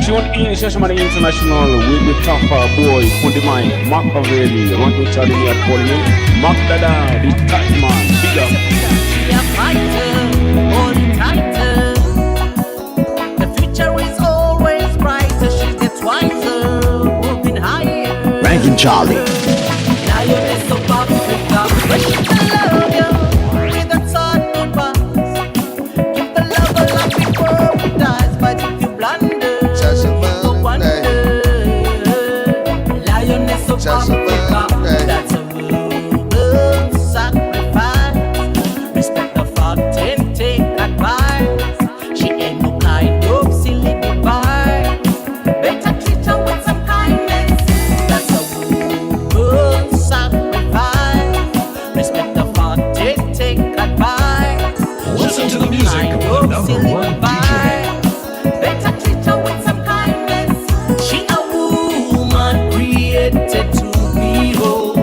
Tune in Shashamane International with the tougher boy on the mic, Machiavelli, run to Charlie me at calling me, Mac Dada, the tight man, big up. She a fighter, hold tighter. The future is always brighter, she gets wiser, moving higher. Ranking Charlie. Lioness of Africa, but she can love you with a thought goodbye. Give the love a lot before it dies, but if you blunder, you wonder. Lioness of Africa, that's a woman sacrifice. Respect the fact and take advice. She ain't no kind of silly device. Better treat her with some kindness. That's a woman sacrifice. Respect the fact and take advice. Listen to the music of the number one DJ. Better treat her with some kindness. She a woman created to be whole.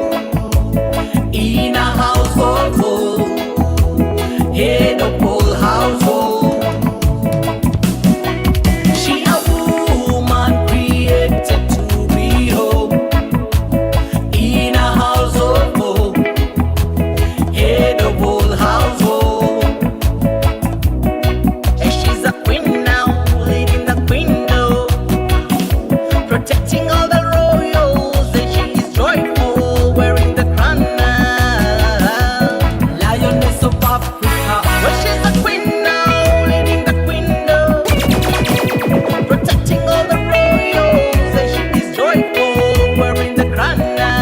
In a household, head of whole household. She a woman created to be whole. In a household, head of whole household. And she's a queen now, leading the window, protecting all the royals, and she is joyful, wearing the crown now. Lioness of Africa, well she's a queen now, leading the window, protecting all the royals, and she is joyful, wearing the crown now.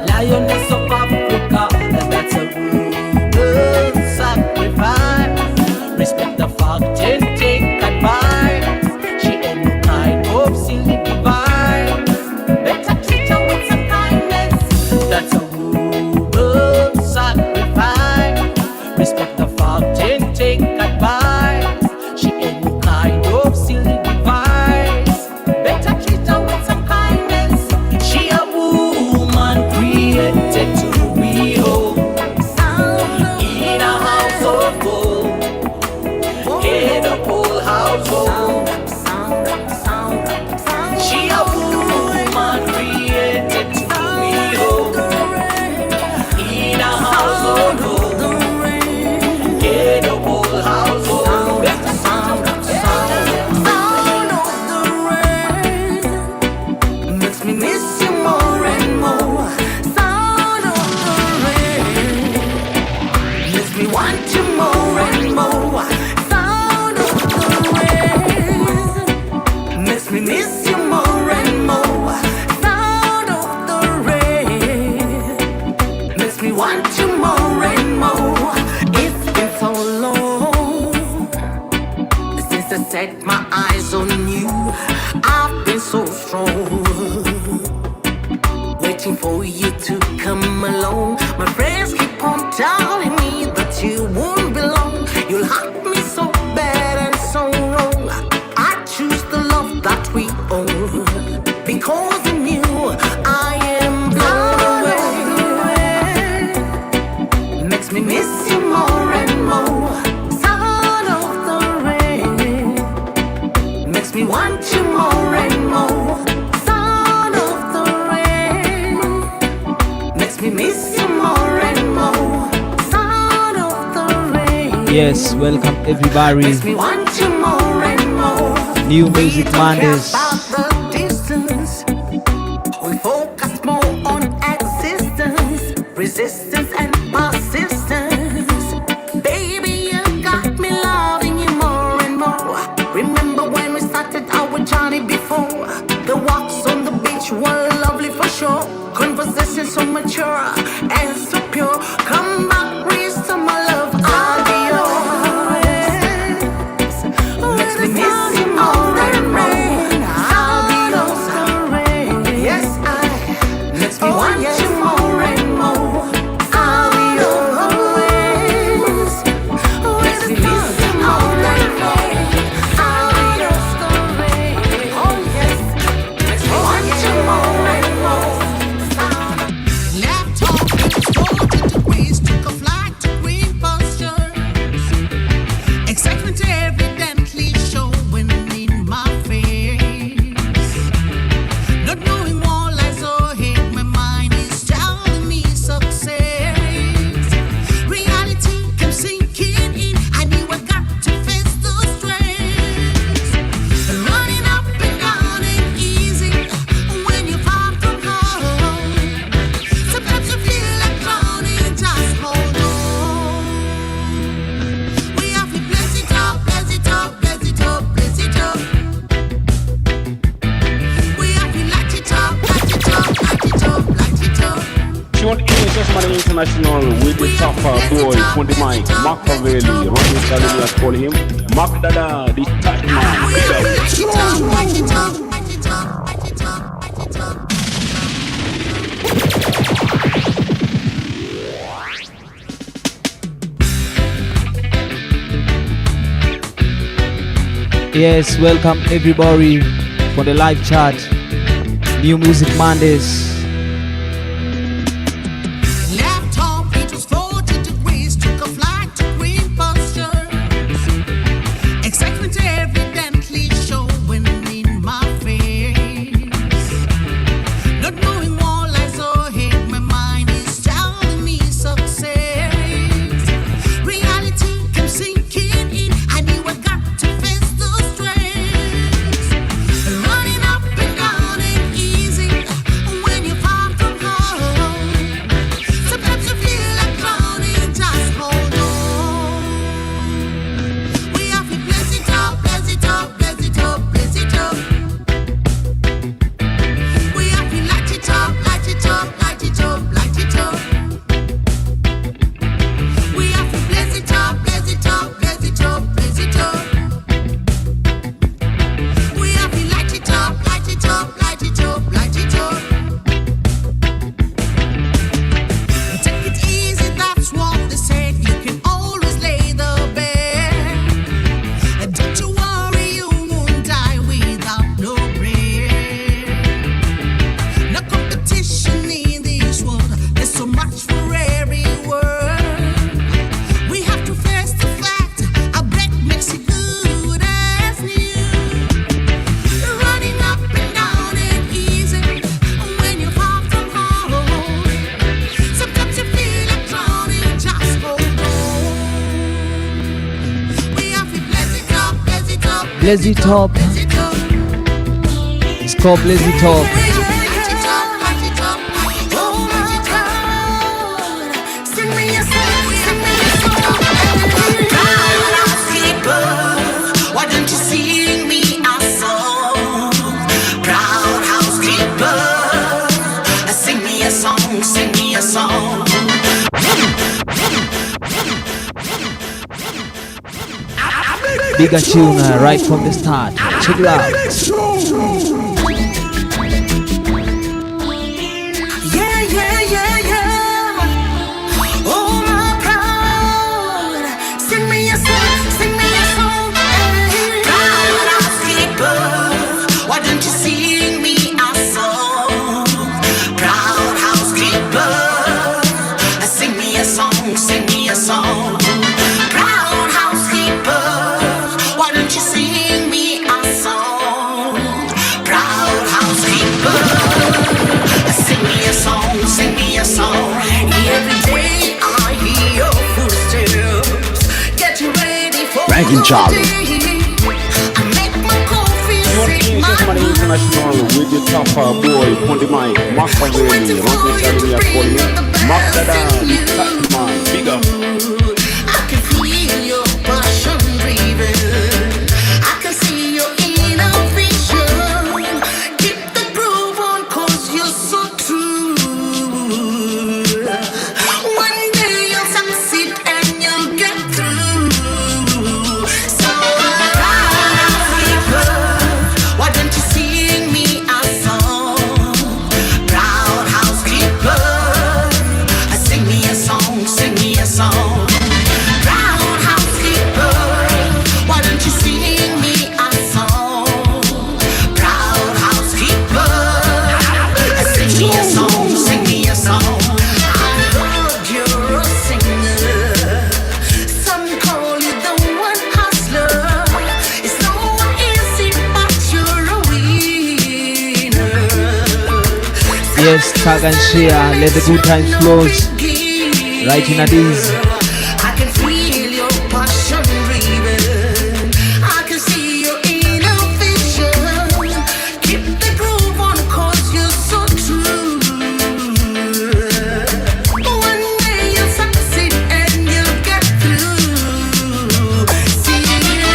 Lioness of Africa, that's a woman sacrifice. Respect the fact and take advice. She ain't no kind of silly device. Better treat her with some kindness. That's a woman sacrifice. Respect the fact and take advice. She ain't no kind of silly device. Better treat her with some kindness. She a woman created to be whole. In a household, head of whole household. She a woman created to be whole. In a household, head of whole household. Sound of the rain makes me miss you more and more. Sound of the rain makes me want you more and more. Sound of the rain makes me miss you more and more. Sound of the rain makes me want you more and more. It's been so long since I set my eyes on you. I've been so strong, waiting for you to come along. My friends keep on telling me that you won't belong. You'll hurt me so bad and so wrong. I choose the love that we own, because in you I am blown away. Makes me miss you more and more. Sound of the rain makes me want you more and more. Sound of the rain makes me miss you more and more. Sound of the rain Yes, welcome everybody. makes me want you more and more. New Music Mondays. About the distance, we focus more on existence, resistance and persistence. Baby, you got me loving you more and more. Remember when we started our journey before? The walks on the beach were lovely for sure. Conversation so mature and so pure. Come back, restore my love, I'll be yours. Makes me miss you more and more. I'll be yours. Yes, I makes me want you more and more. I'll be yours. Makes me miss you more and more. I'll be yours. Oh yes, makes me want you more and more. Left off, it's going to be International with the tougher boy on the mic, Machiavelli, Ronnie Academy, I call him Mac Dada, the tight man. Yes, welcome everybody for the live chat. New Music Mondays. Lazy Top. It's called Lazy Top. Why don't you sing me a song? Proud housekeeper, sing me a song, sing me a song. Bigger tune right from the start. Check it out. Yeah, yeah, yeah, yeah. Oh, my proud. Sing me a song, sing me a song. Proud housekeeper, why don't you sing me a song? Proud housekeeper, sing me a song, sing me a song. Proud housekeeper, why don't you sing me a song? Proud housekeeper, sing me a song, sing me a song. Every day I hear your footsteps, getting ready for Ranking Charlie. I make my coffee, sing my Shashamane International with the tougher boy on the mic, Machiavelli, Ronnie Academy, I call him Mac Dada, the tight man. Big up. I can feel your passion driven. I can see your inner vision. Keep the groove on, 'cause you're so true. One day you'll succeed and you'll get through. So proud housekeeper, why don't you sing me a song? Proud housekeeper, sing me a song, sing me a song. Proud housekeeper, why don't you sing me a song? Proud housekeeper, sing me a song, sing me a song. I heard you're a singer. Some call you the one hustler. It's no easy, but you're a winner. Yes, tag and share. Let the good times flow. Right in a days. I can feel your passion driven. I can see your inner vision. Keep the groove on, 'cause you're so true. One day you'll succeed and you'll get through. See,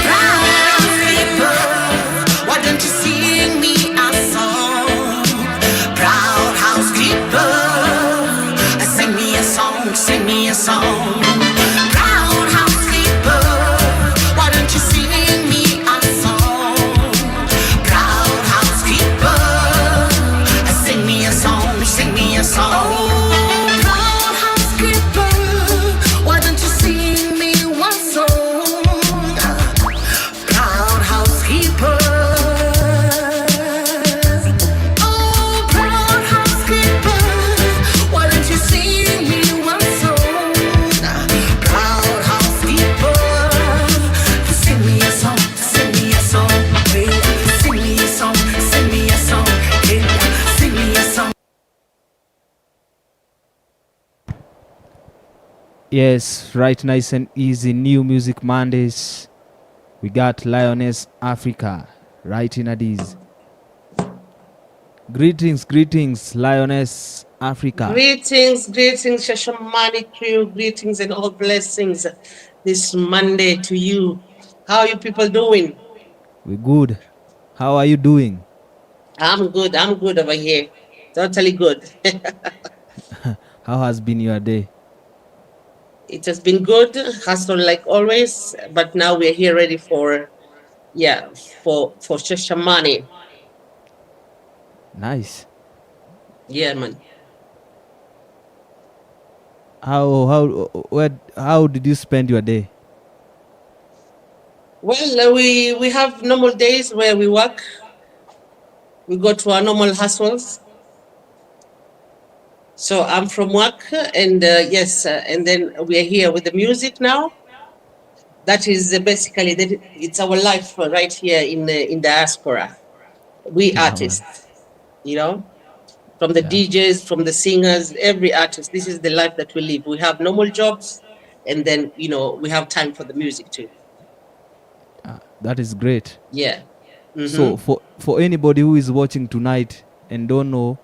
proud housekeeper, why don't you sing me a song? Proud housekeeper, sing me a song, Yes, right, nice and easy. New Music Mondays. We got Lioness Africa right in Addis. Greetings, greetings, Lioness Africa. Greetings, Shashamane crew. Greetings and all blessings this Monday to you. How are you people doing? We good. How are you doing? I'm good over here. Totally good. How has been your day? It has been good, hustle like always, but now we're here ready for, yeah, for Shashamane. Nice. Yeah, man. How did you spend your day? Well, we have normal days where we work. We go to our normal hustles. So I'm from work, and yes, and then we are here with the music now. That is basically that. It's our life right here in diaspora. We Yeah, man. artists, you know, from the Yeah, DJs, from the singers, every artist. This is the life that we live. We have normal jobs, and then we have time for the music too. that is great. Yeah. So Mm-hmm. for anybody who is watching tonight and don't know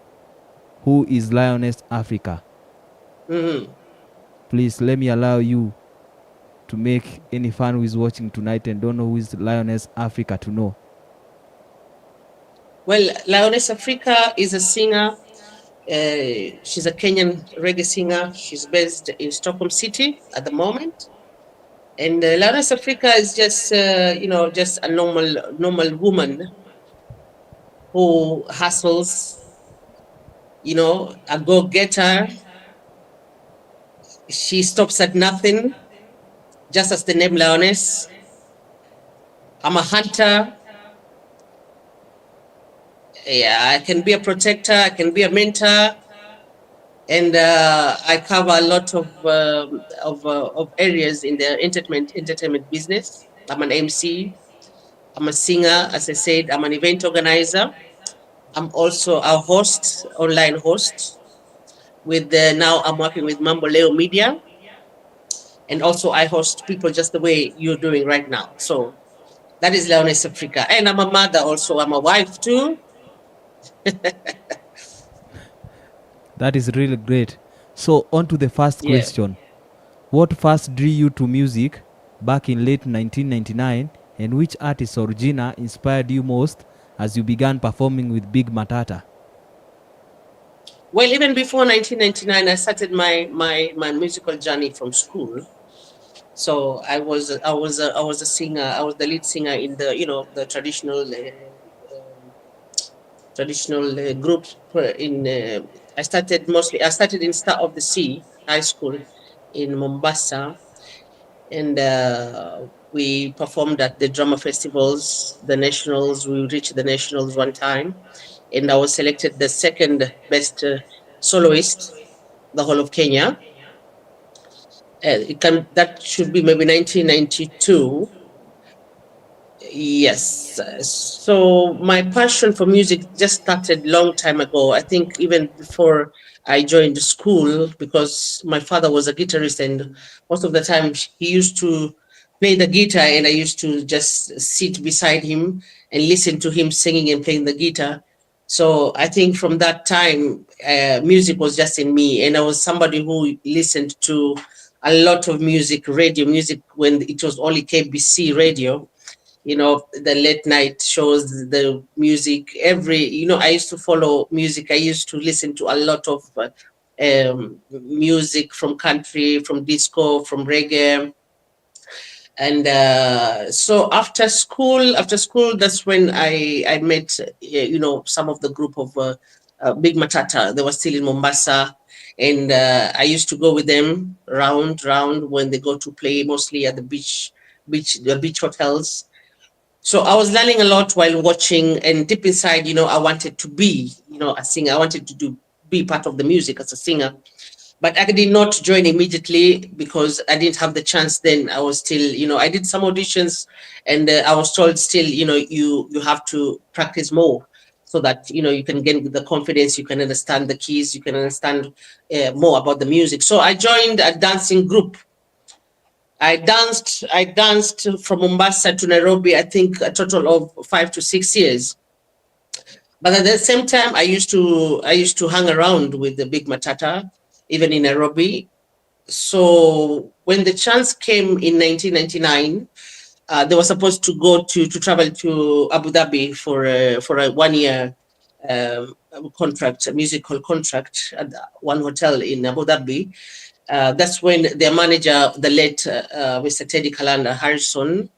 who is Lioness Africa, Mm-hmm. please let me allow you to make any fan who is watching tonight and don't know who is Lioness Africa to know. Well, Lioness Africa is a singer. She's a Kenyan reggae singer. She's based in Stockholm City at the moment. And Lioness Africa is just, just a normal woman who hustles, a go-getter. She stops at nothing, just as the name Lioness. I'm a hunter. Yeah, I can be a protector. I can be a mentor. And I cover a lot of areas in the entertainment business. I'm an MC. I'm a singer, as I said. I'm an event organizer. I'm also a host, online host. With now, I'm working with Mambo Leo Media, and also I host people just the way you're doing right now. So that is Lioness Africa, and I'm a mother also. I'm a wife too. That is really great. So on to the first Yeah. question. What first drew you to music back in late 1999 and which artist or genre inspired you most as you began performing with Big Matata? Well, even before 1999, I started my musical journey from school. So I was a singer. I was the lead singer in the traditional group in. I started in Star of the Sea High School in Mombasa, and we performed at the drama festivals, the nationals. We reached the nationals one time, and I was selected the second best soloist, the whole of Kenya. That should be maybe 1992. Yes. So my passion for music just started long time ago. I think even before I joined school, because my father was a guitarist, and most of the time he used to play the guitar, and I used to just sit beside him and listen to him singing and playing the guitar. So I think from that time, music was just in me, and I was somebody who listened to a lot of music, radio music, when it was only KBC radio, the late night shows, the music, I used to follow music. I used to listen to a lot of music from country, from disco, from reggae. And so after school, that's when I met some of the group of Big Matata. They were still in Mombasa, and I used to go with them round when they go to play, mostly at the beach hotels. So I was learning a lot while watching, and deep inside, I wanted to be, a singer. I wanted to be part of the music as a singer, but I did not join immediately because I didn't have the chance. Then I was still, I did some auditions, and I was told still, you have to practice more. so that you can gain the confidence, you can understand the keys, you can understand more about the music. So I joined a dancing group. I danced from Mombasa to Nairobi, I think a total of 5 to 6 years. But at the same time, I used to hang around with the big Matata, even in Nairobi. So when the chance came in 1999, they were supposed to go to travel to Abu Dhabi for a 1 year contract, a musical contract at one hotel in Abu Dhabi. That's when their manager, the late Mr. Teddy Kalanda Harrison,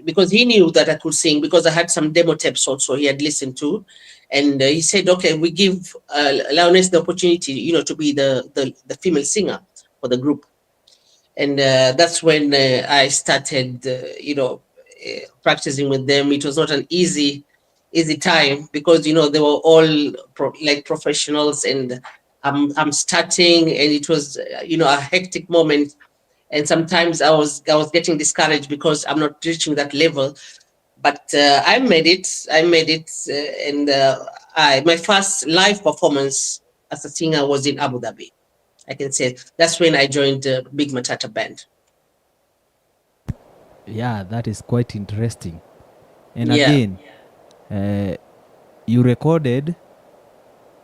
because he knew that I could sing, because I had some demo tapes also he had listened to, and he said, "Okay, we give Lioness the opportunity, to be the female singer for the group." And that's when I started, practicing with them. It was not an easy time, because they were all like professionals, and I'm starting, and it was a hectic moment, and sometimes I was getting discouraged because I'm not reaching that level. But I made it. And my first live performance as a singer was in Abu Dhabi. I can say that's when I joined the Big Matata band. Yeah, that is quite interesting. And Yeah. again, you recorded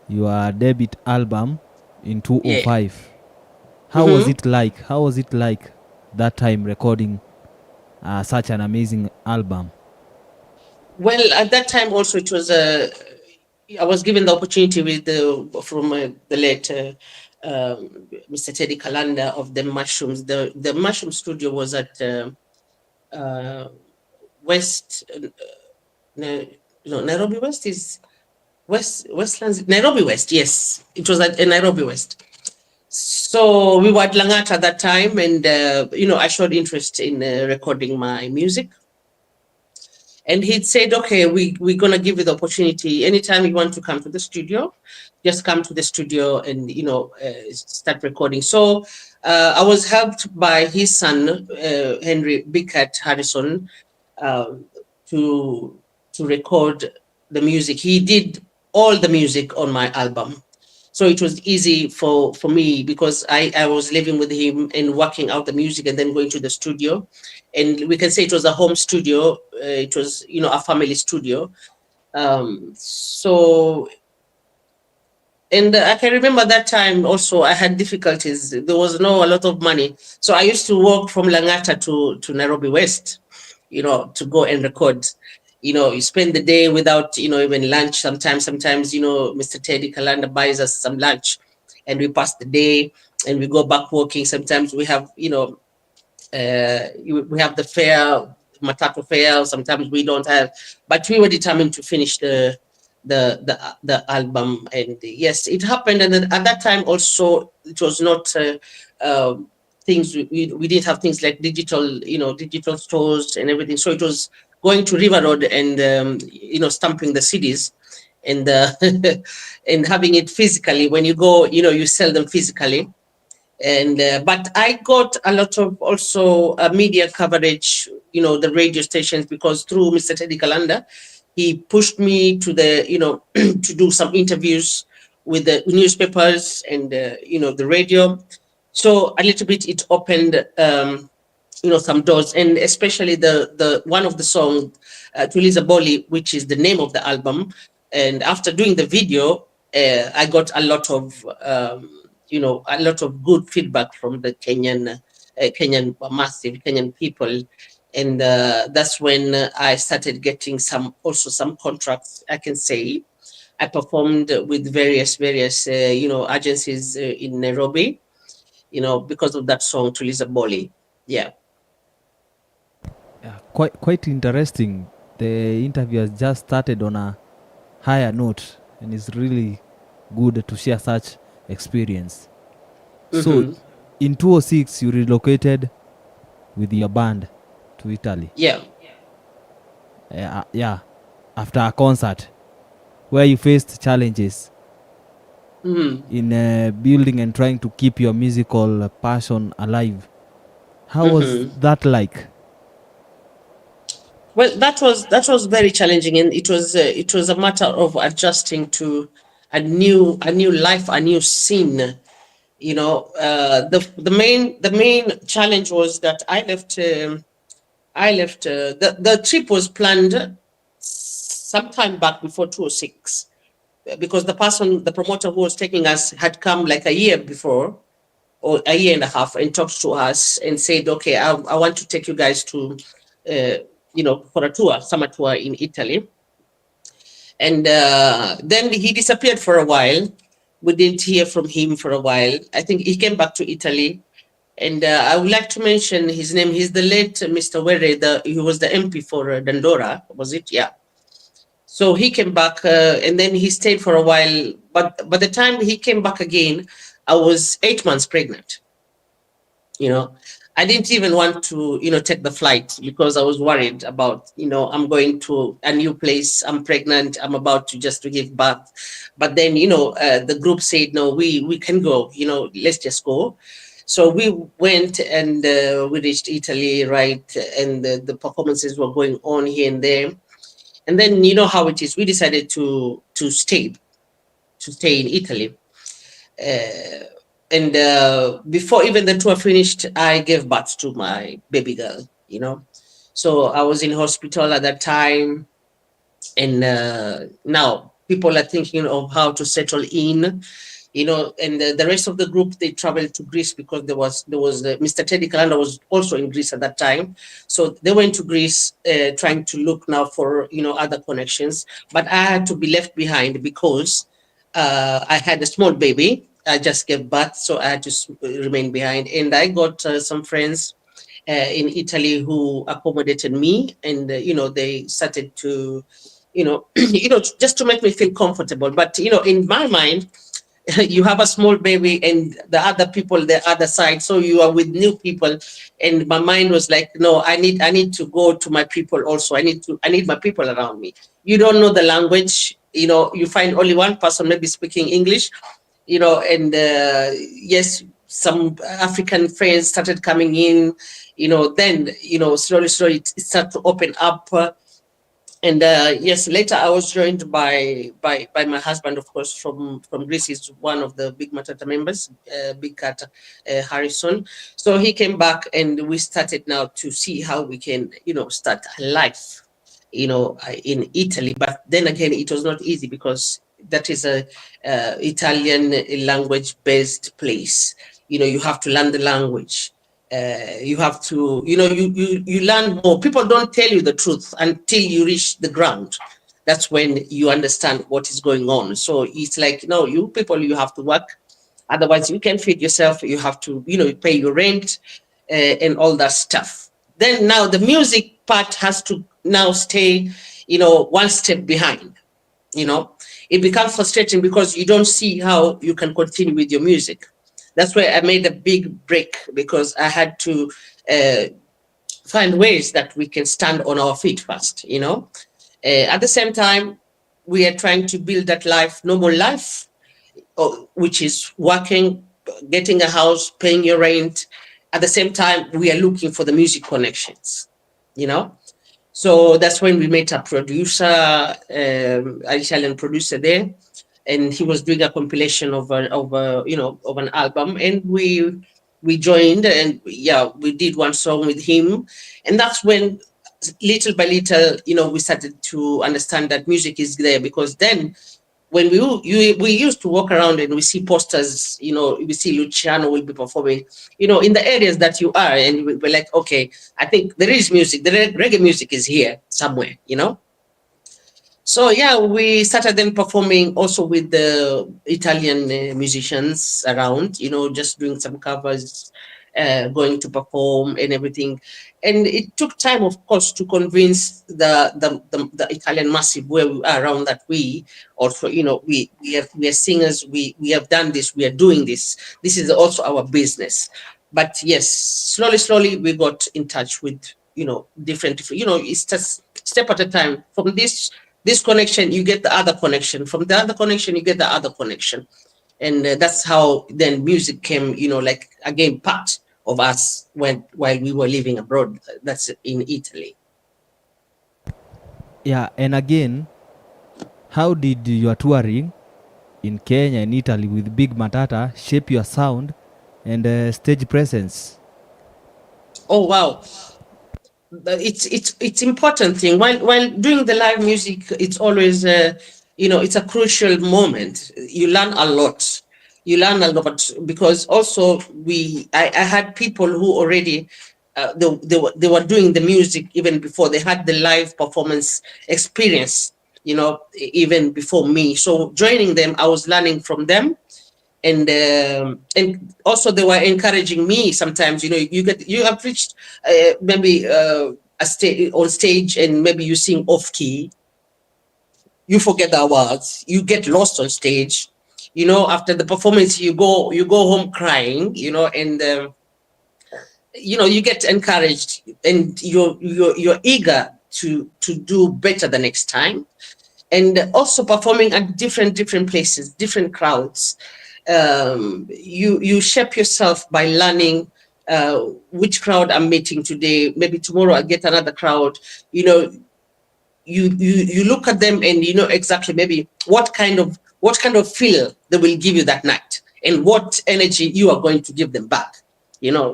your debut album in 2005. How was it like? How was it like that time recording such an amazing album? Well, at that time also it was I was given the opportunity from the late Mr. Teddy Kalanda of the Mushrooms. The Mushroom Studio was at West. Nairobi West is Westlands. Nairobi West, yes, it was at Nairobi West. So we were at Langata at that time, and I showed interest in recording my music. And he'd said, "Okay, we're gonna give you the opportunity. Anytime you want to come to the studio, just come to the studio and start recording." So I was helped by his son, Henry Bickett Harrison, to record the music. He did all the music on my album. So it was easy for me, because I was living with him and working out the music and then going to the studio. And we can say it was a home studio. It was, a family studio. So, and I can remember that time also I had difficulties. There was a lot of money. So I used to walk from Langata to Nairobi West, to go and record. You spend the day without, even lunch. Sometimes, Mr. Teddy Kalanda buys us some lunch, and we pass the day and we go back walking. Sometimes we have, we have the fair, Matatu fair. Sometimes we don't have, but we were determined to finish the album. And yes, it happened. And then at that time also, it was not things. We didn't have things like digital stores and everything. So it was going to River Road and stamping the CDs and and having it physically. When you go, you sell them physically. And but I got a lot of also media coverage, the radio stations, because through Mr. Teddy Kalanda, he pushed me to to do some interviews with the newspapers and the radio. So a little bit it opened some doors, and especially the one of the song, Tuliza Boli, which is the name of the album. And after doing the video, I got a lot of good feedback from the Kenyan people. And that's when I started getting some contracts. I can say I performed with various agencies in Nairobi, because of that song Tuliza Boli. Yeah. Quite interesting. The interview has just started on a higher note, and it's really good to share such experience. So in 2006 you relocated with your band to Italy. Yeah. After a concert where you faced challenges in building and trying to keep your musical passion alive. How was that like? Well, that was very challenging, and it was a matter of adjusting to a new life, a new scene. The main challenge was that the trip was planned sometime back before 2006, because the promoter who was taking us had come like a year before, or a year and a half, and talked to us and said, okay, I want to take you guys to for a tour, summer tour in Italy. And then he disappeared for a while. We didn't hear from him for a while. I think he came back to Italy. And I would like to mention his name. He's the late Mr. Were. He was the MP for Dandora, was it? Yeah. So he came back, and then he stayed for a while. But by the time he came back again, I was 8 months pregnant. you know I didn't even want to take the flight, because I was worried about, I'm going to a new place, I'm pregnant, I'm about to give birth. But then the group said, no, we can go, let's just go. So we went, and we reached Italy, right? And the performances were going on here and there. And then you know how it is, we decided to stay in Italy. And before even the tour finished, I gave birth to my baby girl. So I was in hospital at that time. And now people are thinking of how to settle in. And the rest of the group, they traveled to Greece, because there was Mr. Teddy Kalanda was also in Greece at that time. So they went to Greece, trying to look now for other connections. But I had to be left behind, because I had a small baby. I just gave birth, so I had to remain behind. And I got some friends in Italy who accommodated me, and they started to, just to make me feel comfortable. But in my mind, you have a small baby, and the other people, the other side, so you are with new people. And my mind was like, no, I need to go to my people also. I need my people around me. You don't know the language, you find only one person maybe speaking English, and yes, some African friends started coming in. Then slowly it started to open up. And yes, later I was joined by my husband, of course, from Greece. He's one of the Big Matata members, Big Cat Harrison. So he came back, and we started now to see how we can, start life, in Italy. But then again, it was not easy, because that is a Italian language-based place. You have to learn the language. You have to, you learn more. People don't tell you the truth until you reach the ground. That's when you understand what is going on. So it's like, no, you people, you have to work. Otherwise, you can feed yourself. You have to, pay your rent and all that stuff. Then now the music part has to now stay, one step behind. It becomes frustrating, because you don't see how you can continue with your music. That's where I made a big break, because I had to find ways that we can stand on our feet first. At the same time, we are trying to build that normal life, which is working, getting a house, paying your rent. At the same time, we are looking for the music connections. So that's when we met a producer, an Italian producer there, and he was doing a compilation of an album, and we joined, and yeah, we did one song with him. And that's when, little by little, we started to understand that music is there. Because then, when we used to walk around and we see posters, we see Luciano will be performing, in the areas that you are, and we're like, okay, I think there is music, the reggae music is here somewhere. So yeah, we started then performing also with the Italian musicians around, just doing some covers, going to perform and everything. And it took time, of course, to convince the Italian massive where we are around, that we also, we are singers, we have done this, we are doing this. This is also our business. But yes, slowly we got in touch with, different, it's just step at a time. From this connection, you get the other connection. From the other connection, you get the other connection. And that's how then music came, like, again, part of us while we were living abroad. That's in Italy. Yeah, and again, how did your touring in Kenya and Italy with Big Matata shape your sound and stage presence? Oh wow, it's important thing while doing the live music. It's always it's a crucial moment. You learn a lot. Because also I had people who already they were doing the music even before they had the live performance experience, even before me. So joining them, I was learning from them. And also they were encouraging me sometimes. You have reached maybe a stage on stage, and maybe you sing off key, you forget the words, you get lost on stage. After the performance, you go home crying, and you get encouraged, and you're eager to do better the next time. And also performing at different places, different crowds. You shape yourself by learning which crowd I'm meeting today. Maybe tomorrow I'll get another crowd. You look at them, and you know exactly maybe what kind of feel they will give you that night, and what energy you are going to give them back.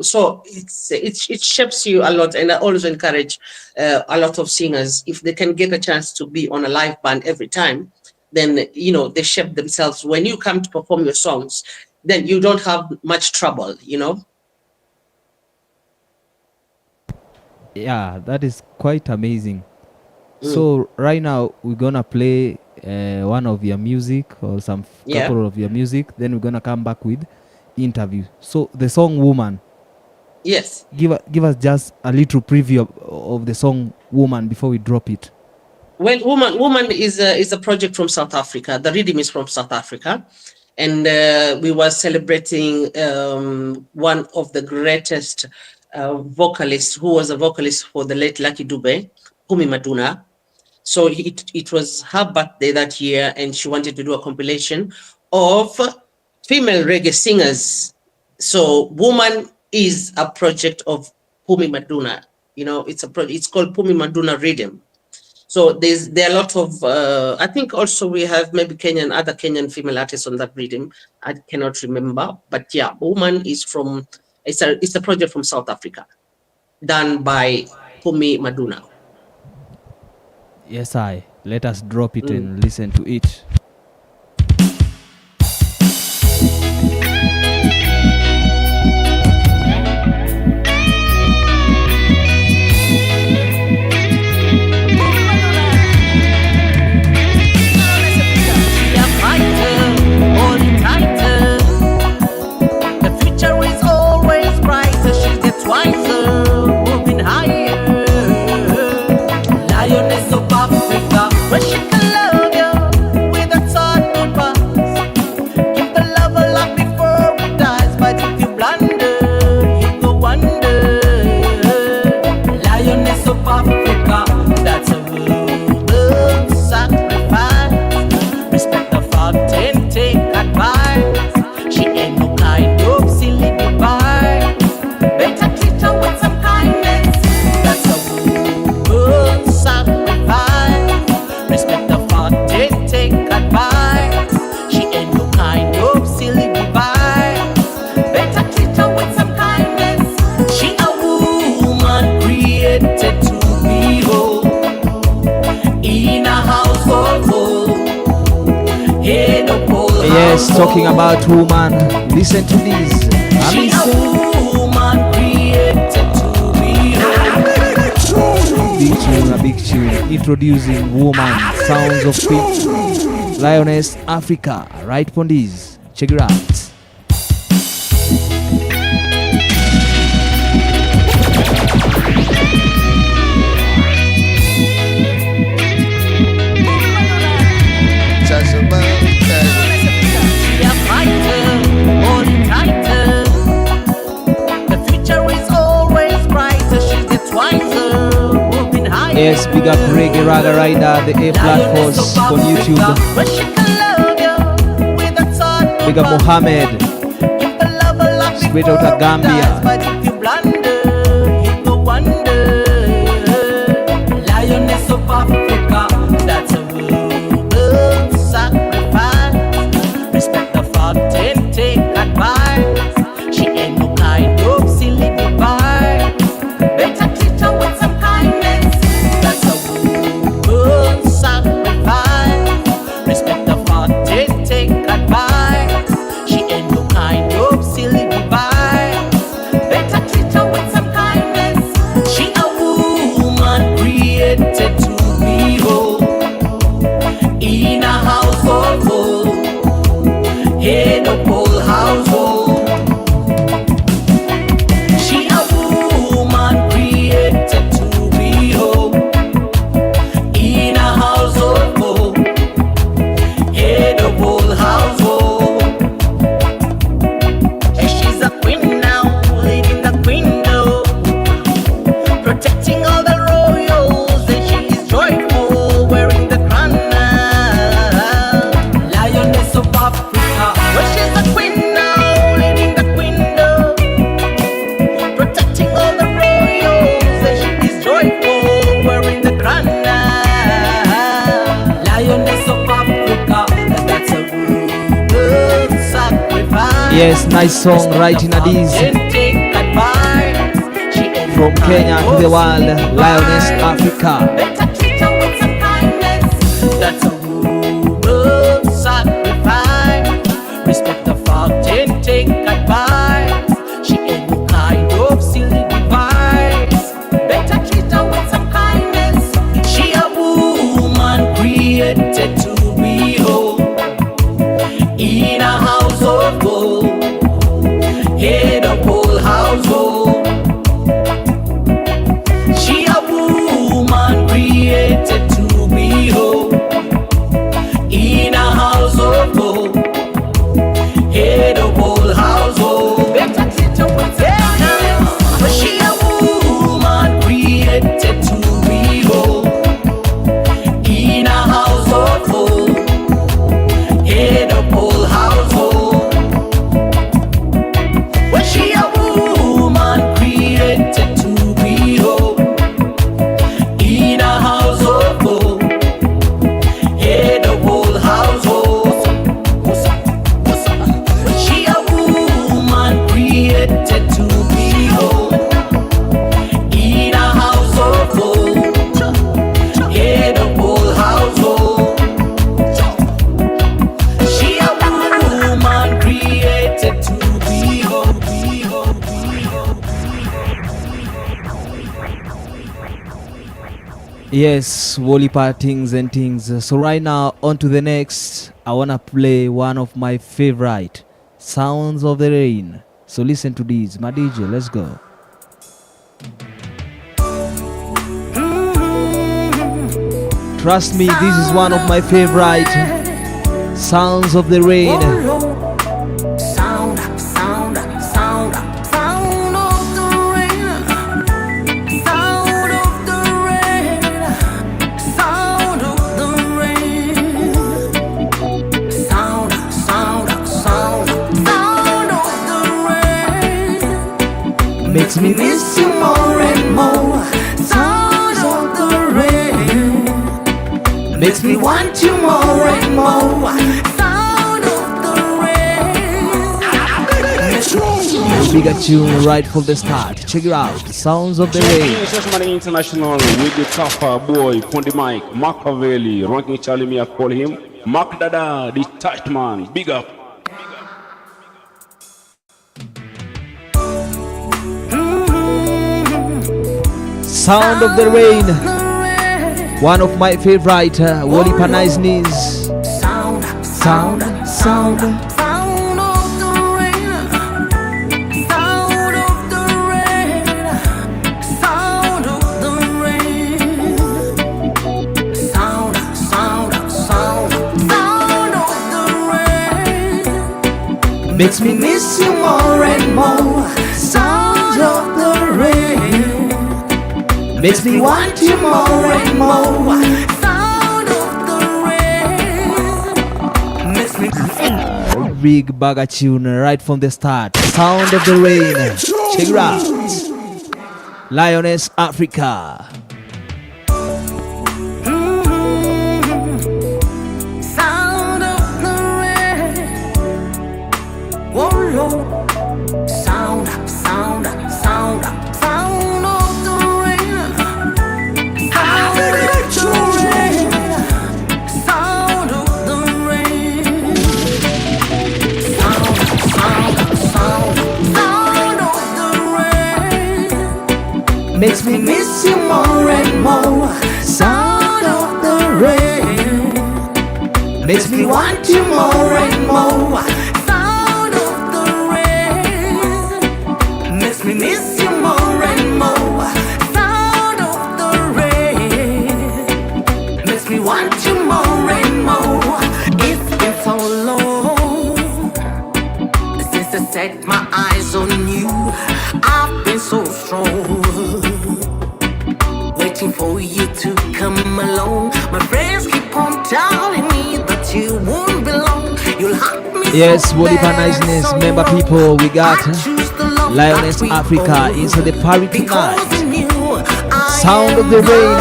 So it shapes you a lot. And I always encourage a lot of singers, if they can get a chance to be on a live band every time, then they shape themselves. When you come to perform your songs, then you don't have much trouble. Yeah, that is quite amazing. So right now we're gonna play one of your music, or some Yeah. couple of your music, then we're gonna come back with interview. So the song Woman, Yes. give us just a little preview of the song Woman before we drop it. Well, woman is a project from South Africa. The rhythm is from South Africa, and we were celebrating one of the greatest vocalists, who was a vocalist for the late Lucky Dube, Kumi Maduna. So it was her birthday that year, and she wanted to do a compilation of female reggae singers. So Woman is a project of Kumi Maduna. It's called Kumi Maduna Rhythm. So there are a lot of I think also we have maybe other Kenyan female artists on that rhythm. I cannot remember, but yeah, Woman is it's a project from South Africa, done by Kumi Maduna. Yes, let us drop it and listen to it. Lioness of Africa, where she can love you with a thought goodbye. Give the love a love before it dies, but if you blunder, you go wonder. Lioness of Africa, that's a woman's sacrifice. Respect the fact and take advice. She ain't no kind of silly device. Better treat her with some kindness. That's a woman's sacrifice. Respect the fact and take advice. She ain't no kind of silly device. Better treat her with some kindness. She a woman created to be whole, in a household home. Head of all Yes, talking about Woman. Listen to this. she a woman created to be whole. Big tune. Introducing Woman, sounds of Queen Lioness, Africa. Right, Pondis? Check it out. She a fighter, holding tighter. The future is always brighter. She's the twicer, moving higher. Yes, big up Reggae Raga Rider, the A platforms Lioness of on YouTube. Africa, where she can love you with a thought Big up goodbye. Mohammed. Give the love a love Straight before out of it Gambia. dies, but if you blunder, you go wonder. Lioness of Africa, Yes, nice song, right in Addis. From Kenya to the world, Lioness Afreeka. Better treat her with some kindness. That's a woman's sacrifice. Respect the fact and take advice. She ain't no kind of silly device. Better treat her with some kindness. She a woman created to be whole. In a house of gold, head of whole household. She a woman created to be whole. In a house of gold, head of whole household. Better treat her with kindness. But she a woman created to be whole. In a house of gold, head of whole household. Well, she a woman created to be whole. In a house of gold, head of whole household. Well, she a woman created to be whole. In a house of gold, head of whole household. She a woman created to be whole, be whole, be whole. Yes, Wolipa things and things. So right now, on to the next. I wanna play one of my favorite sounds of the rain. So listen to this, my DJ. Let's go. Trust me, this is one of my favorite sounds of the rain. Sound, sound, sound, sound of the rain. Sound of the rain. Sound of the rain. Sound, sound, sound, sound of the rain. Makes me miss you more and more. Sound of the rain. Makes me want you more and more. Sound of the rain. Bigger tune right from the start. Check it out. Sounds of the rain. Shashamane International with the tougher boy on the mic, Machiavelli, ranking Charlie, me I call him Mac Dada, the touch man, big up. Sound of the rain. One of my favorite Wolipa nice knees. Sound, Sound, sound. sound of the rain. Sound of the rain. Sound of the rain. Sound, sound, sound, sound of the rain. Makes me miss you more and more. Sound of the rain. Makes me want you more and more. Sound of the rain. Makes me Big bagger tune right from the start. Sound of the rain. Check it out. Lioness Afreeka. sound of the rain. Whoa, Lord. Sound, sound, sound, sound of the rain. Sound of the rain. Sound of the rain. Sound, sound, sound, sound of the rain. Makes me miss you more and more. Sound of the rain. Makes me want you more and more. Sound of the rain. Makes me miss you more and more. Sound of the rain. Makes me want you more and more. It's been so long since I set my eyes on you. I've been so strong, waiting for you to come along. My friends keep on telling me that you won't belong. You'll hurt me. Yes, so Wolipa bad, niceness. so Member people, we got I choose the love Lioness that we Afreeka own. inside the party Because tonight. in you, I Sound of am the rain.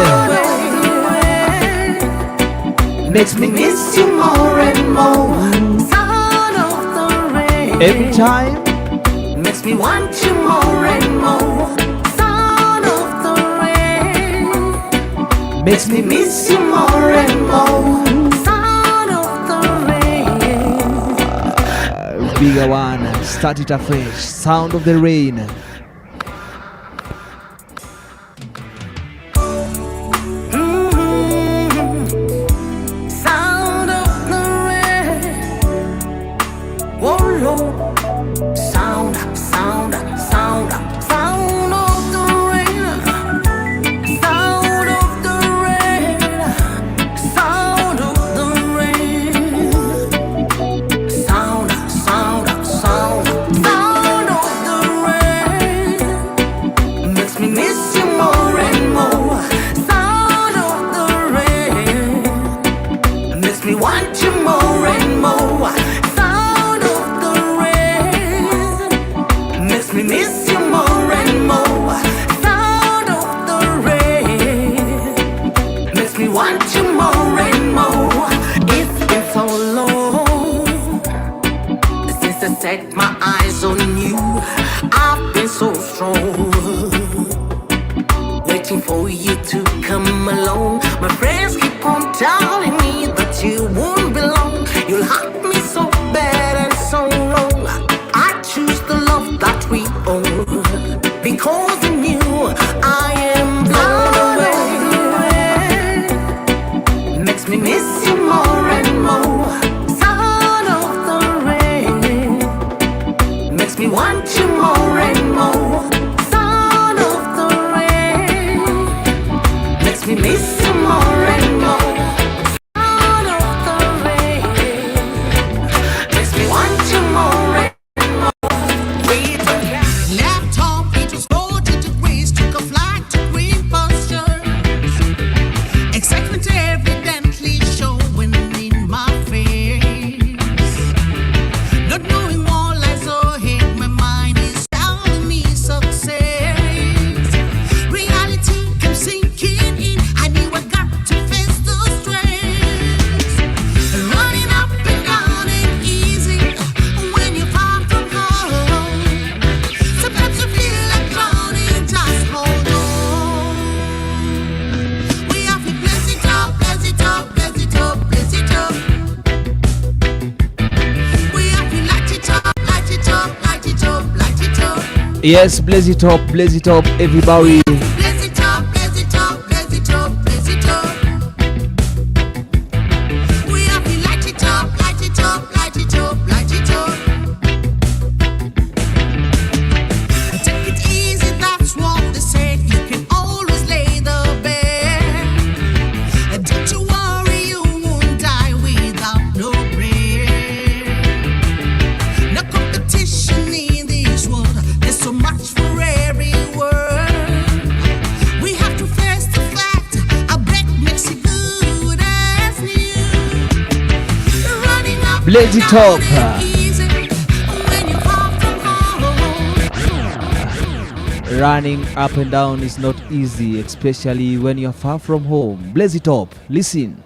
Makes me miss you more and more. Sound of the rain. Every time makes me want you more and more. Sound of the rain makes me miss you more and more. Sound of the rain. bigger one. Start it afresh. Sound of the rain. Sound of the rain. Whoa, Lord. Sound, sound, sound, sound of the rain. Sound of the rain. Sound of the rain. Sound, sound, sound, sound of the rain. Makes me miss you more and more. Sound of the rain. Makes me want you more and more. Sound of the rain makes me miss you more and more. Sound of the rain makes me want you more and more. It's been so long since I set my eyes on you. I've been so strong, waiting for you to come along. My friends keep on telling me that you won't belong. You'll hurt me so bad and so long. I choose the love that we own, because in you I am blown away. Makes me miss you more and more. Sound of the rain makes me want you more and more. Sound of the rain makes me miss you more and more. Sound of the rain makes me want you more and more. Laptop, it was 40 degrees, took a flight to green pastures. Excitement evidently showing in my face. Not knowing what lies ahead, my mind is telling me success. Reality comes sinking in, I knew I got to face the stress. Running up and down ain't easy when you're far from home. Sometimes you feel like drowning, just hold on. We have to bless it up, bless it up, bless it up, bless it up. We have to light it up, light it up, light it up, light it up. Yes, blaze it up, everybody. Bless it up, bless it up, bless it up, bless it up. We have to light it up, light it up, light it up, light it up. Take it easy, that's what they said. You can always lay the bed. Don't you worry, you won't die without no prayer. No competition in this world. There's so much for every word. We have to face the fact a break makes it good as new. Running up Blaze it and down up. ain't easy when you're far from home. Running up and down is not easy, especially when you're far from home. Blaze it up. Listen.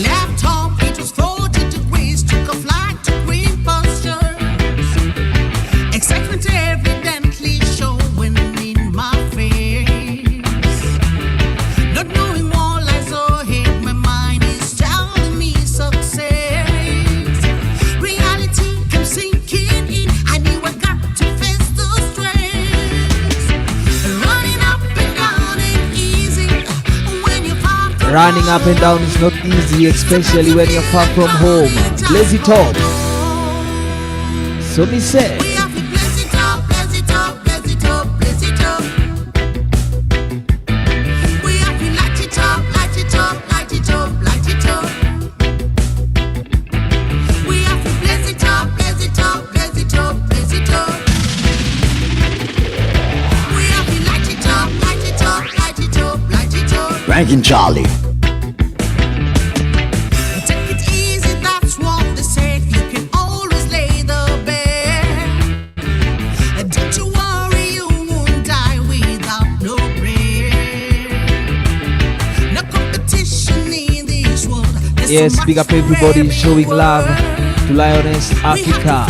Laptop, it was 40 degrees, took a flight to green pastures. Excitement evidently showing in my face. Not knowing what lies ahead, my mind is telling me success. Reality comes sinking in, I knew I got to face the stress. Running up and down ain't easy when you're far from Running up and down is not easy, especially when you're far from home. Blaze it up. So me say. We have to bless it up, bless it up, bless it up, bless it up. We have to light it up, light it up, light it up, light it up. We have to bless it up, bless it up, bless it up, bless it up. We have to light it up, light it up, light it up, light it up. Ranking Charlie. Take it easy, that's what they said. You can always lay the bed. Don't Yes, big up everybody showing love to Lioness Afreeka.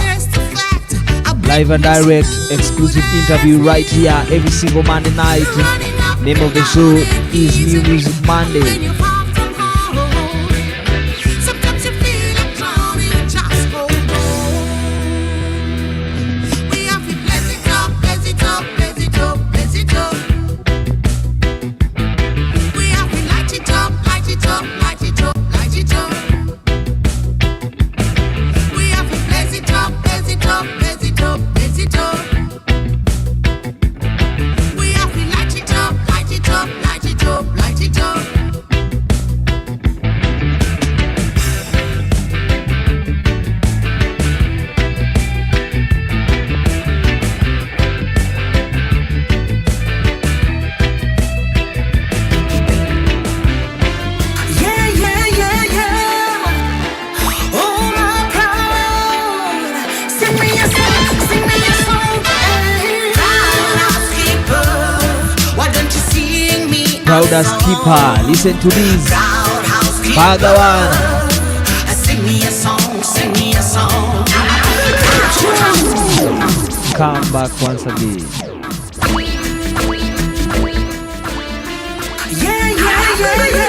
Live and direct, exclusive interview right here every single Monday night. Name of the show is New Music Monday. Proudest keeper, listen to this. Bhagawan. Sing me a song, sing me a song. Come back once again.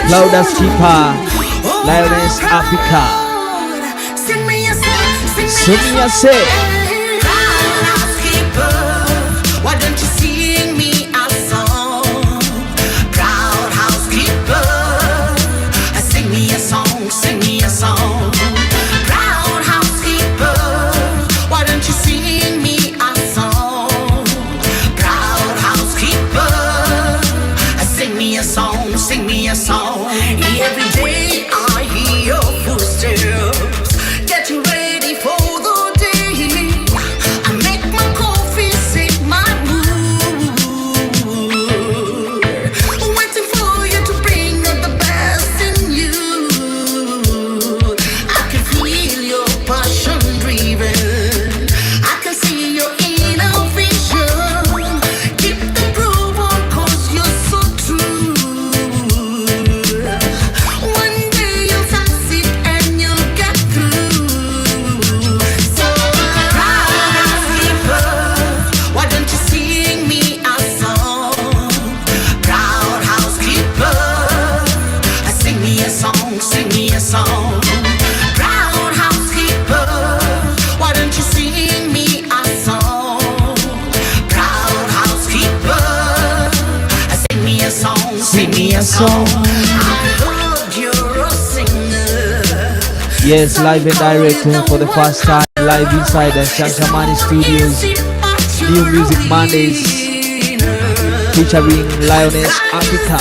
Proudest keeper, Lioness Afreeka. Sing me a song, Sing me a say. why don't you sing me a song? Proud housekeeper, sing me a song, sing me a song. Proud housekeeper, why don't you sing me a song? Proud housekeeper, sing me a song, sing me a song. Every day I hear your footsteps, getting ready for the day. I make my coffee, sip my mood, waiting for you to bring out the best in you. I can feel your passion driven, I can see your inner vision. Keep the groove on, 'cause you're so true. One day you'll succeed and you'll get through. So proud housekeeper, why don't you sing me a song? Proud housekeeper, sing me a song, sing me a song. Proud housekeeper, why don't you sing me a song? Proud housekeeper, sing me a song, sing me a song. I heard you're a singer. Yes, live and direct for the first time, live inside the Shashamane studios. New Music Mondays featuring Lioness Afreeka.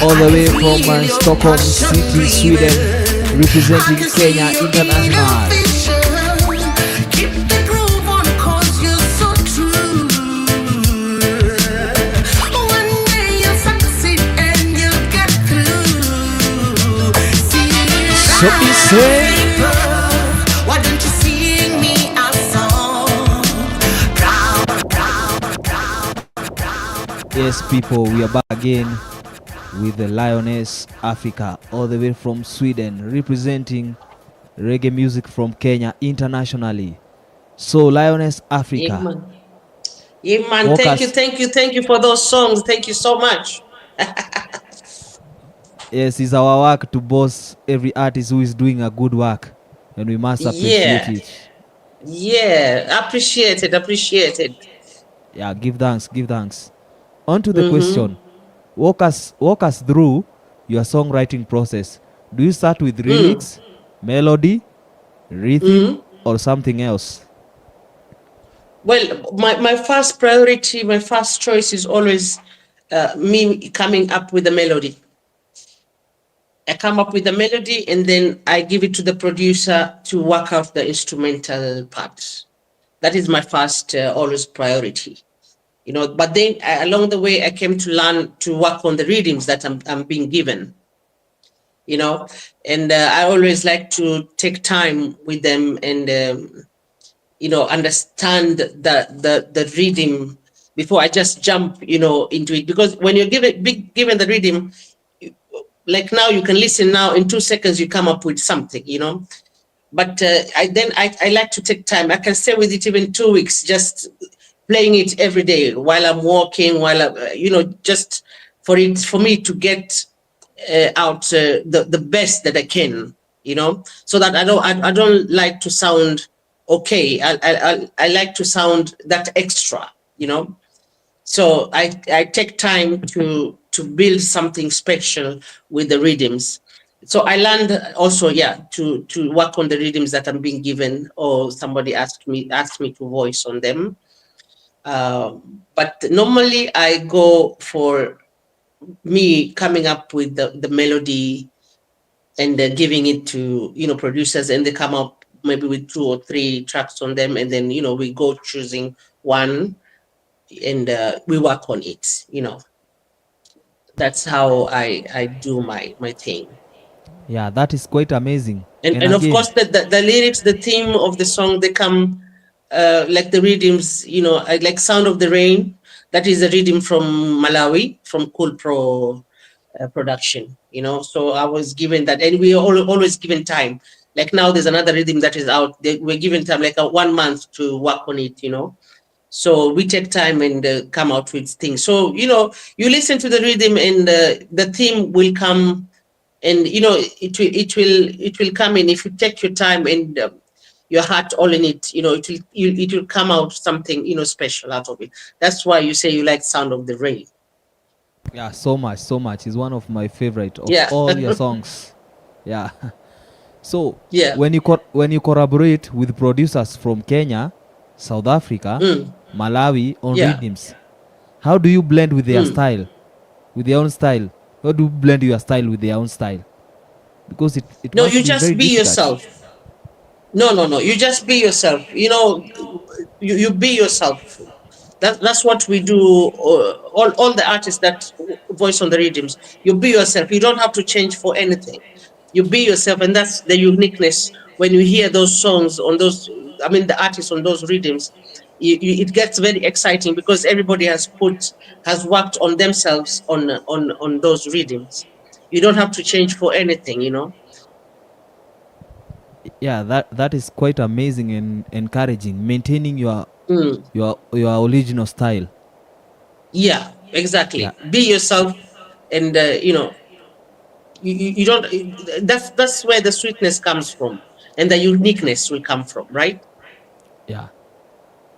All the way from Stockholm City, Sweden, representing Kenya International. Keep the groove on, 'cause you're so true. One day you'll succeed and you'll get through. See, So we say, why don't you sing me a song? yes, people, we are back again with the Lioness Afreeka, all the way from Sweden, representing reggae music from Kenya internationally. So, Lioness Yeah, Afreeka, man. Yeah, man. walk Thank you, us. thank you, thank you for those songs. Thank you so much. Yes, it's our work to boss every artist who is doing a good work, and we must appreciate Yeah, it. yeah. Appreciate it, appreciate it. Yeah, give thanks, give thanks. On to the question. Walk us through your songwriting process. Do you start with lyrics, melody, rhythm, or something else? Well, my first priority, my first choice is always me coming up with a melody. I come up with a melody and then I give it to the producer to work out the instrumental part. That is my first always priority. You know, but then along the way I came to learn to work on the readings that I'm being given. You know, and I always like to take time with them and you know, understand the rhythm before I just jump, into it. Because when you're given the rhythm, like now you can listen now in 2 seconds, you come up with something. But I like to take time. I can stay with it even 2 weeks, just playing it every day while I'm walking, while just for me to get out the best that I can, so that I don't like to sound okay. I like to sound that extra, so I take time to build something special with the rhythms. So I learned also, to work on the rhythms that I'm being given, or somebody asked me to voice on them. But normally I go for me coming up with the melody and giving it to producers, and they come up maybe with 2 or 3 tracks on them, and then we go choosing one, and we work on it. That's how I do my thing. Yeah, that is quite amazing. and And and of again, course the lyrics, the theme of the song, they come like the rhythms, like Sound of the Rain. That is a rhythm from Malawi, from Cool Pro production. So I was given that, and we are always given time. Like now there's another rhythm that is out. We're given time, like a 1 month to work on it. So we take time and come out with things. So you listen to the rhythm, and the theme will come, and it will come in if you take your time and your heart all in it. It will come out something special out of it. That's why you say you like Sound of the Rain. yeah, so much, so much. Is one of my favorite of Yeah. all your songs. Yeah. So Yeah. when you collaborate with producers from Kenya, South Africa, Malawi on Yeah. rhythms, how do you blend with their Mm. style, with their own style? How do you blend your style with their own style? Because it No, must you be very just be difficult. yourself. No. You just be yourself. You be yourself. That's what we do. All the artists that voice on the rhythms, you be yourself. You don't have to change for anything. You be yourself, and that's the uniqueness. When you hear those songs on those, I mean, the artists on those rhythms, it gets very exciting because everybody has worked on themselves on those rhythms. You don't have to change for anything. Yeah, that is quite amazing and encouraging. Maintaining Mm. your original style. Yeah, Yeah, exactly. Be yourself, and you don't. That's where the sweetness comes from, and the uniqueness will come from, right? yeah.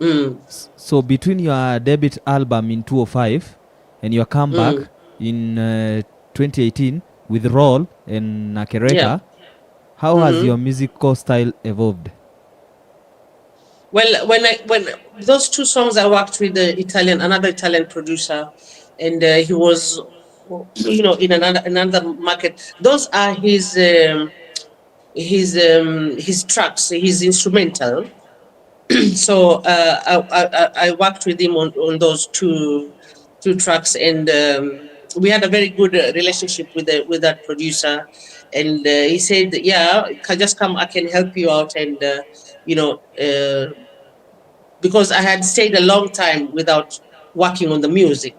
Mm, So between your debut album in 2005 and your comeback mm, in 2018 with Roll and yeah. Nakereka, how has Hmm. your musical style evolved? Well, when those two songs, I worked with another Italian producer, and he was, in another market. Those are his tracks, his instrumental. So I worked with him on those two tracks, and we had a very good relationship with that producer. And he said, "Yeah, just come. I can help you out." And because I had stayed a long time without working on the music,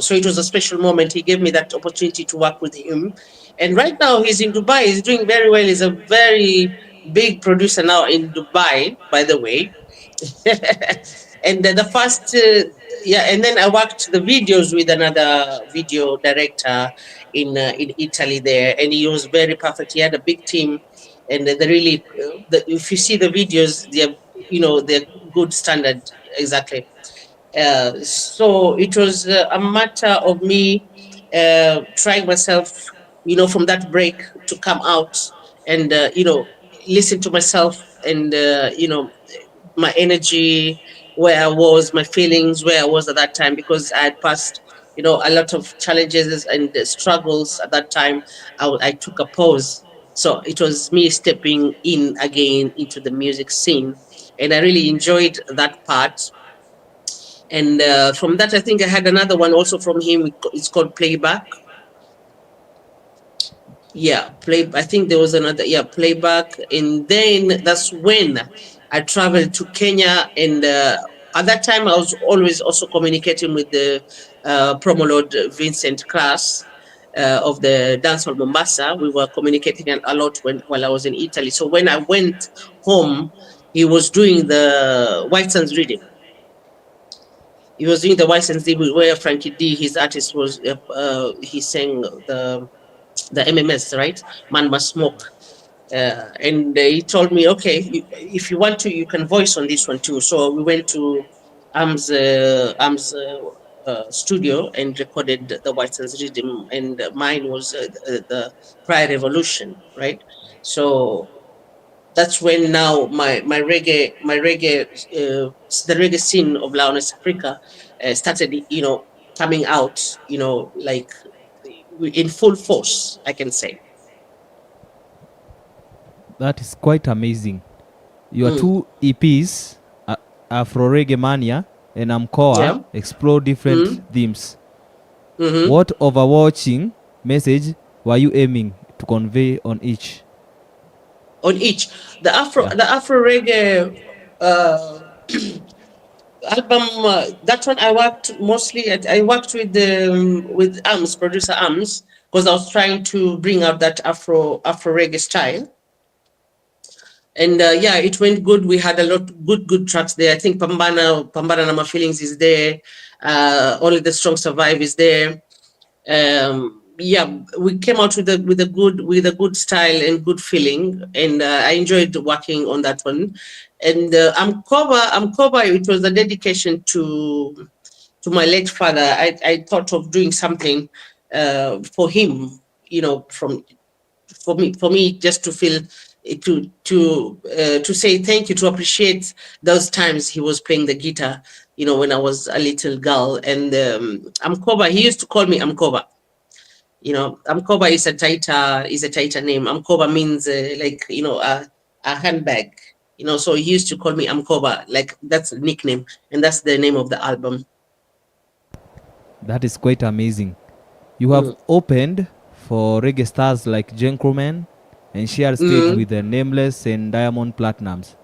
so it was a special moment. He gave me that opportunity to work with him, and right now he's in Dubai. He's doing very well. He's a very big producer now in Dubai, by the way. And the first and then I worked the videos with another video director in Italy there, and he was very perfect. He had a big team, and they really if you see the videos, they're good standard. Exactly. So it was a matter of me trying myself, from that break to come out and listen to myself, and my energy, where I was, my feelings, where I was at that time, because I had passed, a lot of challenges and struggles at that time. I took a pause. So it was me stepping in again into the music scene. And I really enjoyed that part. And from that, I think I had another one also from him. It's called Playback. Yeah, I think there was another, Playback. And then that's when I traveled to Kenya, and at that time, I was always also communicating with the promo lord Vincent Class of the Dancehall Mombasa. We were communicating a lot while I was in Italy. So when I went home, he was doing the White Sands Rhythm. He was doing the White Sands Rhythm where Frankie D, his artist, was he sang the MMS, right? Man Must Smoke. And he told me, okay, if you want to, you can voice on this one too. So we went to Am's studio and recorded the White Sands Rhythm, and mine was the Prior Revolution, right? So that's when now the reggae scene of Lioness Africa started, coming out, like in full force, I can say. That is quite amazing. Your Mm. two EPs, Afro Reggae Mania and Yeah. Amkoa, explore different Mm. themes. Mm-hmm. What overwatching message were you aiming to convey on each? On each, Yeah. the Afro reggae uh, album, that one I worked mostly I worked with Arms, producer Arms, because I was trying to bring out that Afro reggae style. And yeah, it went good. We had a lot good tracks there. I think Pambana Nama Feelings is there. Only the Strong Survive is there. Yeah, we came out with a good style and good feeling, and I enjoyed working on that one. And Amkoba, it was a dedication to my late father. I thought of doing something for him, from for me just to feel to say thank you, to appreciate those times he was playing the guitar, when I was a little girl. And Amkoba, he used to call me Amkoba. Amkoba is a Taita name. Amkoba means like, a handbag. So he used to call me Amkoba, like that's a nickname, and that's the name of the album. That is quite amazing. You have Mm. opened for reggae stars like Gentleman and shared stage with the Nameless and Diamond Platinums.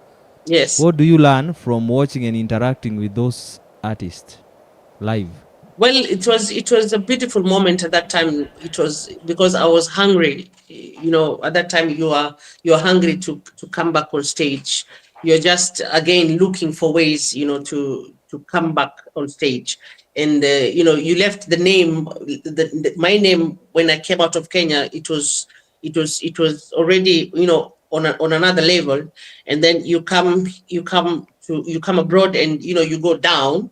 Yes. What do you learn from watching and interacting with those artists live? Well, it was a beautiful moment at that time. It was because I was hungry. At that time you're hungry to come back on stage. You're just again looking for ways, to come back on stage. And you left the name, my name when I came out of Kenya. It was already, on another level. And then you come abroad, and you go down,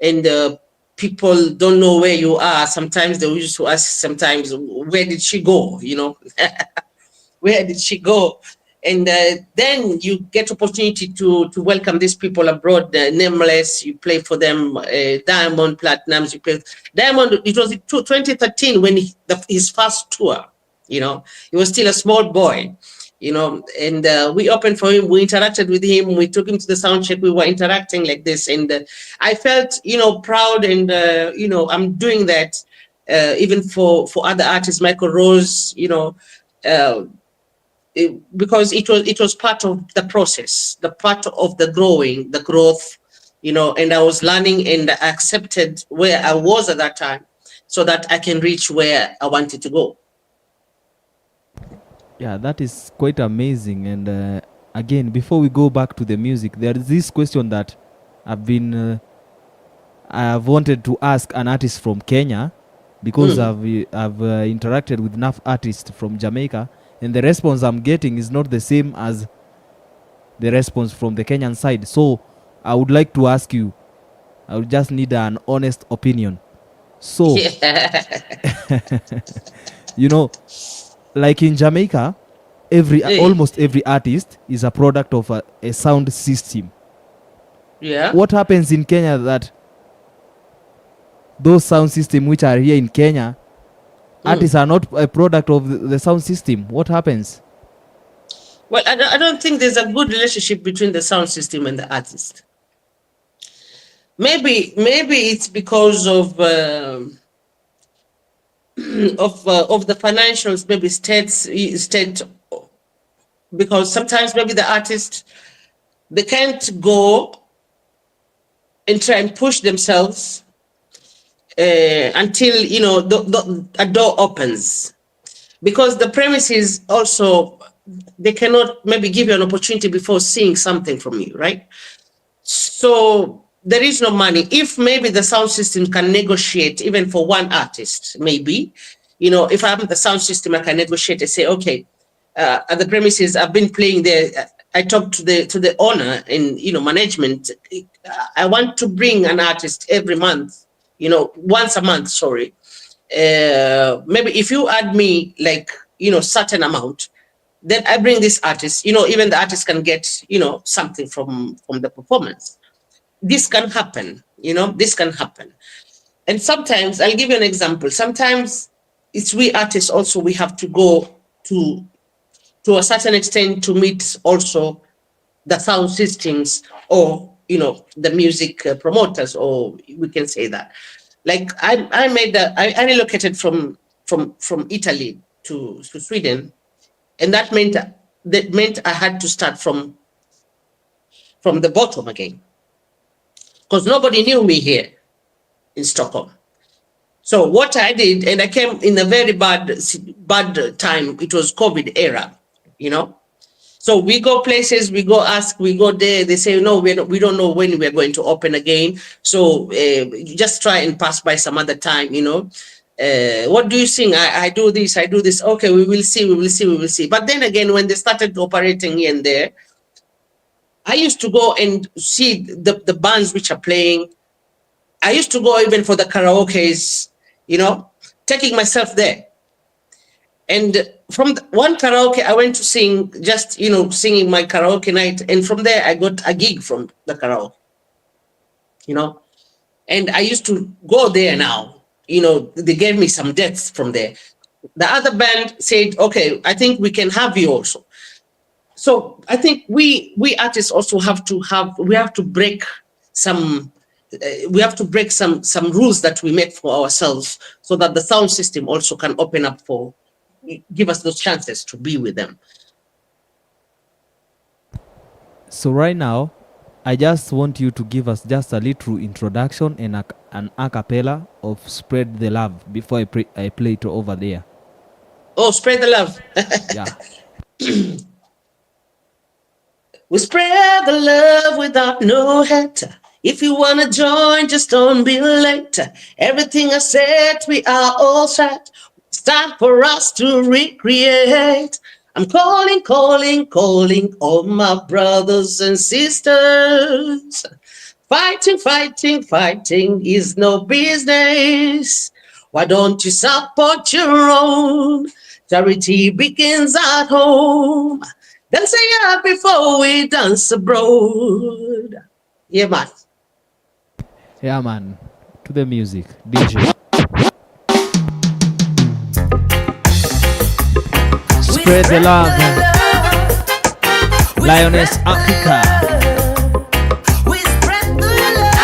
and people don't know where you are. Sometimes they used to ask, sometimes, where did she go, where did she go? And then you get opportunity to welcome these people abroad. Nameless, you play for them. Diamond Platinums, you play. Diamond, it was 2013 when his first tour. He was still a small boy. And we opened for him. We interacted with him. We took him to the sound check. We were interacting like this, and I felt, proud, and I'm doing that even for other artists, Michael Rose, uh, because it was part of the process, the part of the growth, and I was learning, and I accepted where I was at that time, so that I can reach where I wanted to go. Yeah, that is quite amazing. And again, before we go back to the music, there is this question that I've wanted to ask an artist from Kenya, because I've interacted with enough artists from Jamaica, and the response I'm getting is not the same as the response from the Kenyan side. So I would like to ask you, I would just need an honest opinion. So, like in Jamaica, almost every artist is a product of a sound system. Yeah. What happens in Kenya that those sound systems which are here in Kenya, artists are not a product of the sound system? What happens? Well, I don't think there's a good relationship between the sound system and the artist. Maybe it's because of the financials, maybe state, because sometimes maybe the artist, they can't go and try and push themselves until a door opens, because the premises also, they cannot maybe give you an opportunity before seeing something from you, right? So there is no money. If maybe the sound system can negotiate even for one artist, maybe, if I'm the sound system, I can negotiate and say, okay, at the premises, I've been playing there. I talked to the owner and management. I want to bring an artist every month, once a month. Sorry, maybe if you add me like certain amount, then I bring this artist. Even the artist can get something from the performance. This can happen. This can happen. And sometimes I'll give you an example. Sometimes it's we artists also, we have to go to a certain extent to meet also the sound systems or the music promoters, or we can say that. Like I relocated from Italy to Sweden, and that meant I had to start from the bottom again, because nobody knew me here in Stockholm. So what I did, and I came in a very bad time. It was COVID era. So we go places, we go ask, we go there. They say, no, we don't know when we're going to open again. So just try and pass by some other time, what do you sing? I do this, I do this. Okay, we will see. But then again, when they started operating here and there, I used to go and see the bands which are playing. I used to go even for the karaoke's, taking myself there. And from one karaoke, I went to sing, just, singing my karaoke night. And from there, I got a gig from the karaoke, And I used to go there now. They gave me some dates from there. The other band said, okay, I think we can have you also. So I think we artists also have to break some rules that we make for ourselves, so that the sound system also can open up give us those chances to be with them. So right now, I just want you to give us just a little introduction and an a cappella of Spread the Love before I play it over there. Oh, Spread the Love. Yeah. We spread the love without no hate. If you wanna join, just don't be late. Everything I said, we are all set. It's time for us to recreate. I'm calling all my brothers and sisters. Fighting is no business. Why don't you support your own? Charity begins at home. Dance a yard before we dance abroad. Yeah, man. Yeah, man. To the music. DJ. Spread the love. Lioness Afreeka. We spread the love.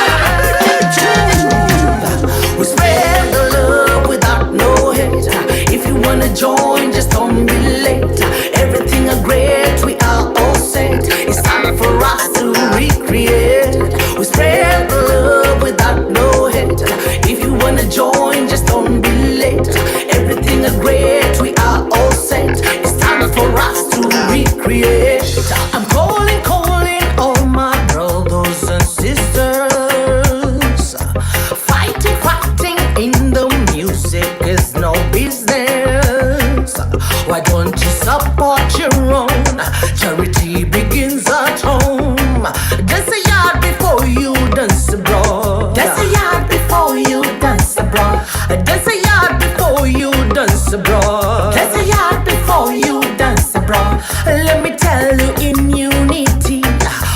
We spread the love without no hate. If you wanna join, just don't be late. Everything is great, we are all set. It's time for us to recreate. We spread the love without no hate. If you wanna join, just don't be late. Everything is great, we are all set. It's time for us to recreate. I'm calling all my brothers and sisters. Fighting in the music is no business. Why don't you support your own? Charity begins at home. Dance a yard before you dance abroad. Dance a yard before you dance abroad. Dance a yard before you dance abroad. Dance a yard before you dance abroad. Let me tell you, in unity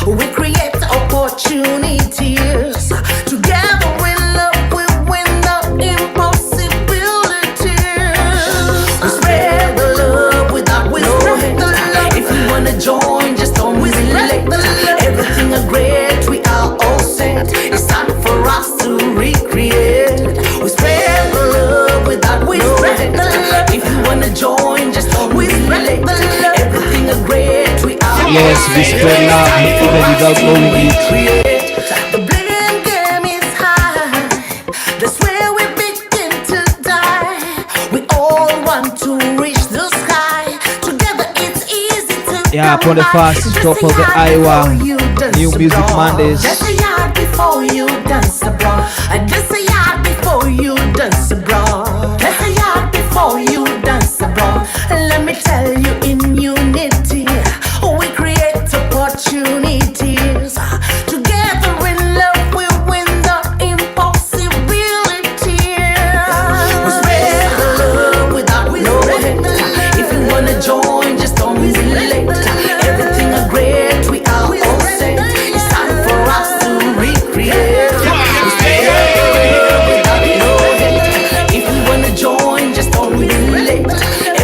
we create opportunities. Together we love, we win the impossibilities. We spread the love without no hate. If you wanna join, just don't be late. Everything is great, we are all set. It's time for us to recreate. We spread the love without no hate. If you wanna join, just don't be late. Everything is great, we are all Yes, we set. spread love even without knowing it. The blame game. Yeah, upon the first top of the Iowa New Music Mondays. Just a yard before you dance abroad. Just a yard before you dance abroad. Just a yard before you dance abroad. Let me tell you, in unity we create opportunities. Together in love we win the impossibility. We spread the love without no hate. If you wanna join, just don't be late. Everything is great, we are all set. It's time for us to recreate. We spread the love without no hate. If you wanna join, just don't be late.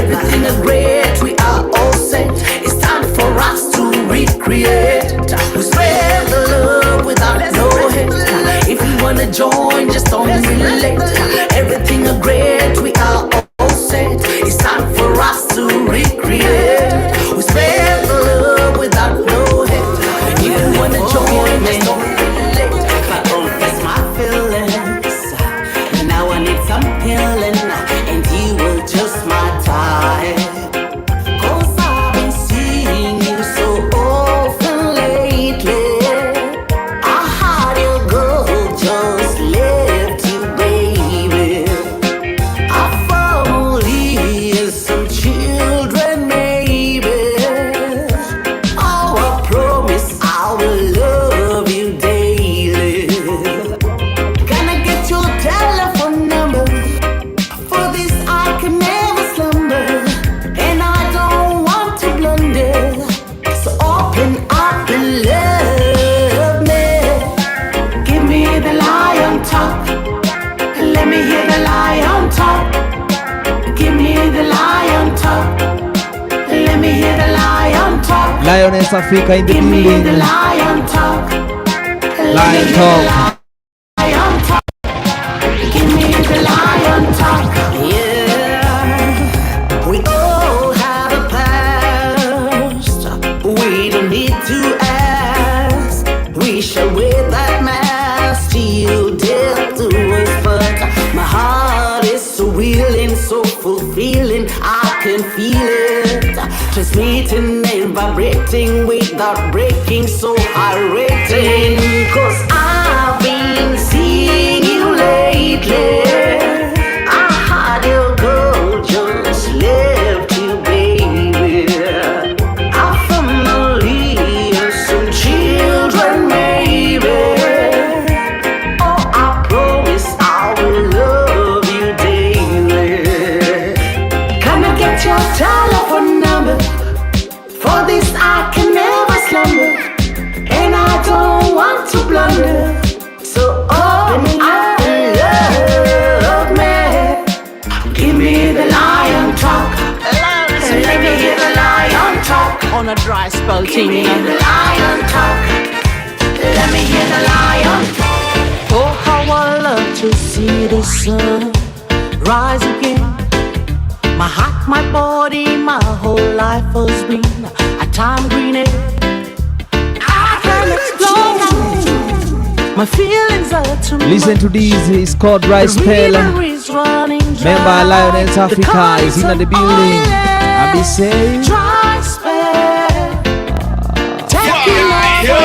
Everything is great, we are all set. It's time for us to recreate. We spread the love without no hate. If you wanna join, just don't be late. Everything is great, we are all set. It's time for us to recreate. We spread the love without no hate. If you wanna join, just don't be late. Confess my feelings. Now I need some healing, and you were just my type. 'Cause I've been seeing you so often lately. I had your girl just left you, baby. I finally had some children, maybe. Oh, I promise I will love you daily. Can I get your telephone number? For this I can never slumber, and I don't want to blunder. So open up and love me. Give me the lion talk. Let me hear the lion talk. Give me the lion talk. Let me hear the lion talk. Lioness Afreeka in the Give me the building. lion talk. Let Lion me hear talk. the lion talk. Give me the lion talk. Yeah, we all have a past. We don't need to ask. We shall wear that mask till death do us part. My heart is so willing, so fulfilling. I can feel it, transmitting and vibrating without breaking. So high rating, 'cause I've been seeing you lately. I had your girl just left you, baby. I finally have some children, maybe. Oh, I promise I will love you daily. Can I get your telephone number? For this I can never slumber, and I don't want to blunder. So open up and love me. Give me the lion talk. Let me hear the lion talk. On a dry spell Give thing, me you know. the lion talk. Let me hear the lion talk. Oh, how I love to see the sun rise again. My heart, my body, my whole life has been a time greening. I can explore now. My feelings are to me. Listen to this, it's called Dry The Spell. river is running dry. Member Lioness The Afreeka is in the building. I be saying, Dry spell. Taking over.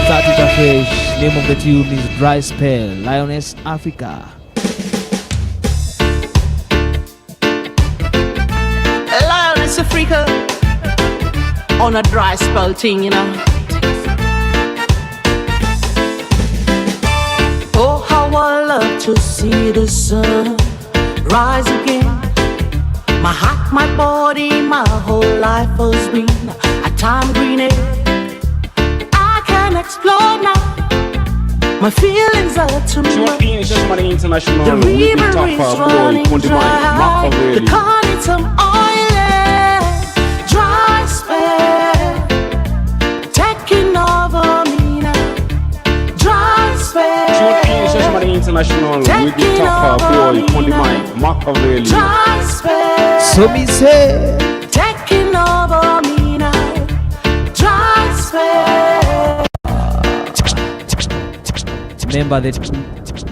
start it afresh. Name of the tune is Dry Spell. Lioness Afreeka. Lioness Afreeka on a dry spell thing, you know. Oh, how I love to see the sun rise again. My heart, my body, my whole life has been a time greening. I can explore now. My feelings are too Tune much. in, Shashamane International. The We be river top is boy running on the mic. dry. The Machiavelli. car needs some oil. Dry spell taking over me now. Dry Tune spell. in, Shashamane International. We be top boy on the mic. Machiavelli. Dry spell So me say, taking over me now. Dry spell. remember the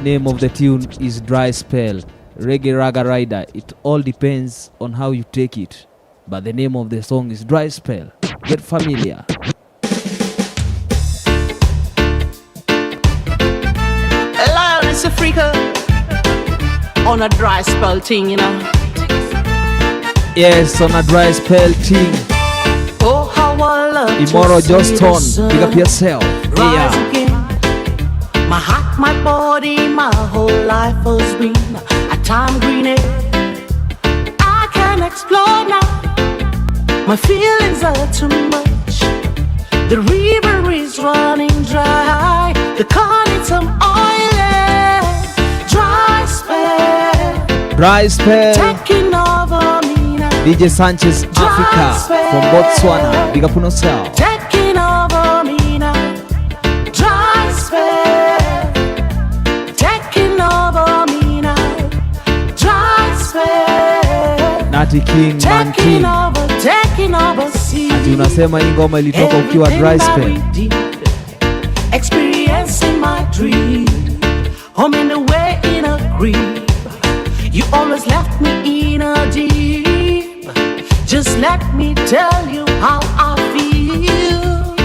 name of the tune is Dry Spell. Reggae Raga Rider. It all depends on how you take it. but the name of the song is Dry Spell. Get familiar. Lioness Afreeka on a dry spell thing, you know. Yes, on a dry spell thing. Oh, how I love Immoral to see the Johnston, sun big up yourself. rise Yeah. again. My heart, my body, my whole life has been a time green. I can explore now. My feelings are too much. The river is running dry. The corn needs some oil. Dry spell Dry spell. taking over me now. DJ Sanchez, Africa, from Botswana. Big up on yourself. Taking over me now. Dry spell taking over me now. Dry spell Natty King, Man taking King. over, see. Ati unasema hii ngoma ilitoka ukiwa dry spell. Experiencing my dream. Home in the way in a creep. You always left me in a deep. Just let me tell you how I feel.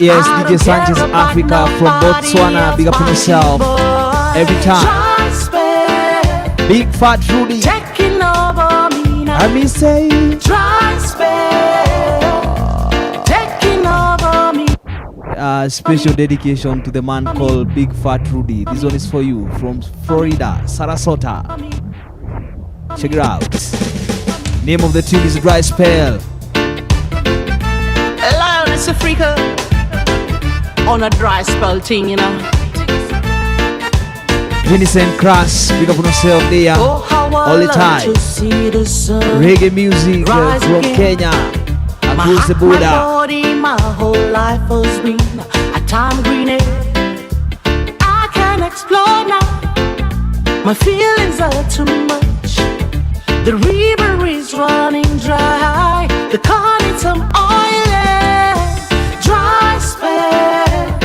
Yes, I DJ don't Sanchez, care about Africa, from nobody Botswana. else Big up on but yourself. you, boy. Every time. Dry spell Big Fat Rudy. taking over me now. I me say. Dry spell taking over me. Special dedication to the man called Big Fat Rudy. This one is for you from Florida, Sarasota. Check it out. Name of the tune is Dry Spell. Lioness Afreeka on a dry spell thing, you know. Vincent Crass, big up on yourself there. Oh, how I All the love time. to see the sun Reggae music rise from again. Kenya. My Across the heart, my border. body, my whole life has been a time green. I can explore now. My feelings are too much. The river is running dry. The corn needs some oil. Dry spell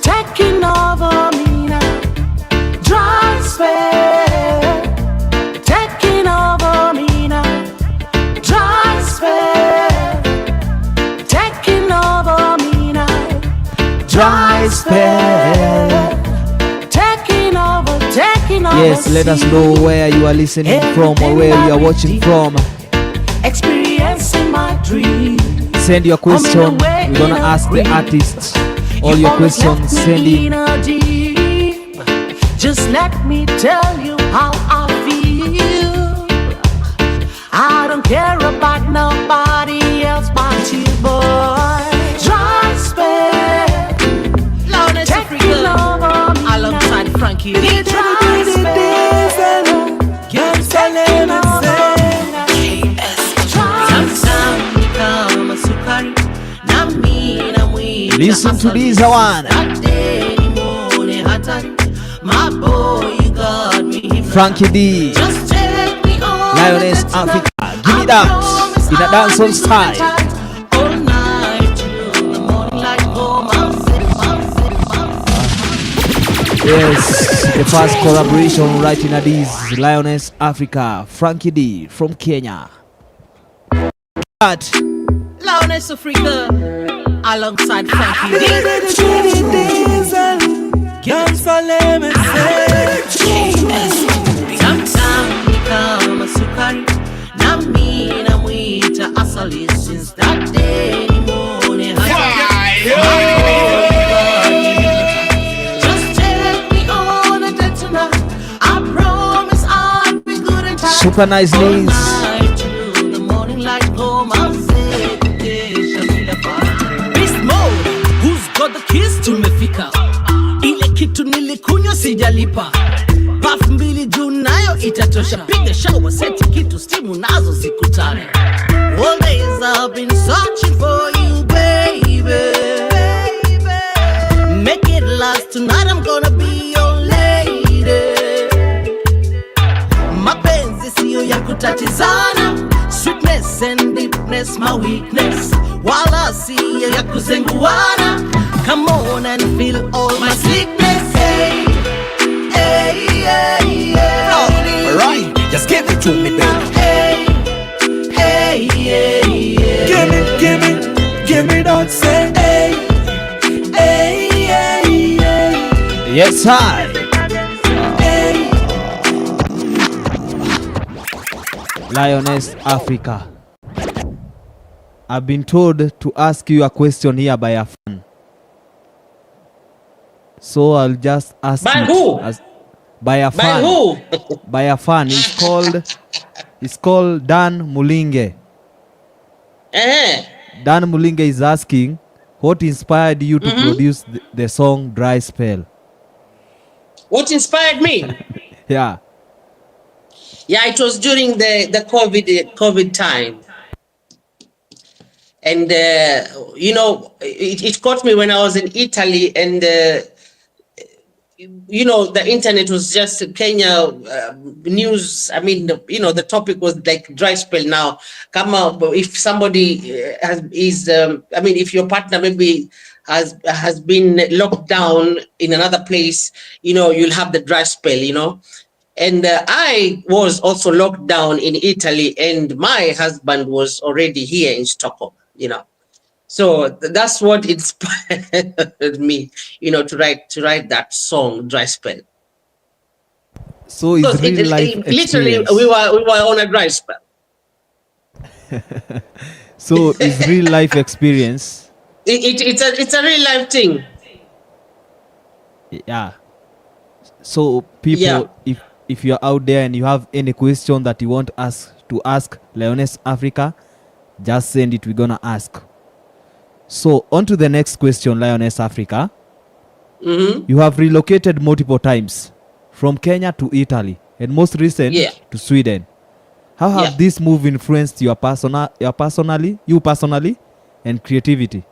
taking over me now. Dry spell taking over me now. Dry spell taking over me now. Dry spell. Taking over, taking over. Yes, let us know where you are listening from or where you are watching from. Experiencing my dream. Send your question. We're gonna ask the artist all your questions. Send it. Just let me tell you how I feel. I don't care about nobody else but you, boy. Dry spell Lioness taking Afreeka over me alongside Frankie. now. Dry spell taking over me now. Sometimes kama sukari na mimi na mwita Listen to asali. this one. That day nimeone hatari. My boy, you got me. Frankie D, Just take me on Lioness a Africa. Give me that in a dancehall style. all night till the morning light. Oh, Yes, the first collaboration right in this Lioness Africa. Frankie D from Kenya. But Lioness Afreeka alongside Frankie D. Sometimes kama sukari na mimi na mwita asali. Since that day nimeone hatari. Just take me on a date tonight. I promise I'll be good and tight. super nice All names. night till the morning light. Oh, my dedication in the fire. Beast mode, who's got the keys? Tumefika. Ile kitu nilikunywa sijalipa. Puff mbili juu nayo itatosha. Piga shower, seti kitu stimu nazo zikutane. All days I've been searching for you, baby. Make it last tonight, I'm gonna be your lady. Mapenzi siyo ya kutatizana. Sweetness and deepness, my weakness. Wala siyo ya kuzenguana. Come on and feel all my sickness. Hey, hey, hey, hey. Alright, just give it to me, baby. Hey, hey, hear me don't say, hey, hey, hey, hey, Yes, hi. hey. Lioness Africa. I've been told to ask you a question here by a fan. So I'll just ask By it who? as by a By fan. who? By a fan. It's called Dan Mulinge. Eh. Dan Mulinge is asking, what inspired you to produce the song Dry Spell? What inspired me? Yeah. Yeah, it was during the COVID time. And, it caught me when I was in Italy, and, the internet was just Kenya news. I mean, the topic was like dry spell now. Come up, if somebody if your partner maybe has been locked down in another place, you'll have the dry spell. And I was also locked down in Italy, and my husband was already here in Stockholm. So that's what inspired me, to write that song, Dry Spell. So it's Because real life literally experience. we were on a dry spell. So it's real life experience. It's a real life thing. Yeah. So Yeah. people, if you're out there and you have any question that you want us to ask Lioness Africa, just send it. We're gonna ask. So on to the next question, Lioness Africa. You have relocated multiple times from Kenya to Italy and most recent Yeah. to Sweden. How have Yeah. this move influenced you personally and creativity?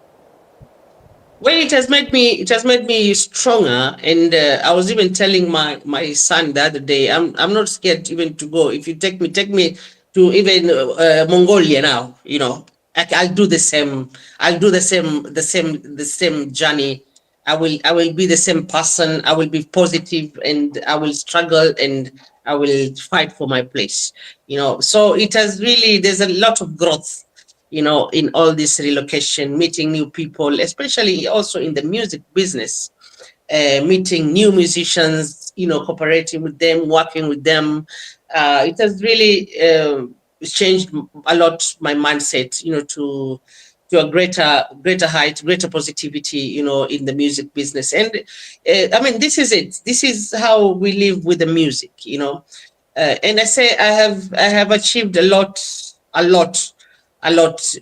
Well, it has made me stronger, and I was even telling my son the other day, I'm not scared even to go. If you take me to even Mongolia now, I'll do the same. I'll do the same journey. I will be the same person. I will be positive, and I will struggle, and I will fight for my place. So it has really, there's a lot of growth, in all this relocation, meeting new people, especially also in the music business, meeting new musicians, cooperating with them, working with them. It has really changed a lot my mindset, to a greater height, greater positivity, in the music business. And I mean, this is it. This is how we live with the music. And I say I have achieved a lot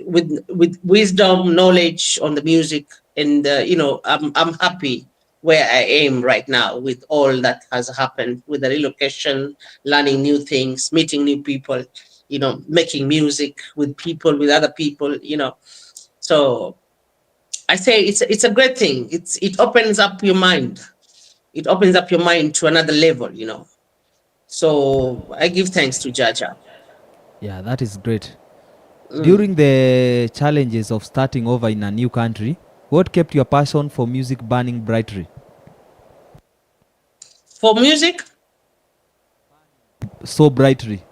with wisdom, knowledge on the music, and I'm happy where I am right now with all that has happened with the relocation, learning new things, meeting new people, making music with people, with other people. So I say it's a great thing. It opens up your mind. It opens up your mind to another level. So I give thanks to Jaja. Yeah, that is great. During the challenges of starting over in a new country, what kept your passion for music burning brightly? For music, So brightly.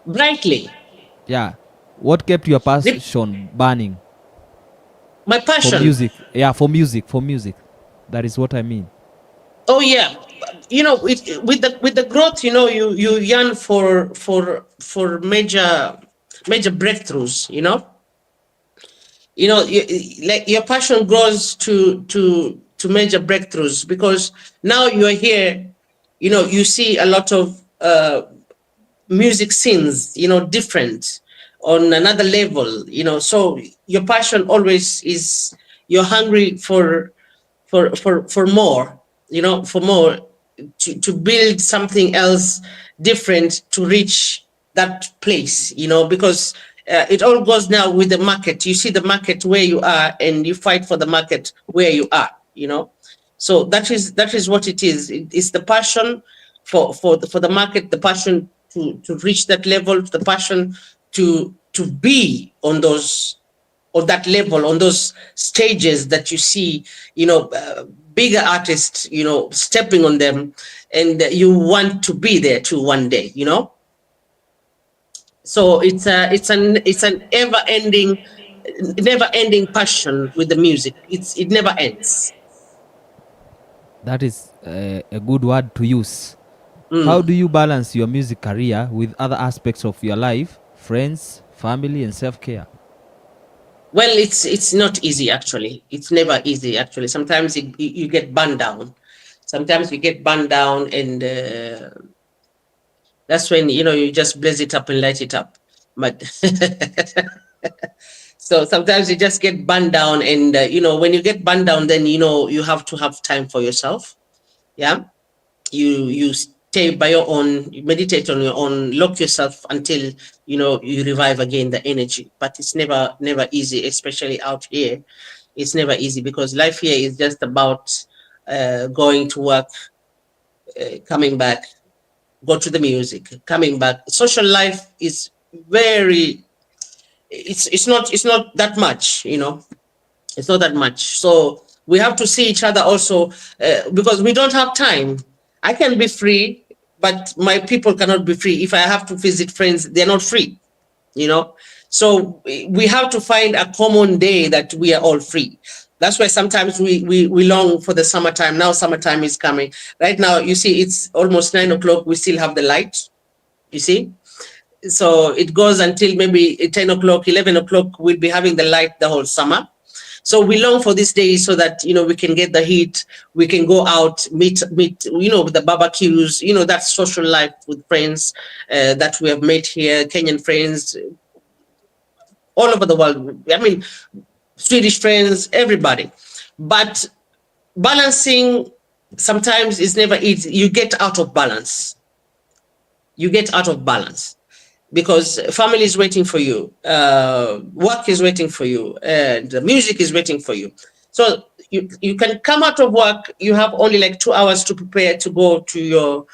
brightly. Yeah. What kept your The- passion burning My for passion. music? Yeah, for music. That is what I mean. Oh yeah, with the growth, you yearn for major breakthroughs. Like your passion grows to major breakthroughs, because now you are here. You see a lot of music scenes, different, on another level. So your passion always is, you're hungry for more, for more, to build something else different, to reach that place, because it all goes now with the market. You see the market where you are, and you fight for the market where you are. So that is what it is. It's the passion for the market, the passion to reach that level, the passion to be on that level, on those stages that you see, bigger artists, stepping on them, and you want to be there too one day. So it's an ever ending never-ending passion with the music. It never ends. That is a good word to use. Mm. How do you balance your music career with other aspects of your life, friends, family, and self-care? Well, it's not easy actually. It's never easy actually. Sometimes you get burned down. Sometimes you get burned down, and that's when you just blaze it up and light it up. But so sometimes you just get burned down, and when you get burned down, then you have to have time for yourself. Yeah, you stay by your own, you meditate on your own, lock yourself until you revive again the energy. But it's never easy, especially out here. It's never easy because life here is just about going to work, coming back, go to the music, coming back. Social life is very, it's not that much. It's not that much. So we have to see each other also, because we don't have time. I can be free, but my people cannot be free. If I have to visit friends, they're not free. So we have to find a common day that we are all free. That's why sometimes we long for the summertime. Now summertime is coming. Right now, you see, it's almost 9 o'clock. We still have the light, you see. So it goes until maybe 10 o'clock, 11 o'clock, we'll be having the light the whole summer. So we long for this day so that, we can get the heat, we can go out, meet, with the barbecues, that social life with friends that we have met here, Kenyan friends, all over the world. I mean, Swedish friends, everybody. But balancing sometimes is never easy. You get out of balance. Because family is waiting for you, work is waiting for you, and the music is waiting for you. So you can come out of work, you have only like 2 hours to prepare to go to your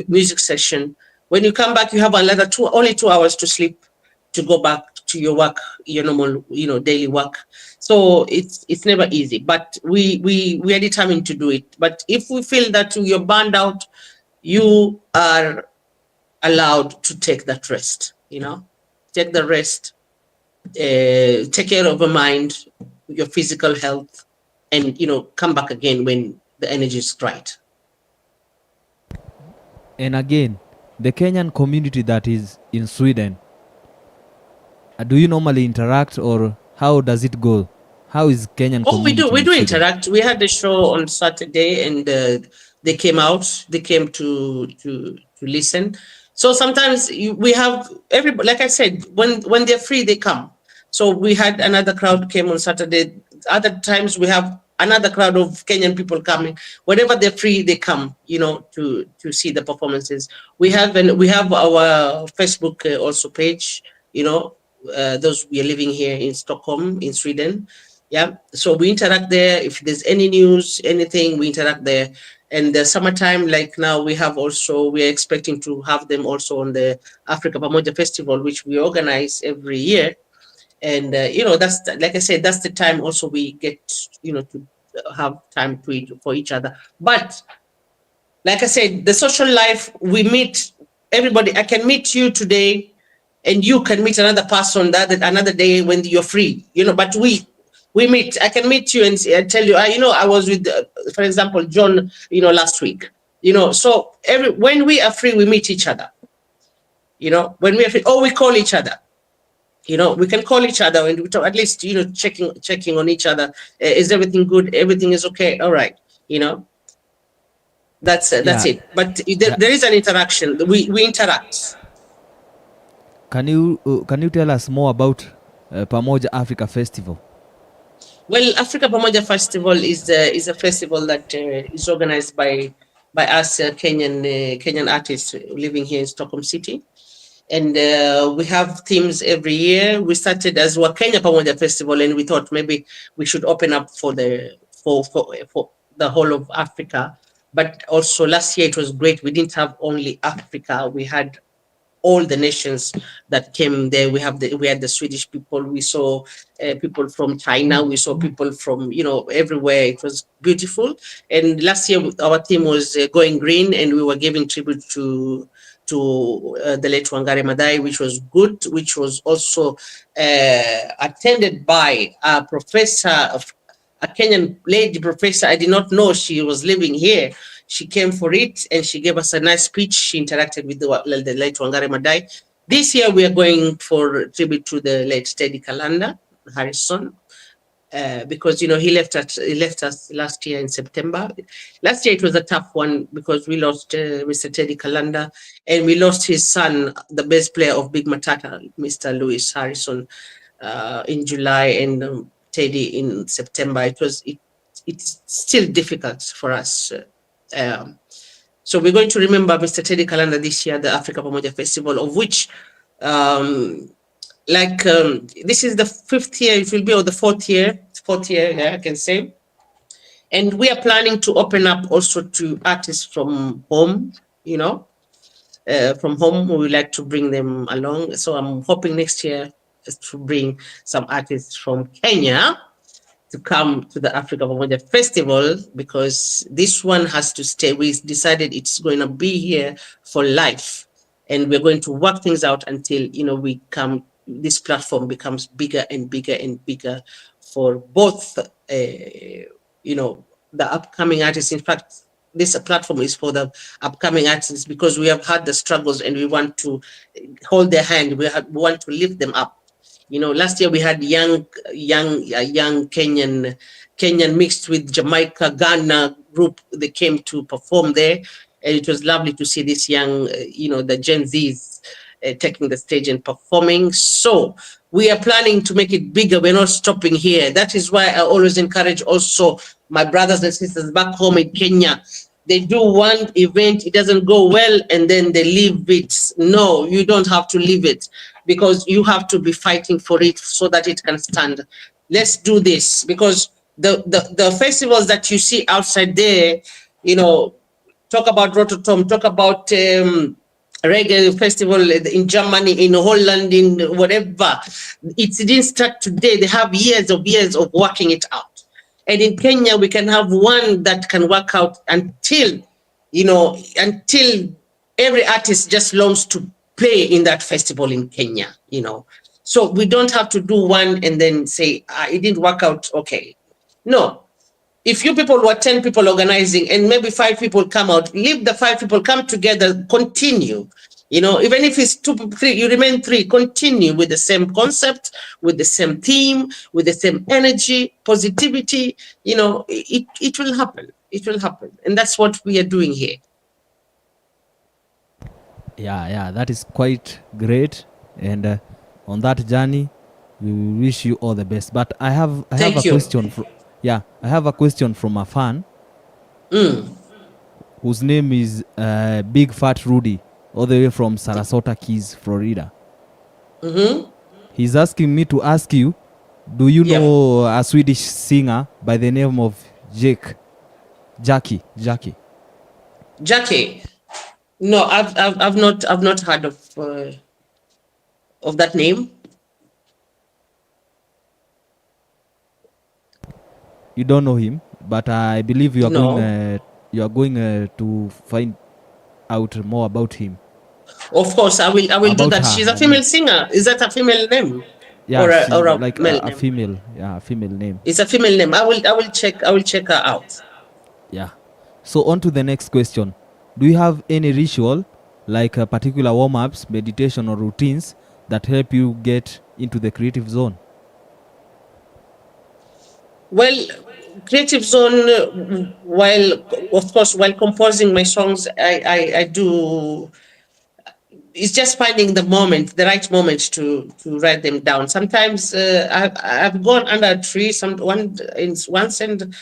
music session. When you come back, you have another only 2 hours to sleep, to go back to your work, your normal, daily work. So it's never easy, but we are determined to do it. But if we feel that you're burned out, you are allowed to take that rest. Take the rest, take care of your mind, your physical health, and come back again when the energy is right. And again, the Kenyan community that is in Sweden, do you normally interact, or how does it go? How is Kenyan community? We in do Sweden? interact. We had a show on Saturday, and they came out. They came to listen. So sometimes we have everybody. Like I said, when they're free, they come. So we had another crowd came on Saturday. Other times we have another crowd of Kenyan people coming. Whenever they're free, they come. To see the performances. We have our Facebook also page. Those we are living here in Stockholm, in Sweden. Yeah, so we interact there. If there's any news, anything, we interact there. And the summertime, like now, we are expecting to have them also on the Afreeka Pamoja Festival, which we organize every year. And that's, like I said, that's the time also we get to have time for each other. But like I said, the social life, we meet everybody. I can meet you today, and you can meet another person another day when you're free. But we meet. I can meet you and tell you. I was with, for example, John. Last week. So when we are free, we meet each other. When we are free, or we call each other. We can call each other and we talk, at least checking on each other. Is everything good? Everything is okay. All right. That's it. But there is an interaction. We interact. Can you tell us more about Pamoja Africa Festival? Well, Afreeka Pamoja Festival is a festival that is organized by us Kenyan artists living here in Stockholm City, and we have themes every year. We started as Kenya Pamoja Festival, and we thought maybe we should open up for the whole of Africa. But also last year it was great. We didn't have only Africa. We had all the nations that came there. We had the Swedish people. We saw people from China. We saw people from everywhere. It was beautiful. And last year our theme was going green, and we were giving tribute to to the late Wangari Maathai, which was good, which was also attended by a professor, a Kenyan lady professor. I did not know she was living here. She came for it and she gave us a nice speech. She interacted with the late Wangari Maathai. This year we are going for tribute to the late Teddy Kalanda Harrison. Because he left us last year in September. Last year it was a tough one because we lost Mr. Teddy Kalanda, and we lost his son, the best player of Big Matata, Mr. Lewis Harrison, in July, and Teddy in September. It's still difficult for us. So we're going to remember Mr. Teddy Kalanda this year, the Afreeka Pamoja Festival, of which this is the 5th year, it will be, or the 4th year, yeah, I can say. And we are planning to open up also to artists from home, from home. We would like to bring them along. So I'm hoping next year to bring some artists from Kenya to come to the Afreeka Pamoja Festival, because this one has to stay. We decided it's going to be here for life, and we're going to work things out until this platform becomes bigger and bigger and bigger for both the upcoming artists. In fact, this platform is for the upcoming artists, because we have had the struggles and we want to hold their hand. We want to lift them up. Last year we had young Kenyan mixed with Jamaica, Ghana group. They came to perform there, and it was lovely to see this young, the Gen Zs taking the stage and performing. So we are planning to make it bigger. We're not stopping here. That is why I always encourage also my brothers and sisters back home in Kenya. They do one event, it doesn't go well, and then they leave it. No, you don't have to leave it, because you have to be fighting for it so that it can stand. Let's do this, because the festivals that you see outside there, talk about Rototom, talk about reggae festival in Germany, in Holland, in whatever. It didn't start today. They have years of working it out. And in Kenya, we can have one that can work out until every artist just longs to play in that festival in Kenya, So we don't have to do one and then say, it didn't work out, okay. No. If you people were 10 people organizing and maybe 5 people come out, leave the 5 people, come together, continue. Even if it's 2, 3, you remain 3, continue with the same concept, with the same theme, with the same energy, positivity, it will happen. It will happen. And that's what we are doing here. Yeah, that is quite great. And on that journey, we wish you all the best. But I have a question. I have a question from a fan whose name is Big Fat Rudy, all the way from Sarasota Keys, Florida. Mm-hmm. He's asking me to ask you, do you know a Swedish singer by the name of Jackie? No, I've not heard of that name. You don't know him, but I believe you are going to find out more about him. Of course, I will do that. She's a female singer. Is that a female name? Yeah, or a like male a name? female. Yeah, a female name. It's a female name. I will check her out. Yeah. So on to the next question. Do you have any ritual, like particular warm-ups, meditation, or routines that help you get into the creative zone? Well, creative zone, while composing my songs, I do. It's just finding the right moment to write them down. Sometimes I've gone under a tree once and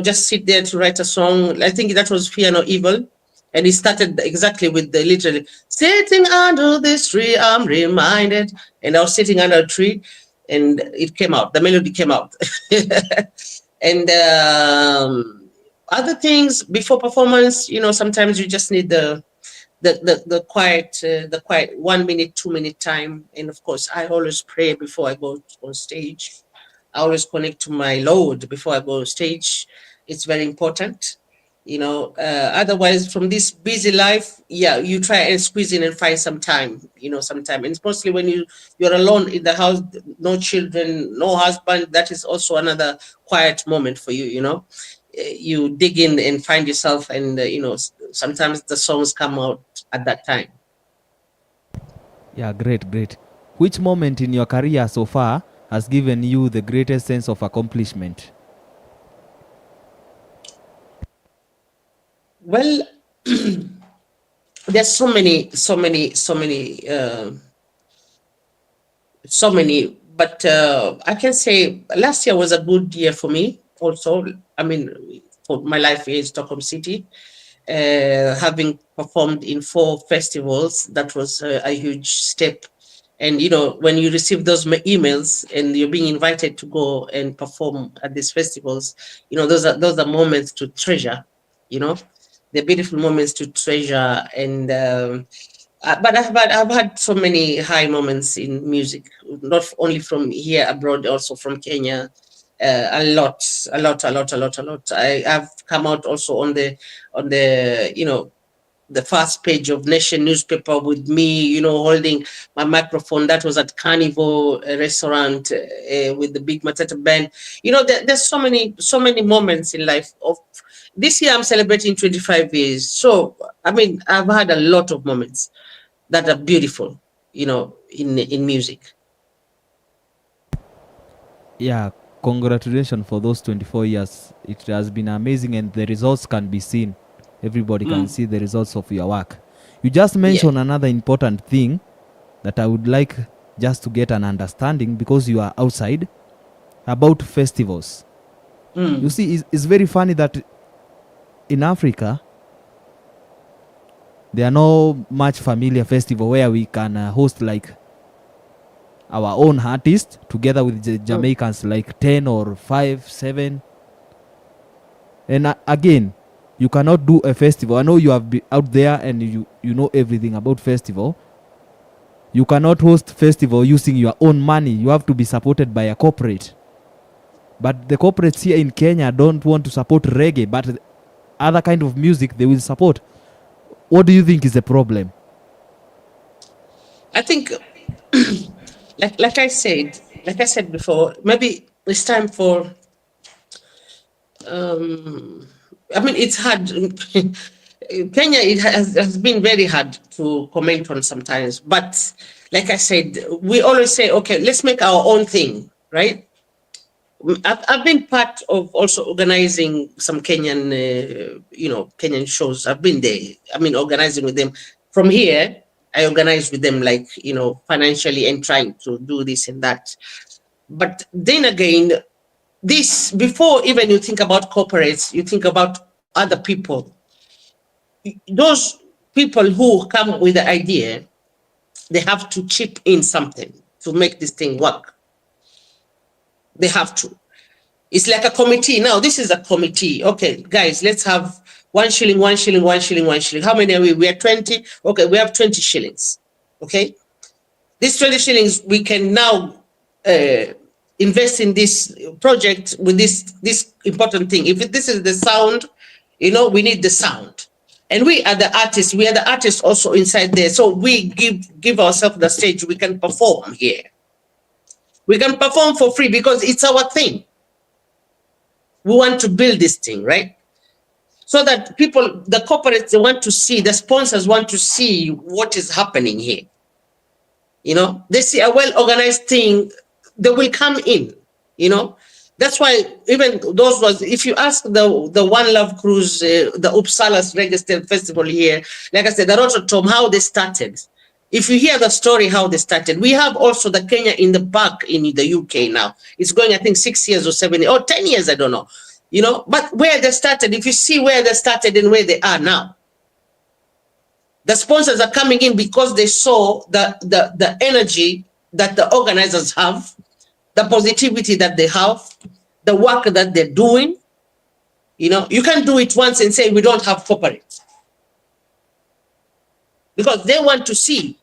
just sit there to write a song. I think that was Fear No Evil, and it started exactly with the literally sitting under this tree. I'm reminded, and I was sitting under a tree, and it came out. The melody came out, and other things before performance. Sometimes you just need the quiet 1 minute, 2 minute time. And of course, I always pray before I go on stage. I always connect to my Lord before I go on stage. It's very important. Otherwise, from this busy life, yeah, you try and squeeze in and find some time, sometime. And it's mostly when you're alone in the house, no children, no husband. That is also another quiet moment for you. You dig in and find yourself, and sometimes the songs come out at that time. Yeah, great. Which moment in your career so far has given you the greatest sense of accomplishment? Well, there's so many, but I can say last year was a good year for me also. I mean, for my life here in Stockholm City, having performed in 4 festivals, that was a huge step. And when you receive those emails and you're being invited to go and perform at these festivals, those are moments to treasure. They're beautiful moments to treasure. And but I've had so many high moments in music, not only from here abroad, also from Kenya. A lot. I have come out also on the the first page of Nation newspaper with me, holding my microphone. That was at Carnival restaurant with the big Matata band. There's so many moments in life. Of this year, I'm celebrating 25 years. So I mean, I've had a lot of moments that are beautiful, in music. Yeah, congratulations for those 24 years. It has been amazing, and the results can be seen. Everybody can see the results of your work. You just mentioned another important thing that I would like just to get an understanding, because you are outside, about festivals. You see, it's very funny that in Africa, there are no much familiar festival where we can host like our own artists together with the Jamaicans, like 10 or 5, 7. And again, you cannot do a festival. I know you have been out there and you know everything about festival. You cannot host festival using your own money. You have to be supported by a corporate. But the corporates here in Kenya don't want to support reggae, but other kind of music they will support. What do you think is the problem? I think, like I said before, maybe it's time for. I mean, it's hard. Kenya, it has been very hard to comment on sometimes. But like I said, we always say, okay, let's make our own thing, right? I've been part of also organizing some Kenyan, Kenyan shows. I've been there. I mean, organizing with them. From here, I organize with them, like, financially, and trying to do this and that. But then again, this, before even you think about corporates, you think about other people. Those people who come with the idea, they have to chip in something to make this thing work. They have to. It's like a committee. Now, this is a committee. Okay, guys, let's have 1 shilling, 1 shilling, 1 shilling, 1 shilling. How many are we? We are 20. Okay, we have 20 shillings. Okay. These 20 shillings, we can now invest in this project with this important thing. If this is the sound, we need the sound. And we are the artists. We are the artists also inside there. So we give ourselves the stage. We can perform here. We can perform for free because it's our thing. We want to build this thing, right? So that people, the corporates, they want to see, the sponsors want to see what is happening here. They see a well-organized thing, they will come in, That's why even those was, if you ask the One Love Cruise, the Uppsala's Reggae Festival here, like I said, the Rototom, how they started. If you hear the story, how they started, we have also the Kenya in the back in the UK now. It's going, I think, 6 years or 7 years, or 10 years, I don't know. But where they started, if you see where they started and where they are now, the sponsors are coming in because they saw the energy that the organizers have, the positivity that they have, the work that they're doing. You can't do it once and say we don't have corporate, because they want to see.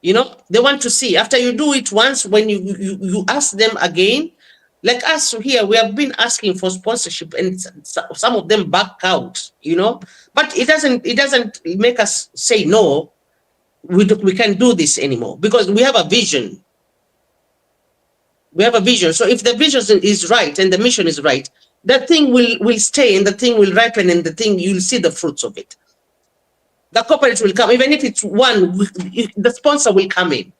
They want to see. After you do it once, when you ask them again, Like us here, we have been asking for sponsorship, and some of them back out, But it doesn't make us say no. We can't do this anymore because we have a vision. We have a vision. So if the vision is right and the mission is right, that thing will stay, and the thing will ripen, and the thing you'll see the fruits of it. The corporate will come, even if it's one. The sponsor will come in,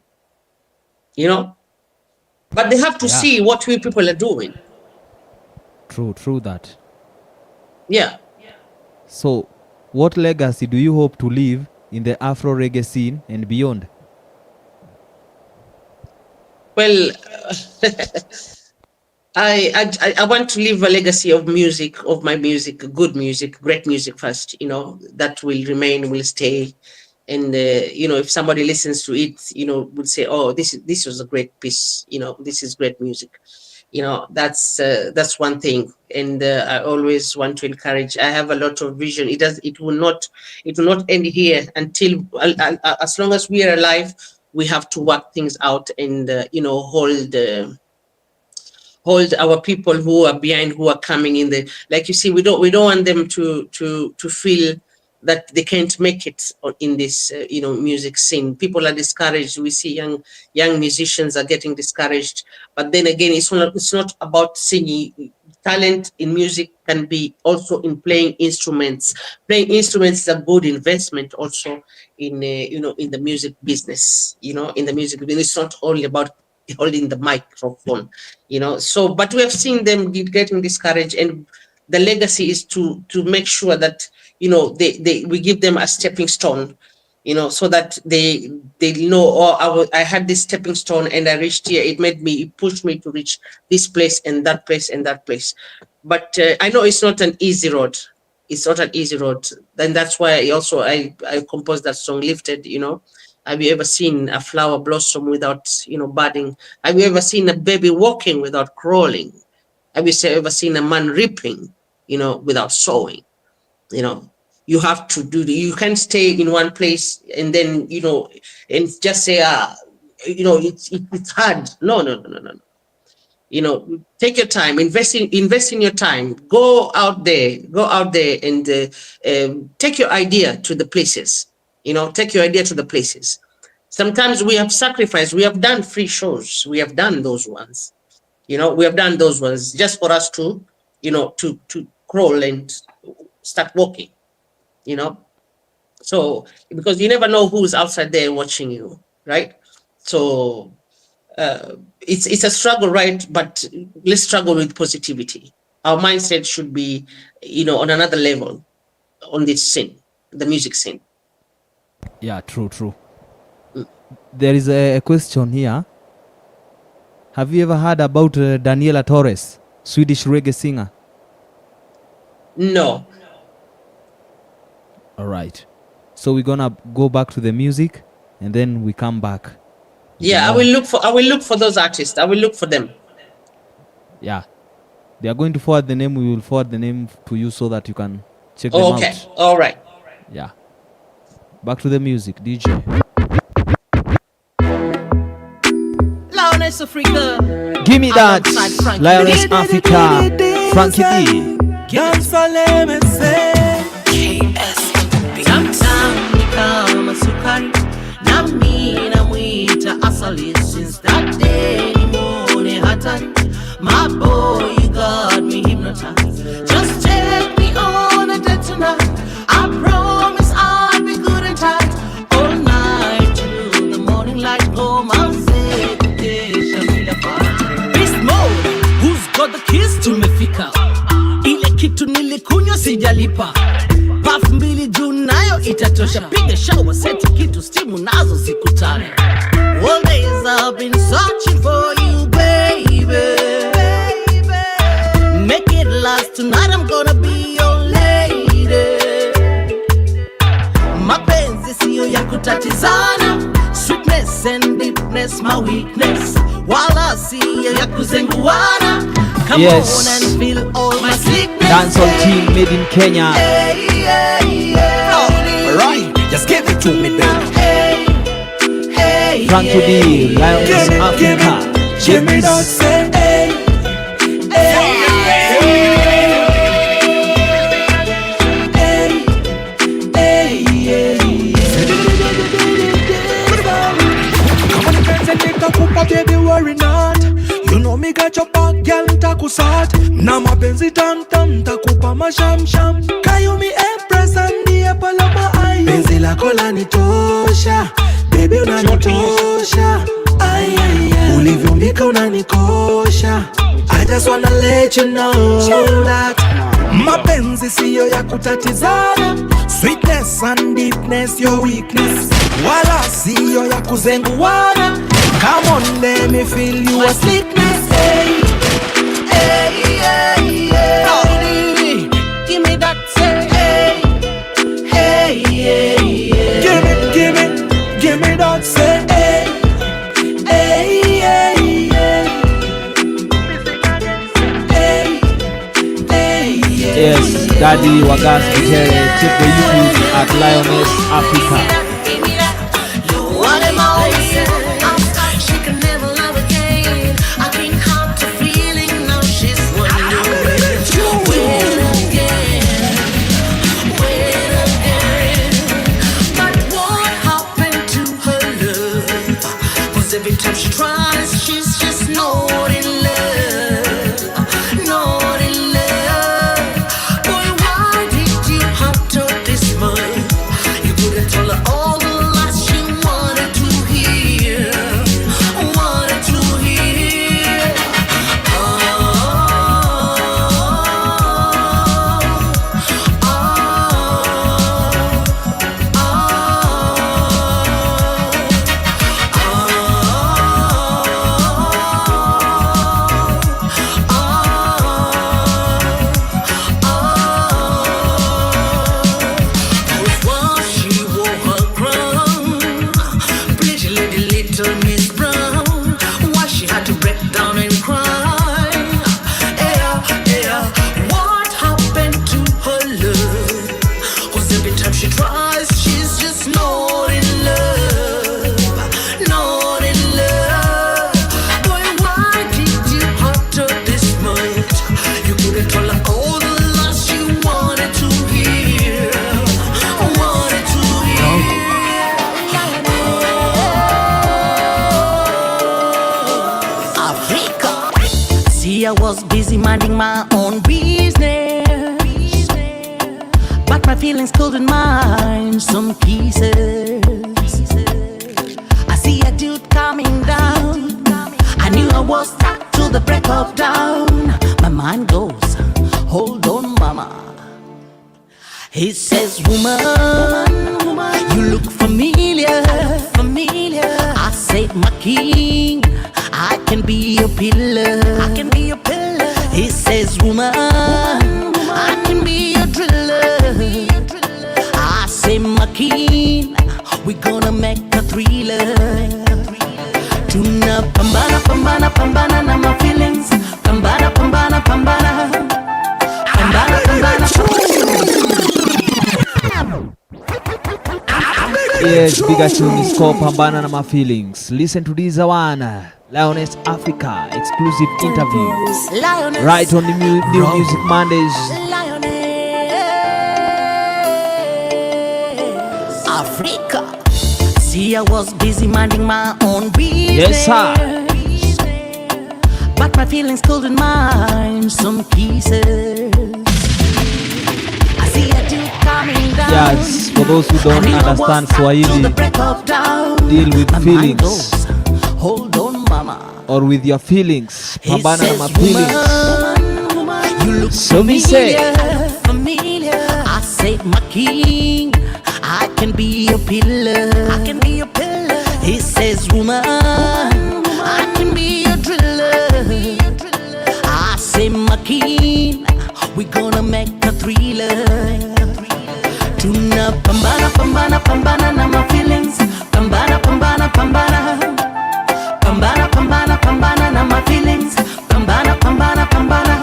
But they have to see what we people are doing. True that. Yeah. So, what legacy do you hope to leave in the Afro reggae scene and beyond? Well, I want to leave a legacy of music, of my music, good music, great music first, that will remain, will stay. And, if somebody listens to it, would say, oh, this was a great piece, this is great music. That's one thing. And I always want to encourage, I have a lot of vision. It will not end here until, as long as we are alive, we have to work things out and, hold our people who are behind, who are coming in the, like you see, we don't want them to feel that they can't make it in this, music scene. People are discouraged. We see young musicians are getting discouraged. But then again, it's not about singing. Talent in music can be also in playing instruments. Playing instruments is a good investment also in, in the music business. In the music business, it's not only about holding the microphone. So, but we have seen them getting discouraged, and the legacy is to make sure that, we give them a stepping stone, so that they know, I had this stepping stone and I reached here. It pushed me to reach this place and that place and that place. But I know it's not an easy road. It's not an easy road. And that's why I composed that song, Lifted. Have you ever seen a flower blossom without, budding? Have you ever seen a baby walking without crawling? Have you ever seen a man reaping, without sowing? You have to you can't stay in one place and then, and just say, it's hard. No. Take your time, invest in your time, go out there and take your idea to the places, take your idea to the places. Sometimes we have sacrificed, we have done free shows, we have done those ones, we have done those ones just for us to, to crawl and start walking. So because you never know who's outside there watching you, right? So it's a struggle, right? But let's struggle with positivity. Our mindset should be, on another level on this scene, the music scene. Yeah, true. There is a question here. Have you ever heard about Daniela Torres, Swedish reggae singer? No. All right. So we're gonna go back to the music, and then we come back. Yeah, I will look for those artists. I will look for them. Yeah, they are going to forward the name. We will forward the name to you so that you can check them out. Okay. All right. Yeah. Back to the music, DJ. Lioness, Afreeka. Give me that. Alongside Frankie. Lioness, Afreeka. Frankie D. Tamtam ni kama sukari, nami namwita asali. Since that day nimone hatari, my boy, you got me hypnotized. Just take me on a date tonight. I promise I'll be good and tight all night till the morning light. Oh my say, Shamila party. Beast mode, who's got the keys? Tumefika. Ile kitu nilikunywa sijalipa. Puff mbili juu nayo itatosha. Piga shower, seti kitu stimu nazo zikutane. All days I've been searching for you, baby. Make it last tonight, I'm gonna be your lady. Mapenzi siyo ya kutatizana, sweetness and deepness my weakness. Wala siyo ya kuzenguana. Come Yes. on and feel all my sickness. Dancehall team made in Kenya. Alright, just give it to me, baby. Frankie D, Lioness, Afreeka. Give me that say, hey, But baby worry not, you know me got your back, girl, ntakusat. Na mapenzi tam takupa mashamsham. Kayo mi empress and the apple of my eye. Penzi lako lanitosha, baby unanitosha. Ay, ay, ay. Ulivyombika unanikosha. I just wanna let you know that mapenzi siyo ya kutatizana. Sweetness and deepness your weakness. Wala siyo ya kuzenguana. Come on, let me feel you a slickness. Hey, hey, hey, hey. Baby, give me that say. Hey, hey, hey, hey. Give me that say. Hey, hey, hey, hey. Hey, hey, hey. Yes, Daddy Wagas Vitere. Check the YouTube at Lioness Afreeka. What am I she can never love again. I can't help the feeling now she's wondering. Wait again. But what happened to her love? 'Cause every time she tries, she's just not in love. Not in love. Boy, why did you have to this much? You could have told her all the lies she wanted to hear. Wanted to hear. Oh, oh, once she wore her crown, pretty lady little Miss Brown, why she had to break down and cry? Yeah, yeah. What happened to her love? 'Cause every time she tries, she's just not in love. Not in love. Boy, why did you have to this much? You could have told her all the lies she wanted to hear. Wanted to hear. Afreeka. See, I was busy minding my own business, but my feelings couldn't mind some pieces. I see a dude coming down. I knew I was stuck to the break of dawn. My mind goes, hold on, mama. He says, woman, you look familiar. I said, my king, I can be your pillar. He says, woman, I can be your driller. I say, my king, we gonna make a thriller. Tuna pambana, pambana, pambana na my feelings. Pambana, pambana, pambana. Pambana, pambana. Yes, bigger tune is called Pambana na My Feelings. Listen to this one. Lioness Afreeka exclusive interview. Lioness. Right on the New Music Mondays. Lioness. Afreeka. See, I was busy minding my own business. Yes, sir. But my feelings couldn't mind some pieces. I see a dude coming down. Yes, for those who don't understand Swahili, deal with feelings. Hold on, mama. Or with your feelings. Pambana na my feelings. You look So me say. familiar. I said, my king, I can be your pillar. He says, woman, I can be your driller. I say, my king, we gonna make a thriller. Tuna pambana, pambana, pambana na my feelings. Pambana, pambana, pambana. Pambana, pambana, pambana na my feelings. Pambana, pambana, pambana.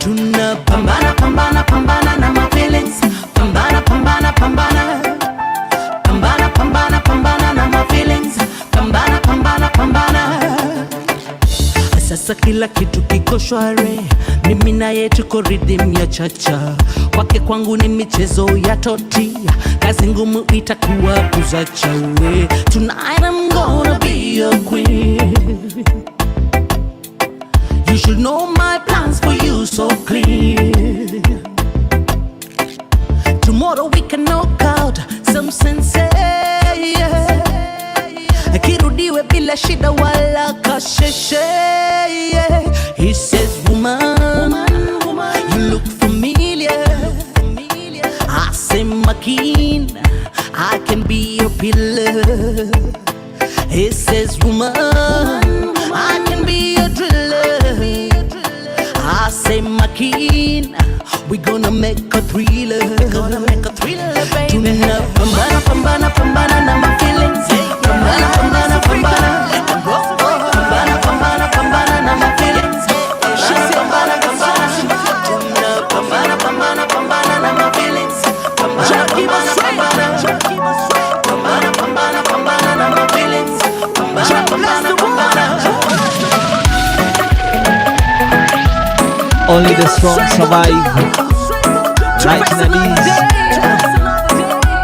Tuna pambana, pambana, pambana na my feelings. Pambana, pambana, pambana. Pambana, pambana, pambana na my feelings. Pambana, pambana, pambana. Sasa kila kitu kiko shwari, mimi na yeye tuko rhythm ya chacha. Kwake kwangu ni michezo ya toti, kazi ngumu itakuwa kuzacha we. Tonight I'm gonna be your queen. You should know my plans for you so clear. Tomorrow we can knock out some sense. Kirudiwe bila shida wala kasheshe. He says, woman, you look familiar. I say, Makeen, I can be your pillar. He says, woman, I can be your driller. I say, Makeen, we gonna make a thriller. Baby. Pambana, pambana, pambana, na my feelings. Pambana, pambana, pambana. Pambana, pambana, pambana, na my feelings. Pambana, pambana, pambana. Pambana, pambana, pambana, na my feelings. Pambana, pambana, pambana. Pambana, pambana, pambana, na my feelings. Pambana, pambana, pambana. Only the strong survive. Right in these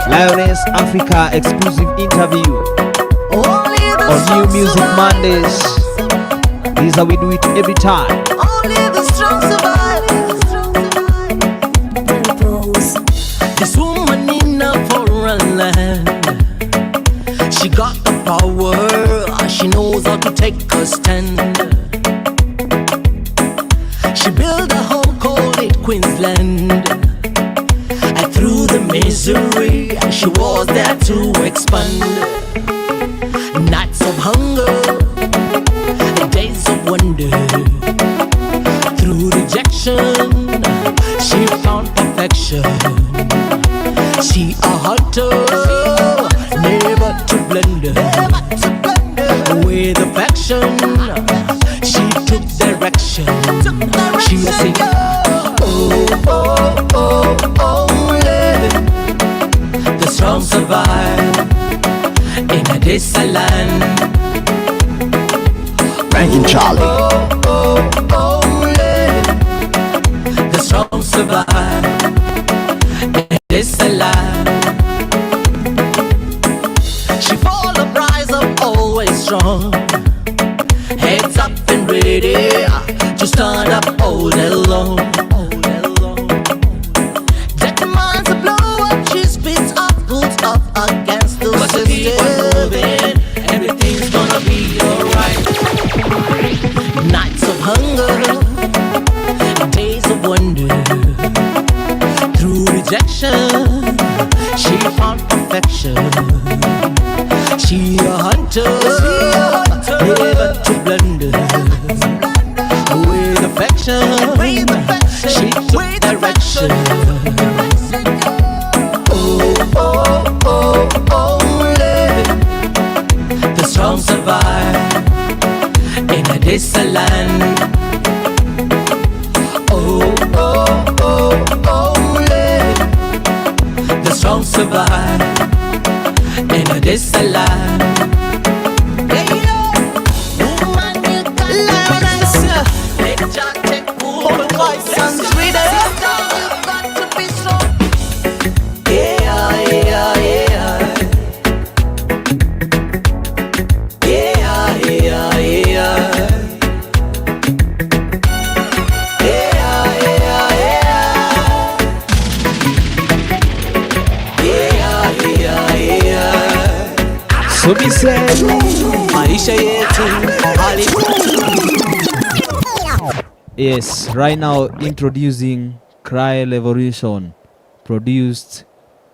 Lioness Afreeka exclusive interview on New Music Mondays. This is how we do it every time. Only the strong survive. This woman in a foreign land, she got the power. She knows how to take a stand. She built a home, called it Queensland. And through the misery, she was there to expand. Nights of hunger and days of wonder. Through rejection, she found perfection. She a hunter, never to blender. With affection, she took direction. She a sing, oh, oh, oh, oh, yeah. The strong survive in a desert land. Ranking Charlie. Oh, oh, oh, yeah. The strong survive in a desert land. She fall up, rise up, always strong. Heads up and ready to stand up all day long. Determined to blow up, she spits up, pulls up against the system. Keep on moving, everything's gonna be alright. Nights of hunger, days of wonder. Through rejection, she found perfection. She a hunter, never to blunder. With affection, she took direction. Oh, oh, oh, oh, yeah. The strong survive in a desert land. Oh, oh, oh, oh, yeah. The strong survive in a desert land. So we say, yes, right now introducing Cry Revolution, produced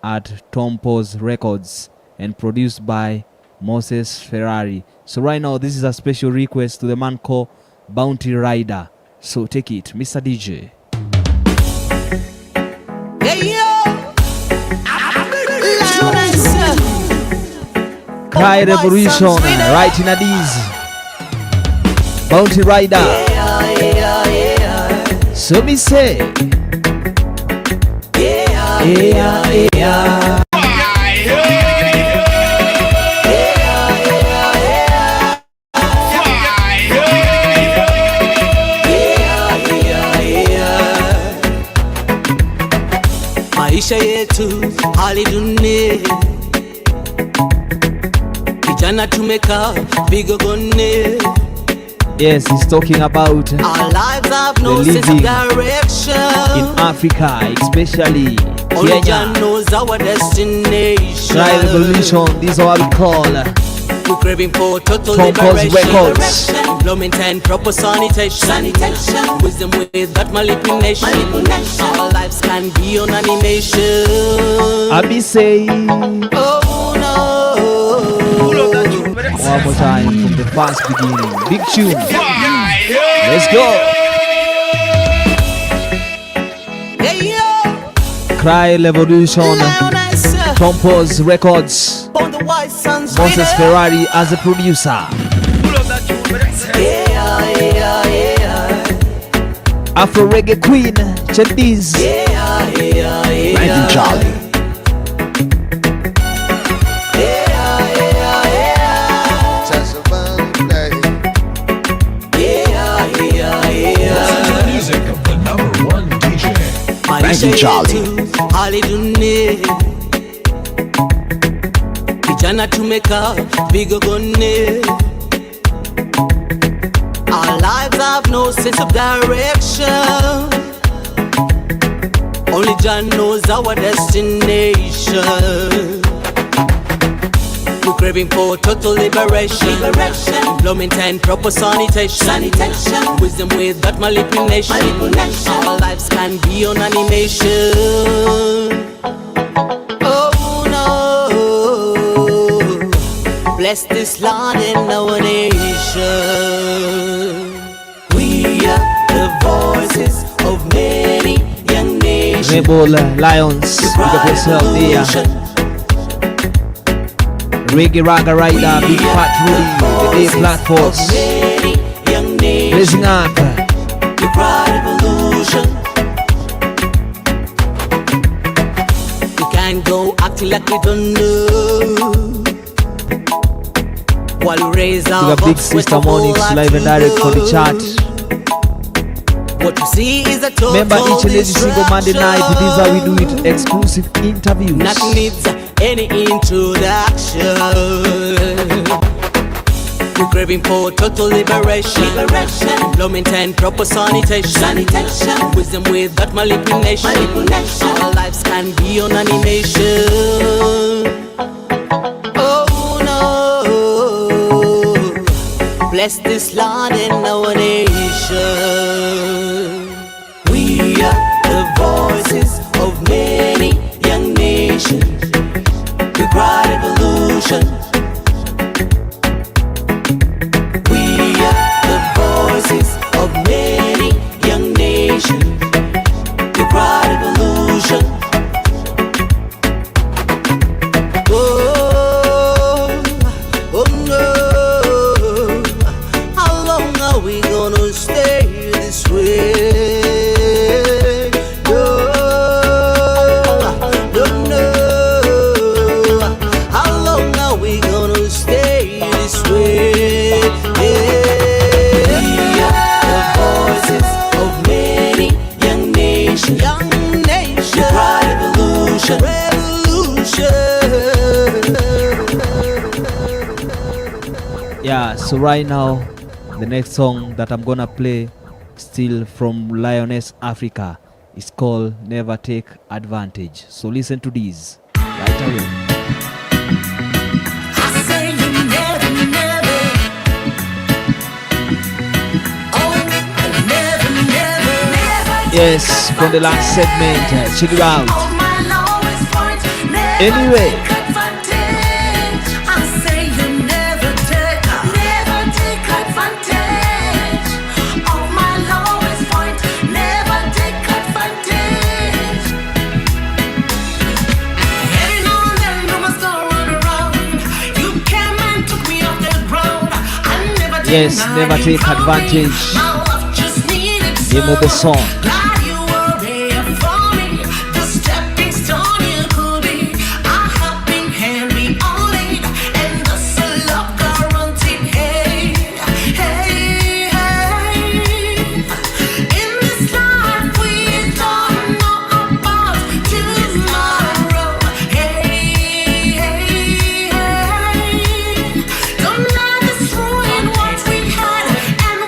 at Tompo's Records and produced by Moses Ferrari. So right now this is a special request to the man called Bounty Rider. So take it, Mr. DJ. Cry Revolution, right in Adiz. Bounty Rider. So me say, maisha yetu hali dunia, kijana tumekaa vigogone, Yes, he's talking about Our lives have the no sense of living direction. in Africa, especially Only Jah Kenya. knows our destination. Cry revolution, this is what we call We're craving for total Trumpers liberation. Records. Employment and proper sanitation. Wisdom without manipulation. Our lives can be on animation. I be say Oh no. one more time from the first beginning. Big tune. Let's go. Hey yo. Cry revolution. Lioness. Trumpers Records. On the white suns. Moses Ferrari as a producer. Yeah, yeah, yeah. Afro Reggae Queen. Check this. Yeah, yeah, yeah. Charlie. Music of the #1 DJ. Thank you, Charlie. Hallelujah. Vijana tumeka vigogone. Our lives have no sense of direction. Only Jah knows our destination. We're craving for total liberation. Employment and proper sanitation. Wisdom without manipulation. Our lives can be on animation. Oh no. Bless this land and our nation. We are the voices of many young nations. Rebel Lions. Big up yourself there. Reggae Raga Rider, Big Fat Rudy, the A Platforms. Many young nations. Blazing up. The cry revolution. We can't go acting like we don't know. While we raise our We got Big voice, Sister we're Monix all live and direct for the chat. What you see is a total Remember each and every single Monday night, this is how we do it. Exclusive interviews. Nothing needs any introduction. We're craving for total liberation. Employment and proper sanitation. Wisdom without manipulation. Our lives can be on animation. Oh no. Bless this land and our nation. We are the voices of many young nations. We cry revolution. We are the voices of many young nations. We cry revolution. Oh, oh no. How long are we gonna stay this way? Yeah, so right now, the next song that I'm gonna play, still from Lioness Afreeka, is called Never Take Advantage. So listen to this right away. I say you never, never. Oh, never, never, never. Yes, from the last segment, check it out. On my lowest point, never Anyway. take advantage. I say you never take advantage. On my lowest point, never take advantage. Every now and then you must go run around. You came and took me off the ground. I never Yes, denied never you take from me. advantage. My love just needed Name of the some. song. Glad you were there for me. The stepping stone you could be. A helping hand we all need. And the love guaranteed. Hey, hey, hey. In this life we don't know about tomorrow. Hey, hey, hey. Don't let us ruin what we had and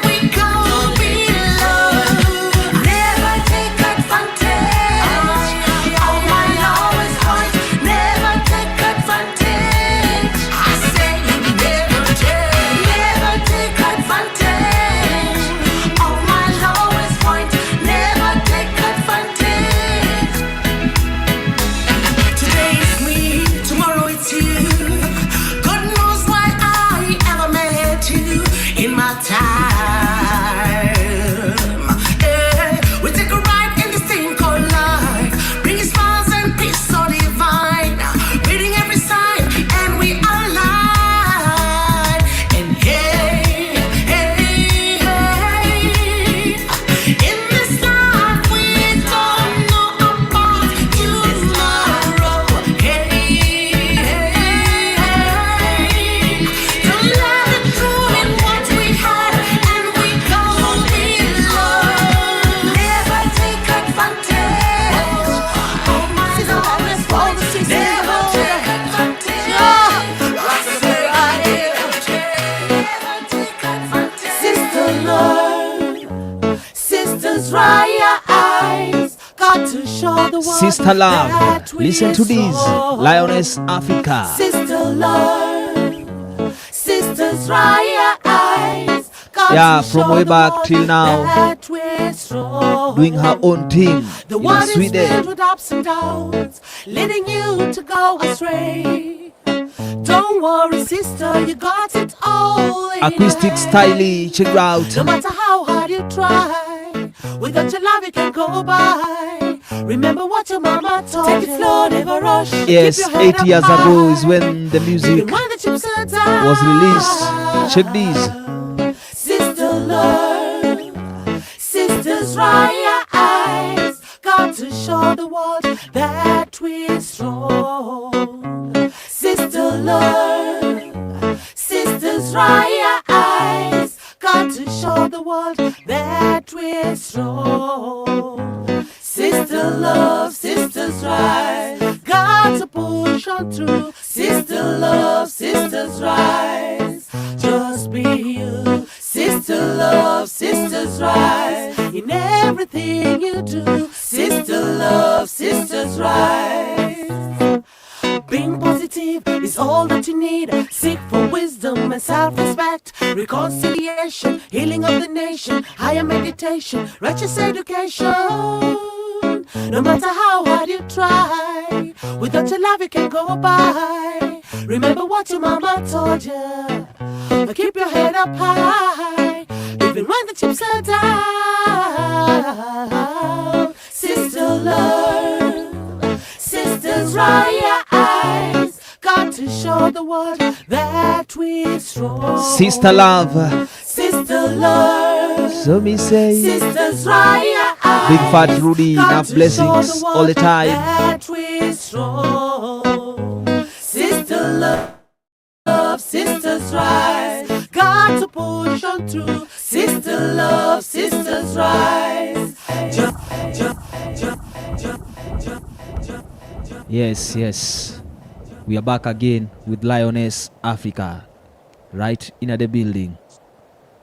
time. We take a ride in this thing called life, bringing smiles and peace so divine, reading every sign, and we are alive. And hey, hey, hey, in this life we don't know about tomorrow. Hey, hey, hey, don't let it ruin what we had, and we go below. Never take advantage of my love for the season. Never take advantage. Never take advantage. Sister Lord, sisters, dry your eyes. Got to show the world Sister Love, that we listen to this. strong. Lioness Afreeka. Sister Lord, sisters, dry your eyes. Got Yeah, to from show way the back world till now, that we're strong. doing her own thing The in world is filled Sweden. with ups and downs, leading you to go astray. Don't worry, sister, you got it all in Acoustic your style, head. check it out. No matter how hard you try, without your love you can go by. Remember what your mama told you. Take it slow, never rush. Yes, Keep your head 8 up years high. ago is when the music Even when the chips are down. was released. Check this. Sister Lord, sisters, dry your eyes. Got to show the world that we're strong. Sister Lord, sisters, dry your eyes. Got to show the world that we're strong. Sister love, sisters rise. Got to push on through. Sister love, sisters rise. Just be you. Sister love, sisters rise. In everything you do. Sister love, sisters rise. Being positive is all that you need. Seek for wisdom and self-respect, reconciliation, healing of the nation, higher meditation, righteous education. No matter how hard you try, without your love you can go by. Remember what your mama told you. Keep your head up high, even when the chips are down. Sister love, sisters, dry your eyes. Got to show the world that we're strong. Sister Love. Sister love, So me say, sisters, dry your eyes. Big Fat Rudy, Got enough to blessings show the all the world time. that we're strong. Sister love, sisters rise. Got to push on through. Sister love, sisters rise. Jump, jump, jump, jump, jump, jump, jump. Yes. We are back again with Lioness Afreeka, right in the building.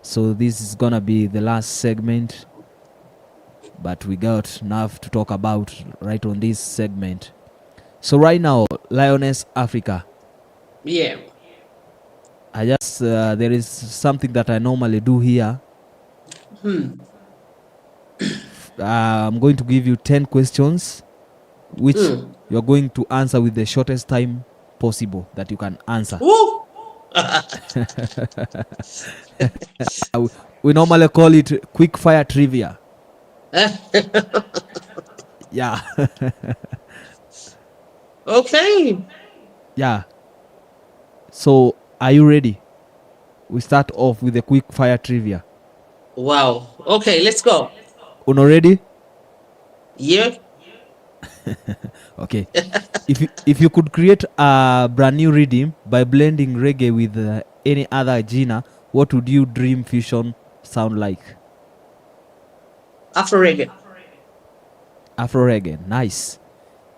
So this is gonna be the last segment, but we got enough to talk about right on this segment. So right now, Lioness Afreeka, Yeah. I just there is something that I normally do here. I'm going to give you 10 questions, which you're going to answer with the shortest time possible that you can answer. Woo! We normally call it quick fire trivia. Yeah. Okay. Yeah. So, are you ready? We start off with the quick fire trivia. Wow. Okay, let's go. Uno ready? Yeah. Okay. If you could create a brand new rhythm by blending reggae with any other genre, what would you dream fusion sound like? Afro reggae. Afro reggae. Nice.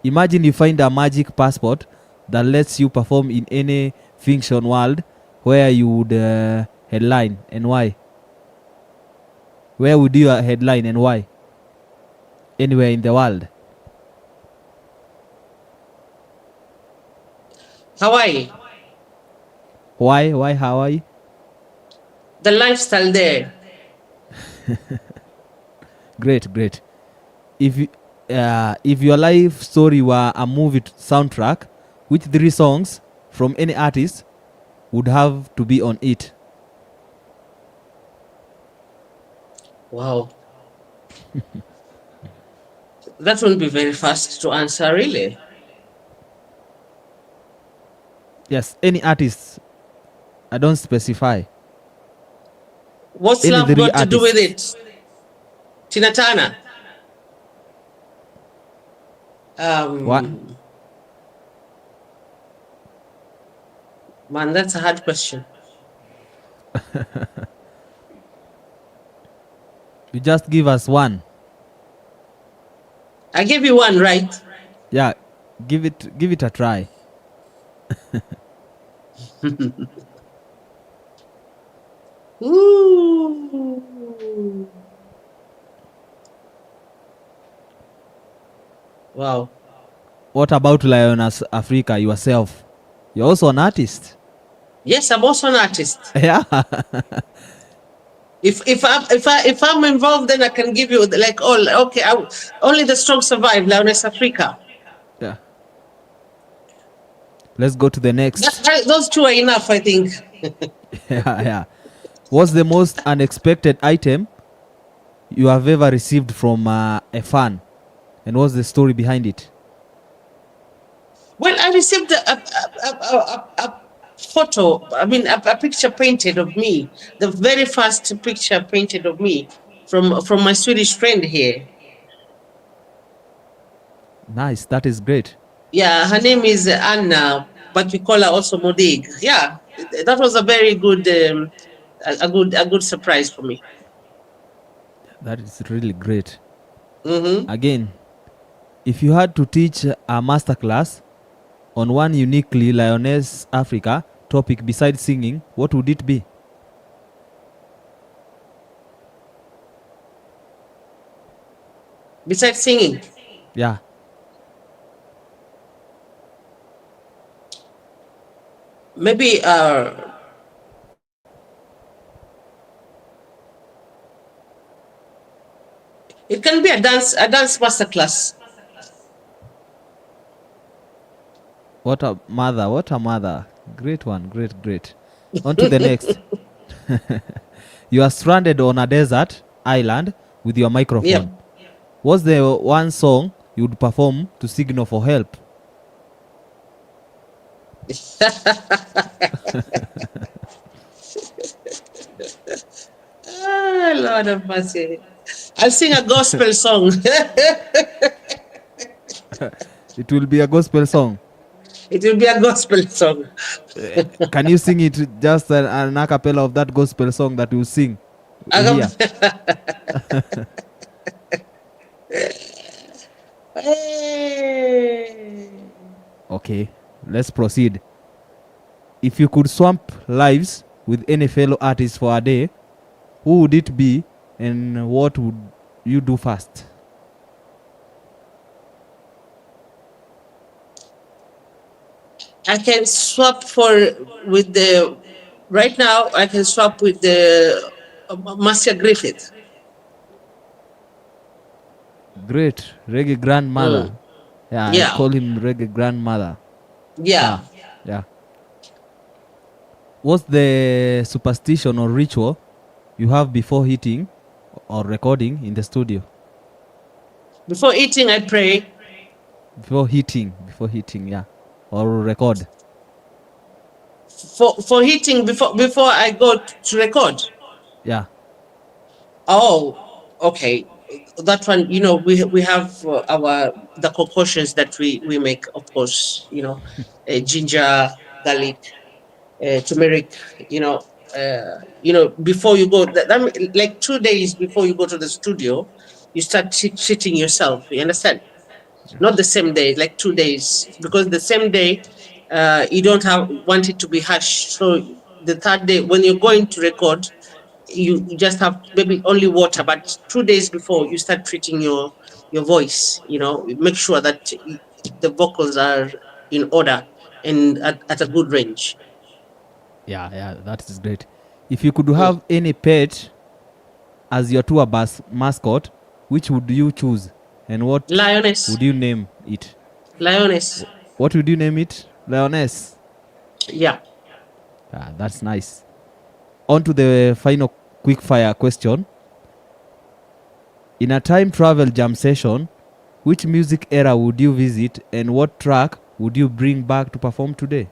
Imagine you find a magic passport that lets you perform in any fiction world. Where you would headline and why? Where would you headline and why? Anywhere in the world. Hawaii. Why Hawaii? The lifestyle there. Great. If your life story were a movie soundtrack, which 3 songs from any artist would have to be on it? Wow. That won't be very fast to answer, really. Yes, any artist. I don't specify. What's Any love 3 got to do with artists. it? Tina Turner. What? Man, that's a hard question. You just give us one. I gave you one, right? Yeah, give it a try. Ooh. Wow. What about Lioness Afreeka yourself? You're also an artist. Yes, I'm also an artist. Yeah. If I'm involved, then I can give you like all. Okay, only the strong survive. Lioness Afreeka. Yeah. Let's go to the next. Those two are enough, I think. Yeah. What's the most unexpected item you have ever received from a fan? And what's the story behind it? Well, I received a photo. I mean, a picture painted of me. The very first picture painted of me from my Swedish friend here. Nice. That is great. Yeah, her name is Anna, but we call her also Modig. Yeah, that was a very good, a good surprise for me. That is really great. Mm-hmm. Again, if you had to teach a masterclass on one uniquely Lioness Afreeka topic besides singing, what would it be? Besides singing, Yeah. maybe it can be a dance masterclass. What a mother. Great one. Great. On to the next. You are stranded on a desert island with your microphone. Yep. What's the one song you would perform to signal for help? Ah, Lord of mercy. I'll sing a gospel song. It will be a gospel song. It will be a gospel song. Can you sing it just an a cappella of that gospel song that you sing? Here. Hey. Okay, let's proceed. If you could swap lives with any fellow artist for a day, who would it be and what would you do first? I can swap right now I can swap with the Marcia Griffith. Great. Reggae grandmother. Yeah, Yeah. I call him reggae grandmother. Yeah. Yeah. What's the superstition or ritual you have before hitting or recording in the studio? Before eating, I pray. Before hitting, yeah. Or record. For hitting, before I go to record. Yeah. Oh, okay. That one, we have the concoctions that we make, of course, ginger, garlic, turmeric, before you go, like 2 days before you go to the studio, you start treating yourself. You understand? Not the same day, like 2 days, because the same day, you don't want it to be harsh. So the third day, when you're going to record, you just have maybe only water, but 2 days before you start treating your voice, make sure that the vocals are in order and at a good range. Yeah, that is great. If you could have any pet as your tour bus mascot, which would you choose and what Lioness. would you name it? Lioness. What would you name it? Lioness. Yeah. That's nice. On to the final quick fire question. In a time travel jam session, which music era would you visit and what track would you bring back to perform today?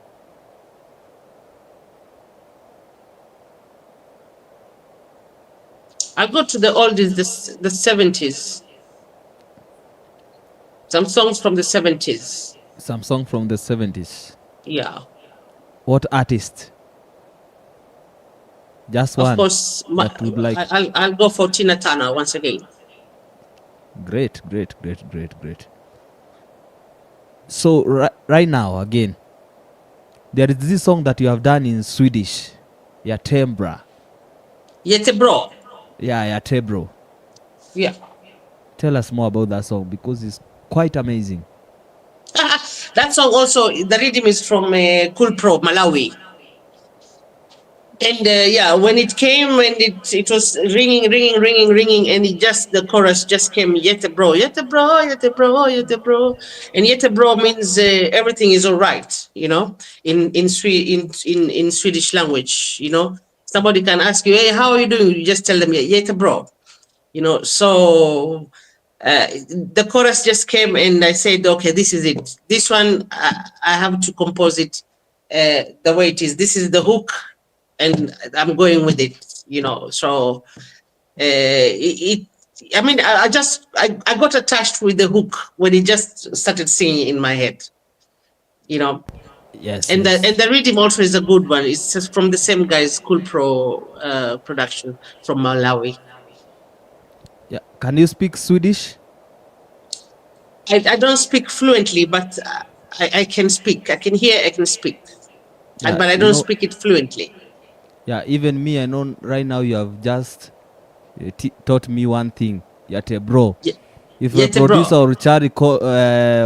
I'll go to the oldies, the 70s. Some songs from the 70s. Some song from the 70s. Yeah. What artist? Just Of one. course, that would like. I'll go for Tina Turner once again. Great. So right now again, there is this song that you have done in Swedish, Yatembra. Yetebro. Yeah, Yatebro. Yeah. Tell us more about that song because it's quite amazing. That song also, the rhythm is from Cool Pro, Malawi. And yeah, when it came, and it was ringing, and the chorus just came, Yetebro. And Yetebro means everything is all right, in Swedish language, Somebody can ask you, hey, how are you doing? You just tell them, Yetebro. So the chorus just came and I said, okay, this is it. This one, I have to compose it the way it is. This is the hook and I'm going with it, So I got attached with the hook when it just started singing in my head, Yes. And the rhythm also is a good one. It's just from the same guys, Cool Pro production from Malawi. Yeah. Can you speak Swedish? I don't speak fluently, but I can speak. I can hear, I can speak. Yeah, But I don't speak it fluently. Yeah, even me, I know right now you have just taught me one thing, Yatebro. Yeah. If a Yetebro. producer or Chari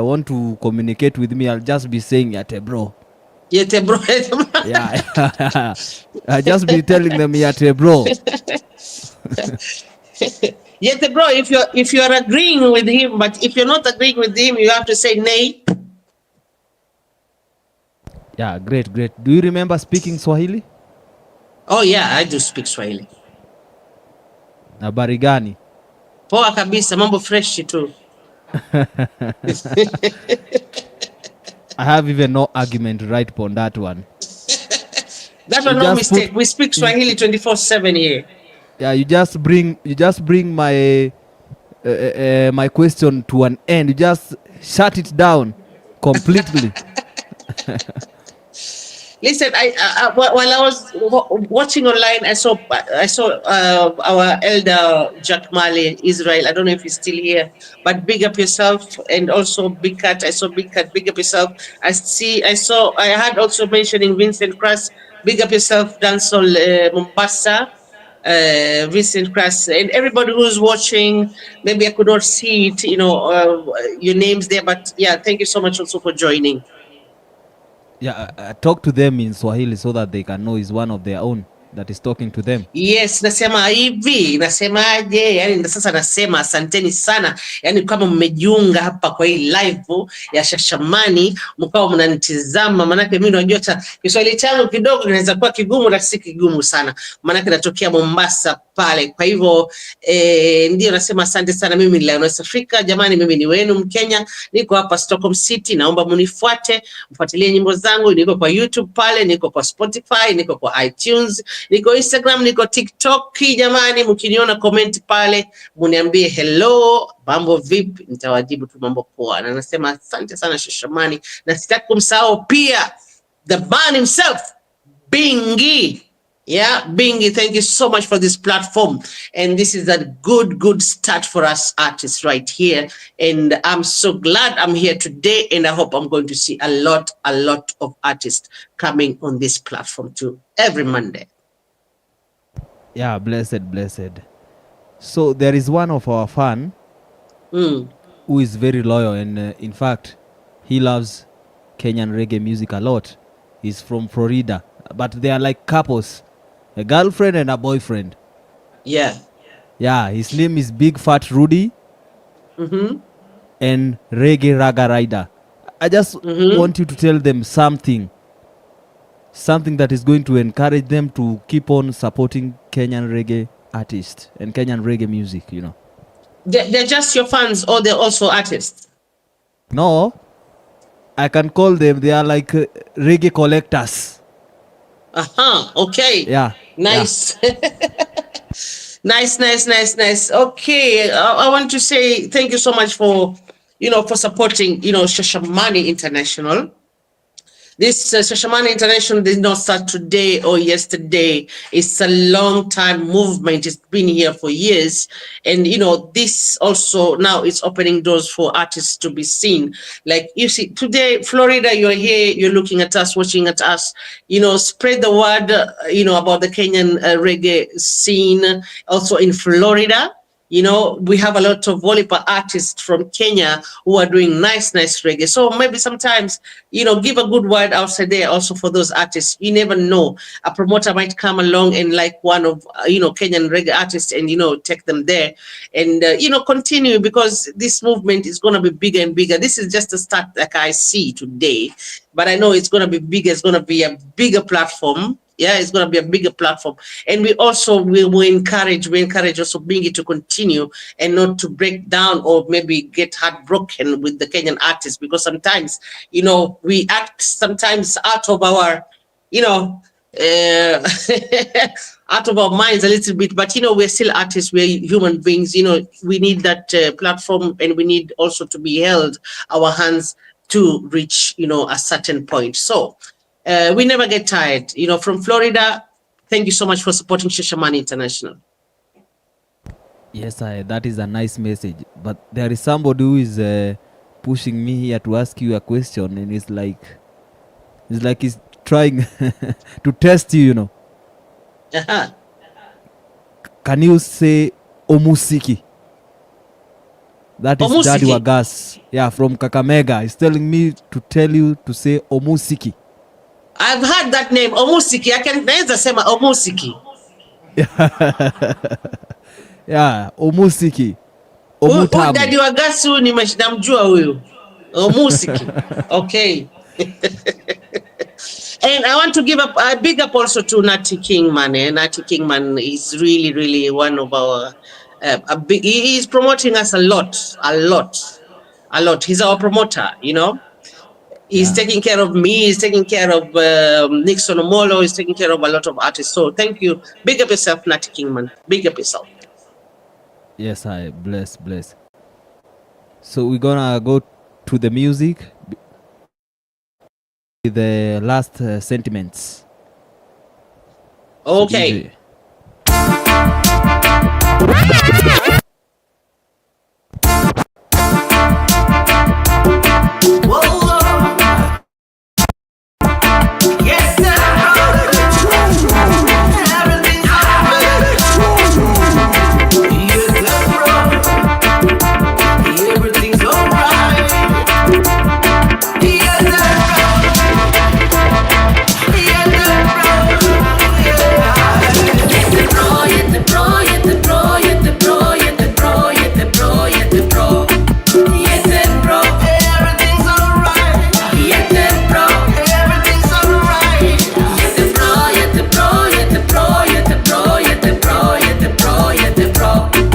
want to communicate with me, I'll just be saying Yatebro. Yetebro. Yeah, I'll just be telling them Yatebro. Yetebro, if you're agreeing with him, but if you're not agreeing with him, you have to say nay. Yeah, great. Do you remember speaking Swahili? Oh yeah, I do speak Swahili. Habari gani? Poa kabisa, mambo fresh too. I have even no argument right upon that one. That one, no mistake. We speak Swahili 24/7 here. Yeah, you just bring my my question to an end. You just shut it down completely. Listen, while I was watching online, I saw our elder Jack Marley, Israel. I don't know if he's still here, but big up yourself, and also Big Cat. I saw Big Cat. Big up yourself. I had also mentioning Vincent Cross. Big up yourself, Dancehall Mombasa. Vincent Cross, and everybody who's watching. Maybe I could not see it, your names there, but yeah, thank you so much also for joining. Yeah, talk to them in Swahili so that they can know is one of their own that is talking to them. Yes, nasema hivi, nasemaje, yani sasa nasema asanteni sana, yani kama mmejiunga hapa kwa hii live ya Shashamane, mkao mnanitizama, manake mimi najua Kiswahili changu kidogo kinaweza kuwa kigumu na si kigumu sana, manake natokea Mombasa pale. Kwa hivyo ndio nasema asante sana. Mimi ni Lioness Afreeka, jamani, mimi ni wenu Mkenya, niko hapa Stockholm City, naomba munifuate, mfuatilie nyimbo zangu, niko kwa YouTube pale, niko kwa Spotify, niko kwa iTunes, niko Instagram, niko TikTok. Jamani, mkiniona comment pale, muniambie hello, mambo vipi, nitawajibu tu mambo poa. Na nasema asante sana Shashamane, na sitaki kumsahau pia the man himself, Bingi. Yeah, Bingi, thank you so much for this platform. And this is a good start for us artists right here. And I'm so glad I'm here today. And I hope I'm going to see a lot of artists coming on this platform too, every Monday. Yeah, blessed. So there is one of our fan who is very loyal. And in fact, he loves Kenyan reggae music a lot. He's from Florida. But they are like couples. A girlfriend and a boyfriend. Yeah. Yeah, his name is Big Fat Rudy and Reggae Raga Rider. I just want you to tell them something that is going to encourage them to keep on supporting Kenyan reggae artists and Kenyan reggae music, They're just your fans, or they're also artists? No, I can call them. They are like reggae collectors. Okay. Yeah. Nice. Nice. Okay. I want to say thank you so much for, for supporting, Shashamane International. This Shashamane International did not start today or yesterday. It's a long time movement. It's been here for years. And, this also now it's opening doors for artists to be seen. Like you see, today, Florida, you're here, you're looking at us, watching at us, spread the word, about the Kenyan reggae scene. Also in Florida. We have a lot of volleyball artists from Kenya who are doing nice reggae. So maybe sometimes, give a good word outside there also for those artists. You never know. A promoter might come along and like one of, Kenyan reggae artists and, take them there and, continue, because this movement is going to be bigger and bigger. This is just a start like I see today, but I know it's going to be bigger. It's going to be a bigger platform. Yeah, it's going to be a bigger platform. And we also will encourage also Bingi to continue and not to break down or maybe get heartbroken with the Kenyan artists, because sometimes, we act sometimes out of our, out of our minds a little bit, but, we're still artists, we're human beings, we need that platform, and we need also to be held our hands to reach, a certain point. So, we never get tired. From Florida, thank you so much for supporting Shashamane International. Yes, that is a nice message. But there is somebody who is pushing me here to ask you a question, and it's like he's trying to test you, Uh-huh. Can you say Omusiki? That is Omusiki? Daddy Wagas. Yeah, from Kakamega. He's telling me to tell you to say Omusiki. I've heard that name, Omusiki. I can never say Omusiki. Yeah, Omusiki. Omutamu. Daddy Wagasu namjua huyu. Omusiki. Okay. And I want to give a big up also to Natty Kingman. Natty Kingman is really one of our he is promoting us a lot. He's our promoter, He's taking care of me. He's taking care of Nixon Omolo. He's taking care of a lot of artists. So thank you. Big up yourself, Natty Kingman. Big up yourself. Yes, I bless. So we're gonna go to the music. The last sentiments. Okay.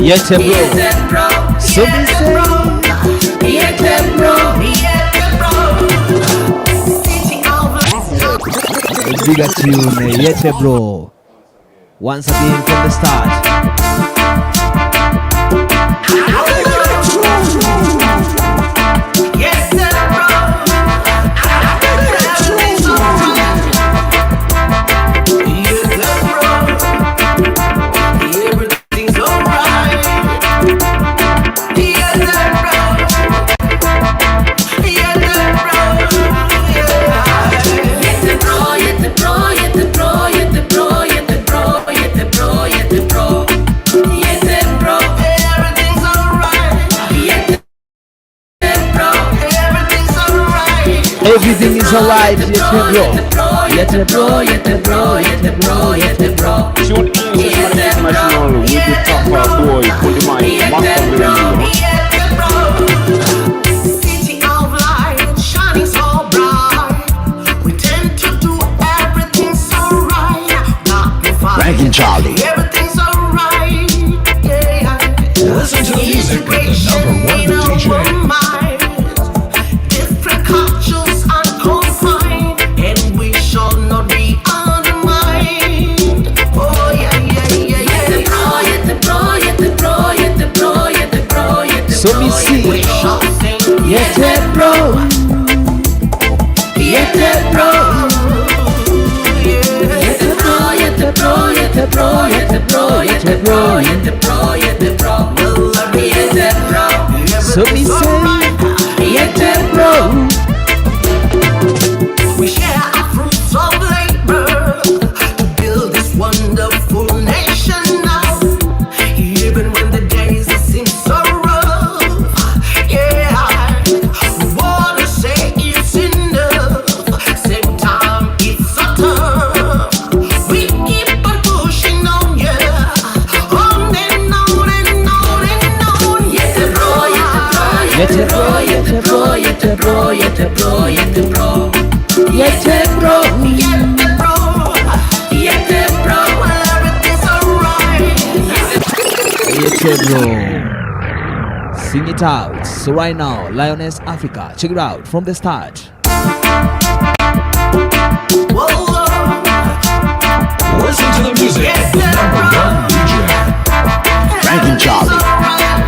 Yete bro. So bigger tune, Yete bro. Once again from the start. Everything is alright, Yete bro. Tune in to International with the top boy, put the mic, Mark. City of light, shining so bright. We tend to do everything so right. Ranking Charlie. Everything's alright. Yeah. Listen to the music So me see. we shall sing. Yete bro. Yete bro. Yete bro, yete bro, yete bro, yete bro, yete bro, yete bro, yete bro. Yete bro. So me say. Yete bro. We share our fruits of labor to build this wonderful nation now. Even when the days seem so rough, yeah, we wanna say it's enough. Same time it's so tough. We keep on pushing on, yeah, on and on and on and on. Yete bro, yete bro, yete bro, yete bro, yete bro, yete bro, yete bro. Yete bro, yete bro, yete bro, everything's alright. Yete bro. Sing it out. So right now, Lioness Afreeka. Check it out from the start. Whoa, Listen to the music of the #1 DJ. Ranking Charlie. Shashamane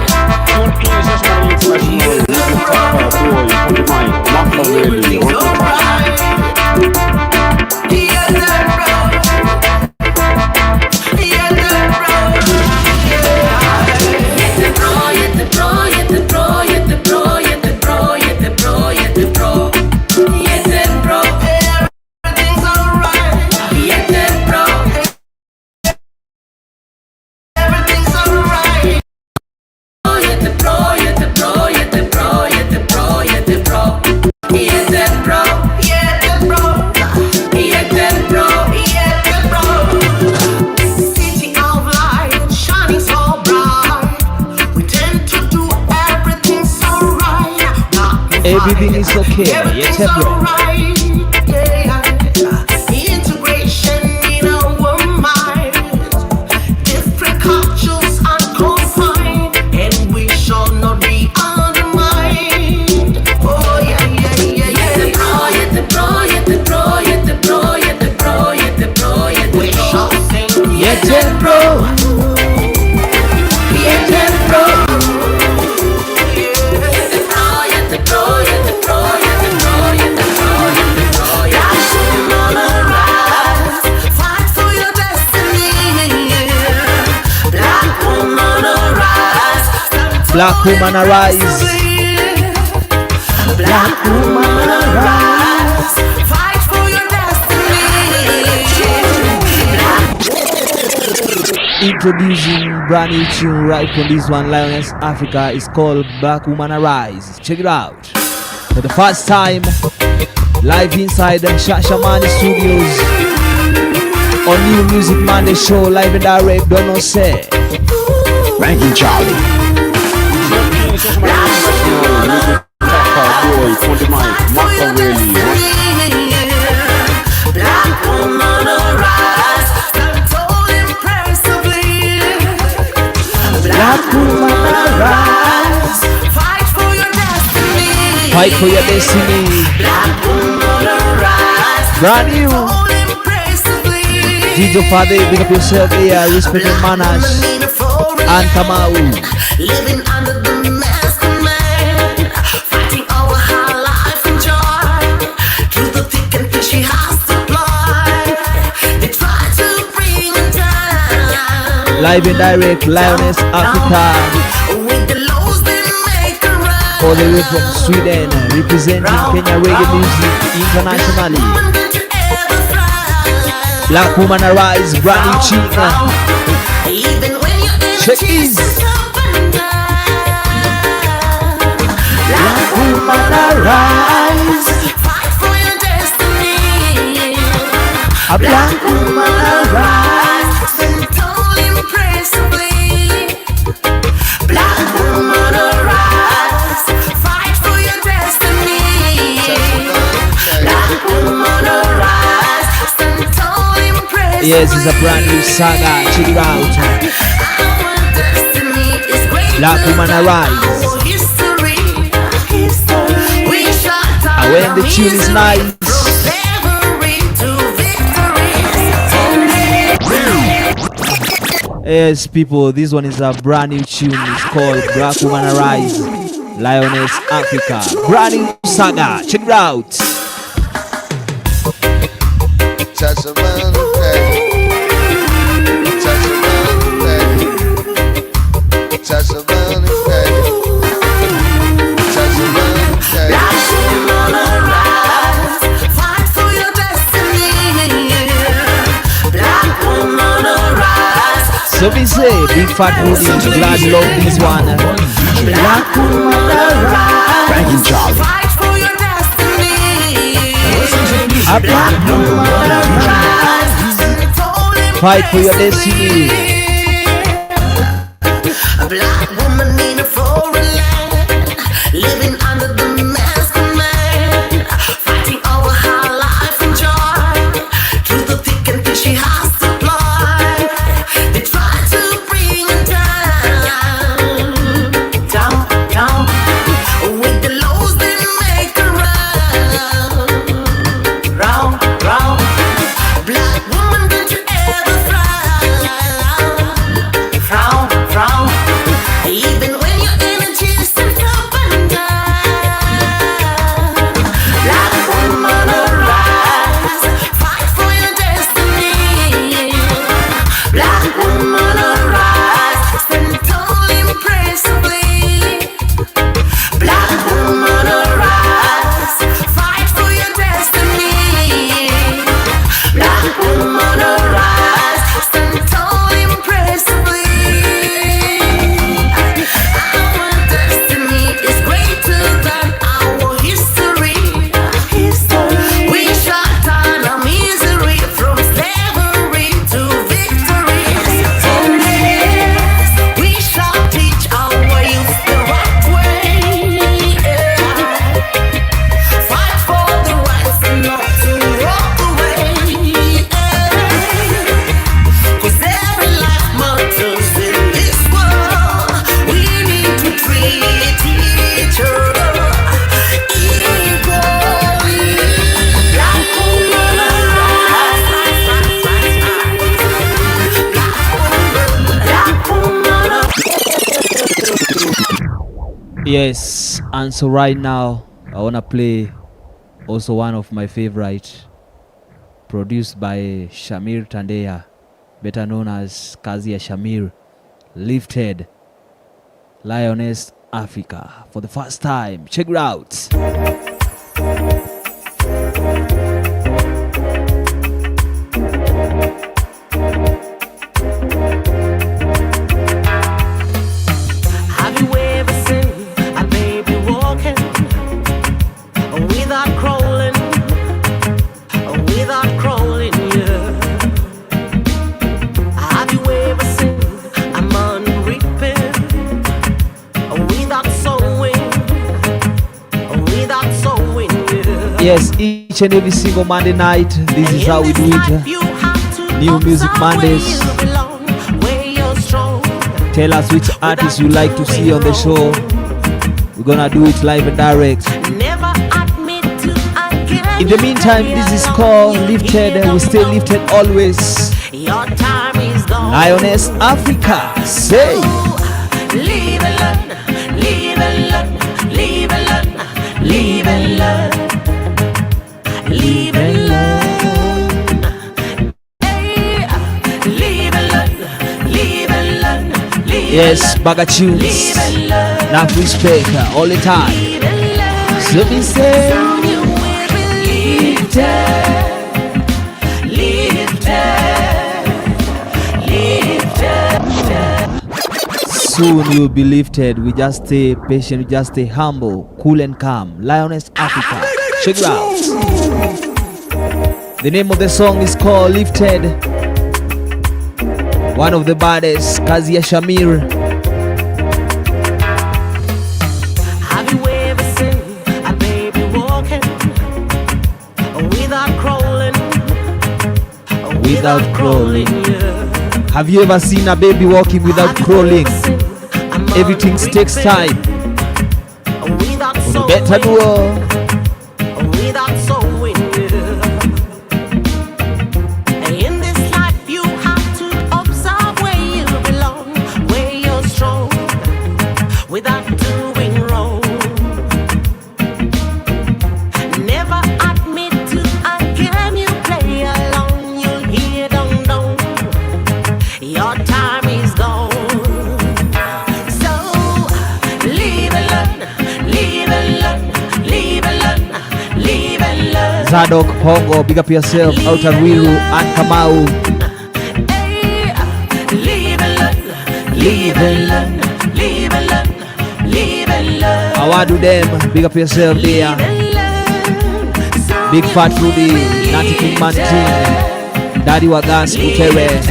International with the top boy on the mic. Mark Aureli, everything's alright. Yete bro, yete bro, yete bro, yete bro, yete bro, yete bro, yete bro, yete bro, yete bro, yete bro, everything's alright. Yete bro, everything's alright. Yete bro, yete bro, yete bro, yete bro, yete bro, yete bro, yete bro, yete bro, yete bro. City of light shining so bright. We tend to do everything so right. Everything is okay. Everything's Yete bro. alright. Yeah. Integration in our minds. Different cultures unconfined, and we shall not be undermined. Oh yeah, yeah, yeah, yeah. Yete bro, yete bro, yete bro, yete bro, yete bro, yete bro, yete bro. We shall sing. Yete bro. Yete bro. Yete bro, yete bro, yete bro, yete bro, yete bro, yete bro. Black woman arise, fight for your destiny. Black woman arise, Black woman arise. Black woman arise, fight for your destiny. Introducing brand new tune right from this one, Lioness Afreeka. Is called Black Woman Arise. Check it out. For the first time, live inside the Shashamane Studios on New Music Monday show, live and direct. Don't know say. Ranking Charlie. Shashamane International with the top boy on the mic. Mark Aureli. Black woman arise, stand tall impressively. Black woman arise, fight for your destiny. Fight for your destiny. Black woman arise, Brand new. tall impressively. DJ Father, big up yourself here. Respect and manners. And Kamau. Living under the mask of man, fighting our high life and joy. Through the thick and thin she has to fly. They try to bring her down. Live and direct, Lioness Afreeka. With the lows they make her run. All the way from Sweden, representing Kenya reggae music internationally. Black Woman Arise, brand new chica. Even when you're in Check this. Black woman arise, fight for your destiny. A black woman arise, stand tall impressively. Black woman arise, fight for your destiny. Black woman arise, stand tall impressively. Yes, it's a brand new saga. Check it out. Our destiny is great. Black Woman Arise. History. We shall And when the tune is nice, Yes, people, this one is a brand new tune. It's called Black Woman Arise, Lioness Afreeka. Brand new saga. Check it out. Shashamane, Shashamane, Shashamane, Shashamane. Black woman arise, fight for your destiny. Black woman arise. So we say, big fat Rudy, glad love this one. Black woman arise, fight for your destiny. A black woman arise, fight for your destiny. A black woman in a foreign land, living under the man's command, fighting over her life and joy, through the thick and thin she has to fly. They try to bring her down, down, with the lows they make her round, round. Black woman, don't you ever frown, frown, even when your energy stands up and down. Black woman arise, fight for your destiny. Black woman arise, stand tall impressively. Black woman arise, fight for your destiny. Black woman arise, stand tall impressively. Our destiny is greater than our history. We shall turn our misery from slavery to victory. We shall teach our youth the right way. Fight for the rights and not to walk away. 'Cause every life matters in this world. We need to treat each other equally. Black woman arise. Black woman arise. Yes, and so right now I wanna play also one of my favorite, produced by Shamir Tandeya, better known as Kazia Shamir, Lifted, Lioness Afreeka, for the first time. Check it out. Have you ever seen a baby walking without crawling? Without crawling, yeah. Have you ever seen a man reaping without sowing? Without sowing, yeah. Yes, each and every single Monday night, this is how we do it. New Music Mondays. Tell us which artists you like to see on the show. We're gonna do it live and direct. In the meantime, this is called Lifted, and we stay lifted always. Your time is gone. Lioness Afreeka, say. Leave alone, leave alone, leave alone, leave alone, leave alone. Hey, leave alone, leave alone, leave Yes, Baga tunes. Enough respect all the time. So we say, soon you'll be lifted. We just stay patient, we just stay humble, cool and calm. Lioness Afreeka. Check it out. The name of the song is called Lifted. One of the baddest, Kazia Shamir. Have you ever seen a baby walking without crawling? Without crawling. Yeah. Have you ever seen a baby walking without crawling? Everything takes time. Without You better do all. without sowing. In this life you have to observe where you Zadok Hongo, big up yourself. Outer Wiru and Kamau. I want to them, big up yourself there. Big Fat Rudy, Natty King Mantin, Daddy Wagas Utere.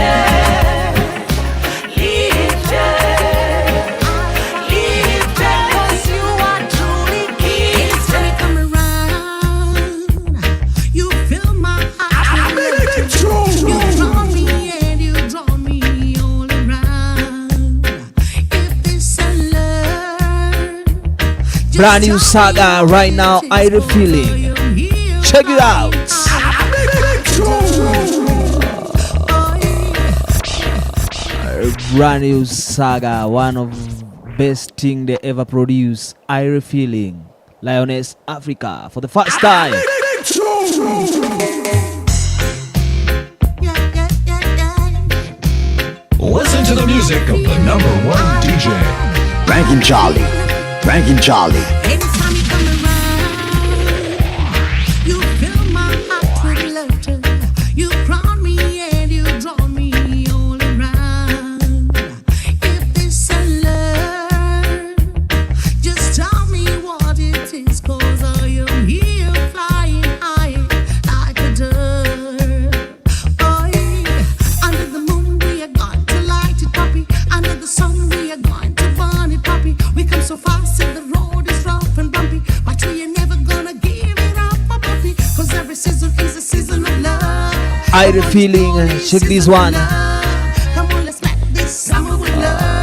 Brand new saga right now, I feeling. Check it out. Brand new saga, one of best thing they ever produced. I feeling. Lioness Afreeka for the first time. Listen to the music of the #1 DJ. Rankin Charlie. Rankin Charlie. Anytime you come around, you fill my heart with laughter. You crown me and you draw me all around. If this a love, just tell me what it is, 'cause I am here flying high like a dove. Oh yeah, under the moon we are going to light it, puppy. Under the sun we are going to burn it, puppy. We come so fast and the road is rough and bumpy, but we are never gonna give it up, my puppy. 'Cause every season is a season of love. I feeling. Check this one. Come on, let's make this summer with love.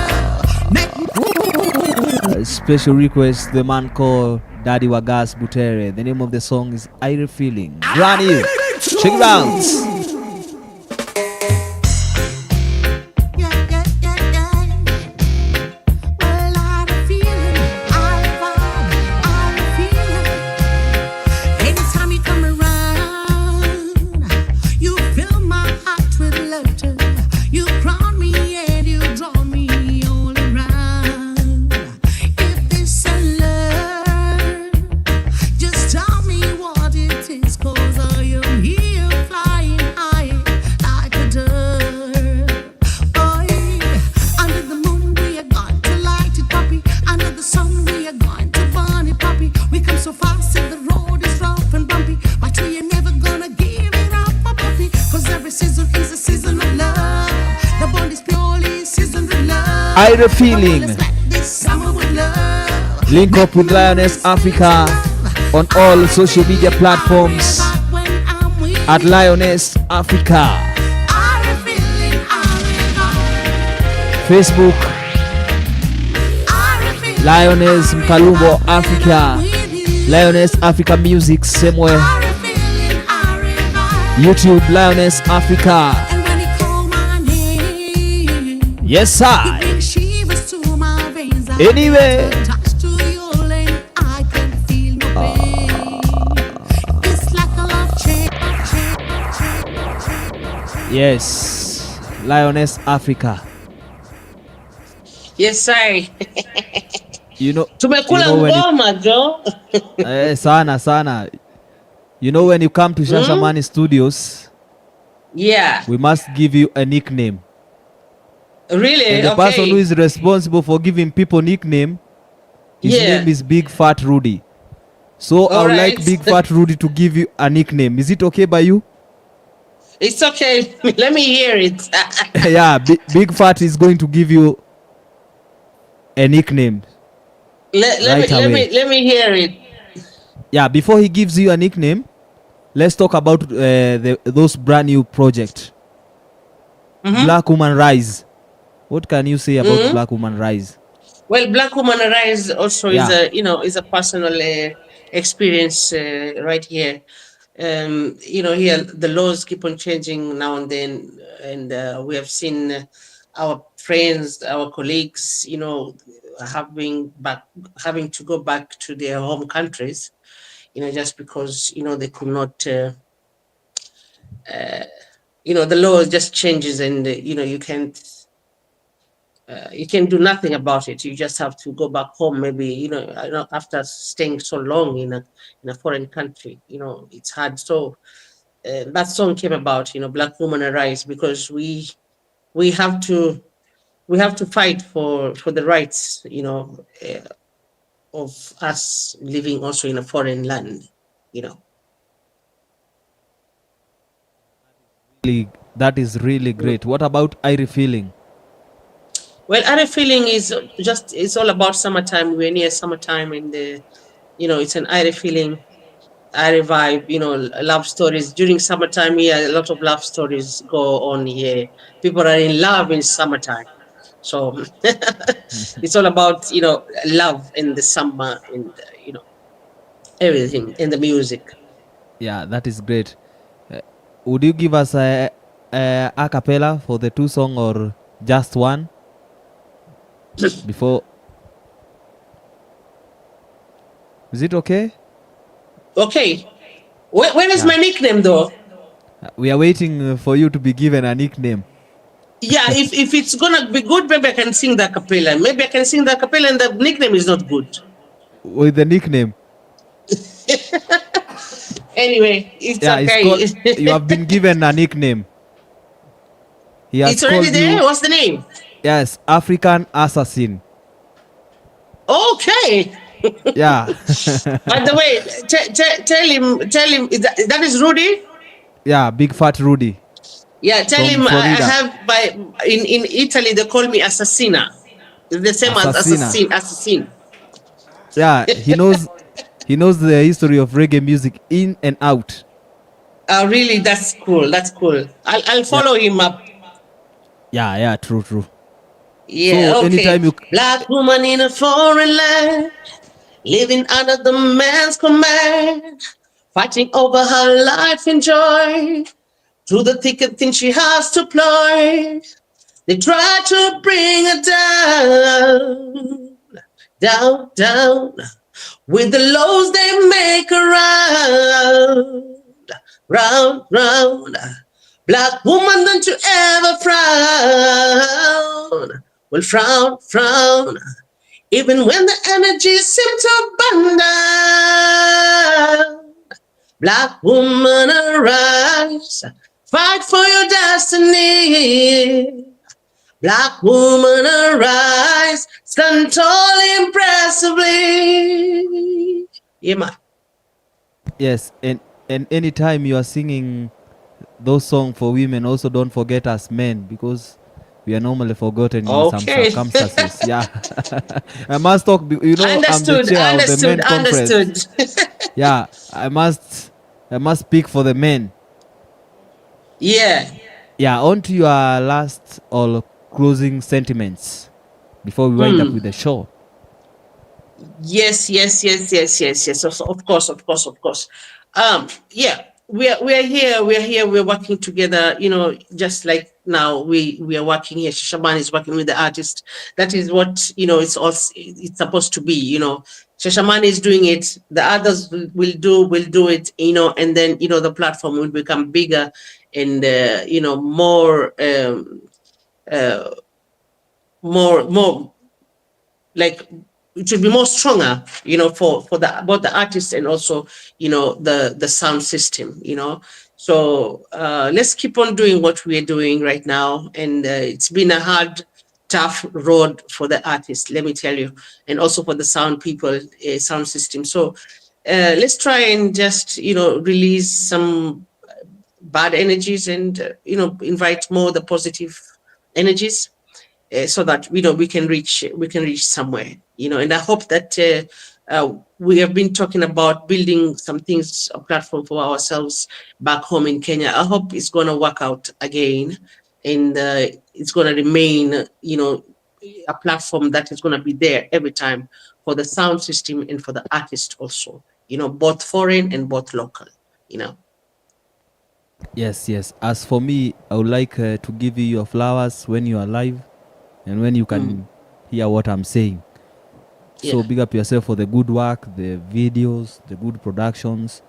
Special request, the man called Daddy Wagas Butere. The name of the song is I Feeling. Brand new. Check it out. Yeah, yeah, yeah, yeah. Well, I had a feeling, I had a feeling. Anytime you come around, you fill my heart with laughter. You crown me and you draw me all around. If this a love, just tell me what it is, 'cause I am here flying high like a dove. Oh yeah, under the moon we are going to light it, puppy. Under the sun we are going to burn it, puppy. We come so fast and the road is rough and bumpy, but we are never gonna give it up, my puppy. 'Cause every season is a season of love. The bond is purely seasoned with love. I Feeling. Let's make this summer with love. Link up with Lioness Afreeka on all social media platforms When I'm with at Lioness Afreeka. I feeling, Facebook, I feeling, Lioness Mkalumbo Africa, Lioness Africa Music, same way. YouTube, Lioness Africa. And when he called my name, Yes, sir. bring shivers to my veins. I Anyway. touch to your lane, I can feel no pain. It's like a love chain. Yes, Lioness Africa. Yes, sorry. You know, Tumekula when you- ngoma, Joe. sana. You know, when you come to Shashamane Studios, Yeah. we must give you a nickname. Really? And the Okay. person who is responsible for giving people nickname, his Yeah. name is Big Fat Rudy. So I would like Alright. Big Fat Rudy to give you a nickname. Is it okay by you? It's okay. Let me hear it. Yeah, Big Fat is going to give you a nickname. Right away. Let me hear it. Yeah, before he gives you a nickname, let's talk about those brand new project. Black Woman Rise. What can you say about Black Woman Rise? Well, Black Woman Arise also Yeah. is a personal experience right here. Here the laws keep on changing now and then, and we have seen our friends, our colleagues, having to go back to their home countries, just because they could not. The law just changes, and you can't you can do nothing about it. You just have to go back home. Maybe after staying so long in a foreign country, it's hard. So that song came about. Black Woman Arise, because we have to fight for the rights. Of us living also in a foreign land. That is really great. What about Irie Feeling? Well, other feeling is it's all about summertime. We're near summertime, and it's an airy feeling, airy vibe. Love stories during summertime here. A lot of love stories go on here. People are in love in summertime, so it's all about love in the summer, and everything in the music. Yeah, that is great. Would you give us a cappella for the two song or just one? Before, is it okay? Okay, where is my nickname though? We are waiting for you to be given a nickname. Yeah, if it's gonna be good, maybe I can sing the cappella. Maybe I can sing the cappella, and the nickname is not good. With the nickname. Anyway, it's Yeah, okay. it's called, you have been given a nickname. He has It's already called there. you, What's the name? yes, African Assassin. Okay. Yeah. By the way, tell him that is Rudy. Yeah, Big Fat Rudy. Yeah, tell From him I Florida. have in Italy they call me Assassina. It's the same as Assassina. assassin. Yeah, he knows the history of reggae music in and out. Really, that's cool. That's cool. I'll follow him up. Yeah, true. Yeah, So okay. anytime you Black woman in a foreign land, living under the man's command, fighting over her life and joy. Through the thick and thin she has to ploy. They try to bring her down. With the lows they make her round. Black woman, don't you ever frown. Well, frown. Even when the energy seems to burn down. Black woman, arise. Fight for your destiny. Black woman, arise. Stand tall impressively. Yeah, man. yes, and anytime you are singing those songs for women, also don't forget us men, because we are normally forgotten in some Okay. circumstances. Yeah. I must talk, I'm the chair of the men conference. Understood. Yeah, I must speak for the men. Yeah. Yeah, on to your last or closing sentiments before we wind up with the show. Yes. Of course. Yeah, we are here. We're working together. Just like now we are working here. Shashamane is working with the artist. That is what it's supposed to be. Shashamane is doing it. The others will do it. And then the platform will become bigger and more. More like it should be more stronger, for both the artists and also the sound system. So let's keep on doing what we are doing right now, and it's been a hard, tough road for the artists, let me tell you, and also for the sound people, sound system. So let's try and just release some bad energies and invite more the positive energies, so that we can reach somewhere, and I hope that we have been talking about building some things, a platform for ourselves back home in Kenya. I hope it's going to work out again, and it's going to remain a platform that is going to be there every time for the sound system and for the artist also, both foreign and both local. Yes. As for me, I would like to give you your flowers when you are live and when you can hear what I'm saying. So Yeah. big up yourself for the good work, the videos, the good productions.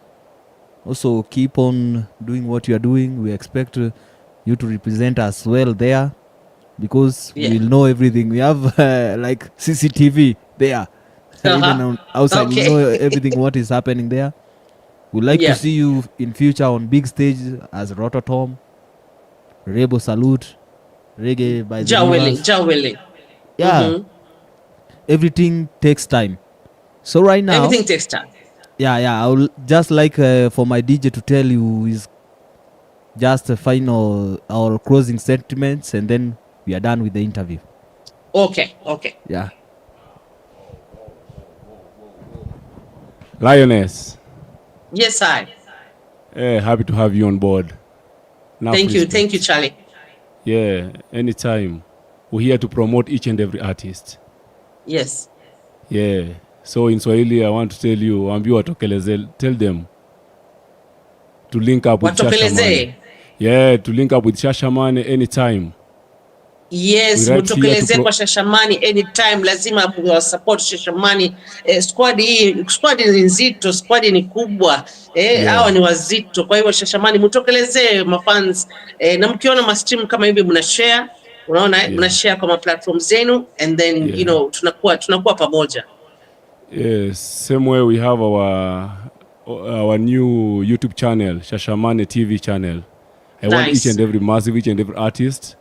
Also keep on doing what you are doing. We expect you to represent us well there. because we'll know everything. We have like CCTV there. Even outside, we know everything what is happening there. We'd like to see you in future on big stage as Rototom, Rebo Salute, Reggae by the Jawele. Yeah. Everything takes time. So right now, everything takes time. I would just like for my DJ to tell you is just a final our closing sentiments, and then we are done with the interview. Okay. Yeah. Lioness. Yes, I. Happy to have you on board. Thank you, Charlie. Yeah, anytime. We're here to promote each and every artist. Yes. Yeah. So in Swahili, I want to tell you, tell them to link up with Shashamane. Yeah, to link up with Shashamane anytime. Yes, mutokeleze kwa Shashamane anytime. Lazima support Shashamane. Squad ni nzito, squad ni kubwa. Hawa ni wazito. Kwa hivyo Shashamane mutokeleze mafans. Na mkiona ma stream kama hivi mnashare, unaona mnashare kwa platforms zenu, and then you know tunakuwa pamoja. Yes, same way we have our new YouTube channel, Shashamane TV channel. I want each and every artist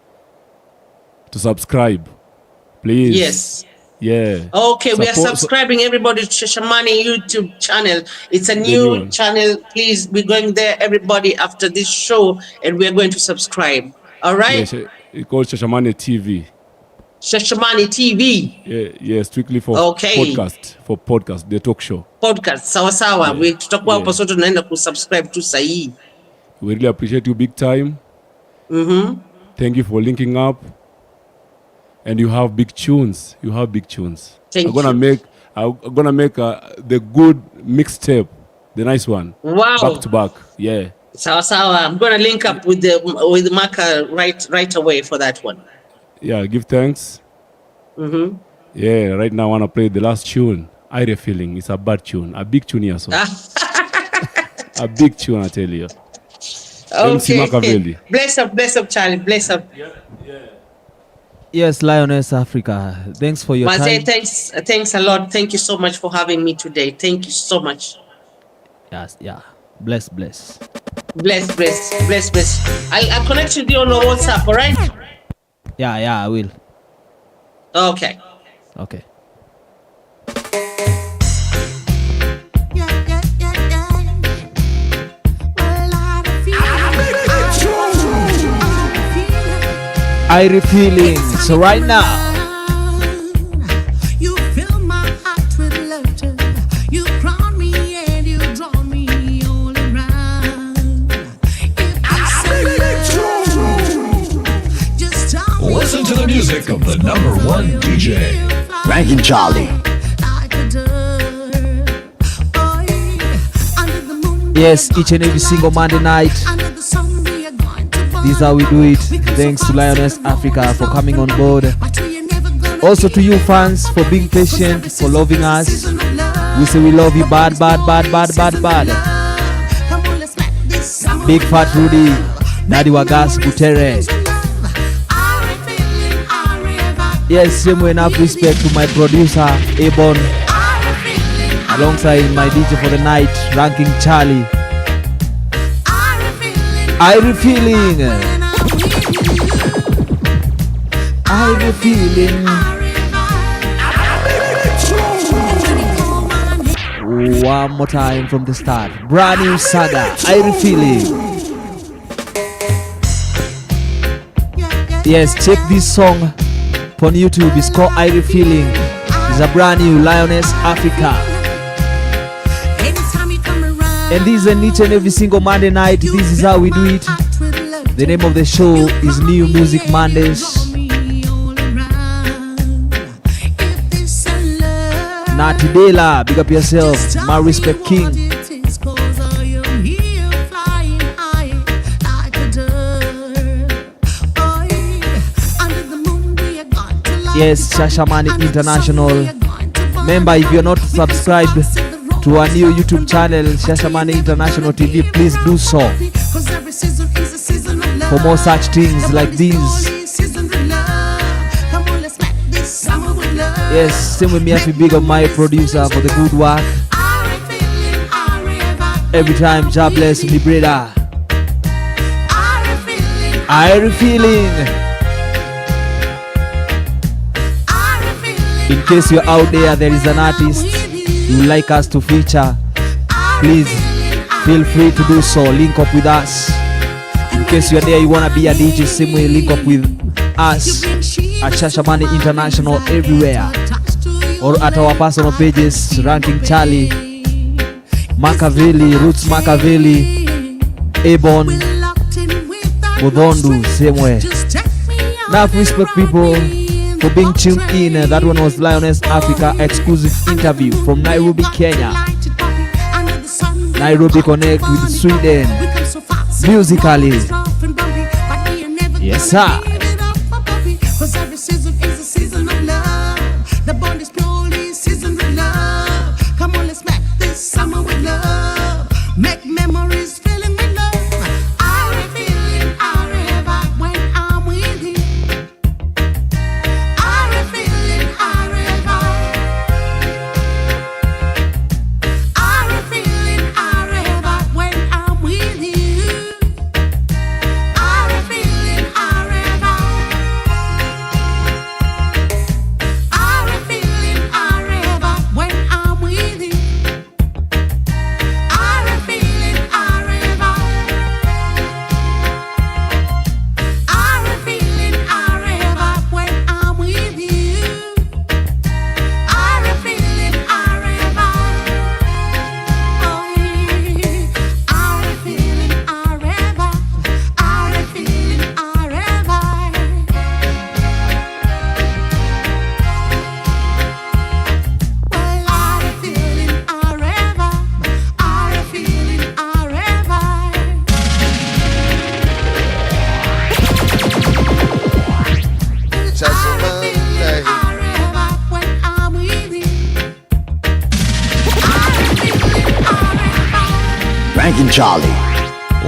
to subscribe, please. Yes. Yeah. Okay, we are subscribing everybody to Shashamane YouTube channel. It's a new channel. Please, we're going there, everybody, after this show, and we are going to subscribe. All right? Yes, it's called Shashamane TV. Shashamane TV. Yeah, strictly for podcast, the talk show. Podcast, sawa. We tutakuwa hapo sote tunaenda kusubscribe tu sahihi. We really appreciate you big time. Thank you for linking up. And you have big tunes. Thank you. I'm gonna make the good mixtape, the nice one. Wow. Back to back. Yeah. Sawa. I'm gonna link up with the marker right away for that one. Yeah, give thanks. Yeah, right now I wanna play the last tune. Ire Feeling. It's a bad tune. A big tune here, so. A big tune, I tell you. Okay. Bless up, Charlie. Bless up. Yeah. Yes, Lioness Afreeka. Thanks for your time. Thanks a lot. Thank you so much for having me today. Thank you so much. Yes, yeah. Bless. Bless. I'll connect with you on WhatsApp, all right? Yeah, I will. Okay. Ire Feeling. So right now, you fill my heart with laughter. You crown me and you draw me all around. Just tell me. Listen to the music of the #1 DJ. Ranking Charlie. yes, each and every single Monday night. This is how we do it. Thanks to Lioness Afreeka for coming on board. Also to you fans for being patient, for loving us. We say we love you bad. Big Fat Rudy, Daddy Wagas Butere. Yes, same way enough respect to my producer, Abon. Alongside my DJ for the night, Ranking Charlie. Ire Feeling. One more time from the start. Brand new saga. Ire Feeling. Yes, check this song on YouTube. It's called Ire Feeling. It's a brand new Lioness Afreeka. And this is each and every single Monday night. This is how we do it. The name of the show is New Music Mondays. Nati Dela, big up yourself. My respect King. Yes, Shashamane International. Remember, if you're not subscribed to our new YouTube channel, Shashamane International TV, please do so. For more such things like these. Yes, same with me. I feel big of my producer for the good work. Every time, God bless me, brother. I feeling. In case you're out there is an artist you like us to feature, please feel free to do so. Link up with us. In case you're there, you wanna be a DJ, same way, link up with us at Shashamane International everywhere, or at our personal pages, Ranking Charlie, Machiavelli, Roots Machiavelli, Ebon, Bodondu, same way. Enough respect, people, for being tuned in. That one was Lioness Afreeka exclusive interview from Nairobi, Kenya. Nairobi connect with Sweden musically. Yes, sir. Cause every season is a season of love. The bond is purely seasoned with love. Come on, let's make this summer with love. Make memories filling with love. I feel forever when I'm with you. I feel forever. I feel forever when I'm with you. I feel forever. I'm feeling forever when I'm with you. I'm feeling forever. I'm feeling forever when I'm with you. I'm feeling forever. Oh yeah. I'm feeling forever. I'm feeling forever. Well, I'm feeling forever. I'm feeling forever. Shashamane. Forever when I'm with you. I'm feeling forever. Ranking Charlie.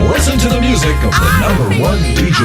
Listen to the music of the #1 DJ.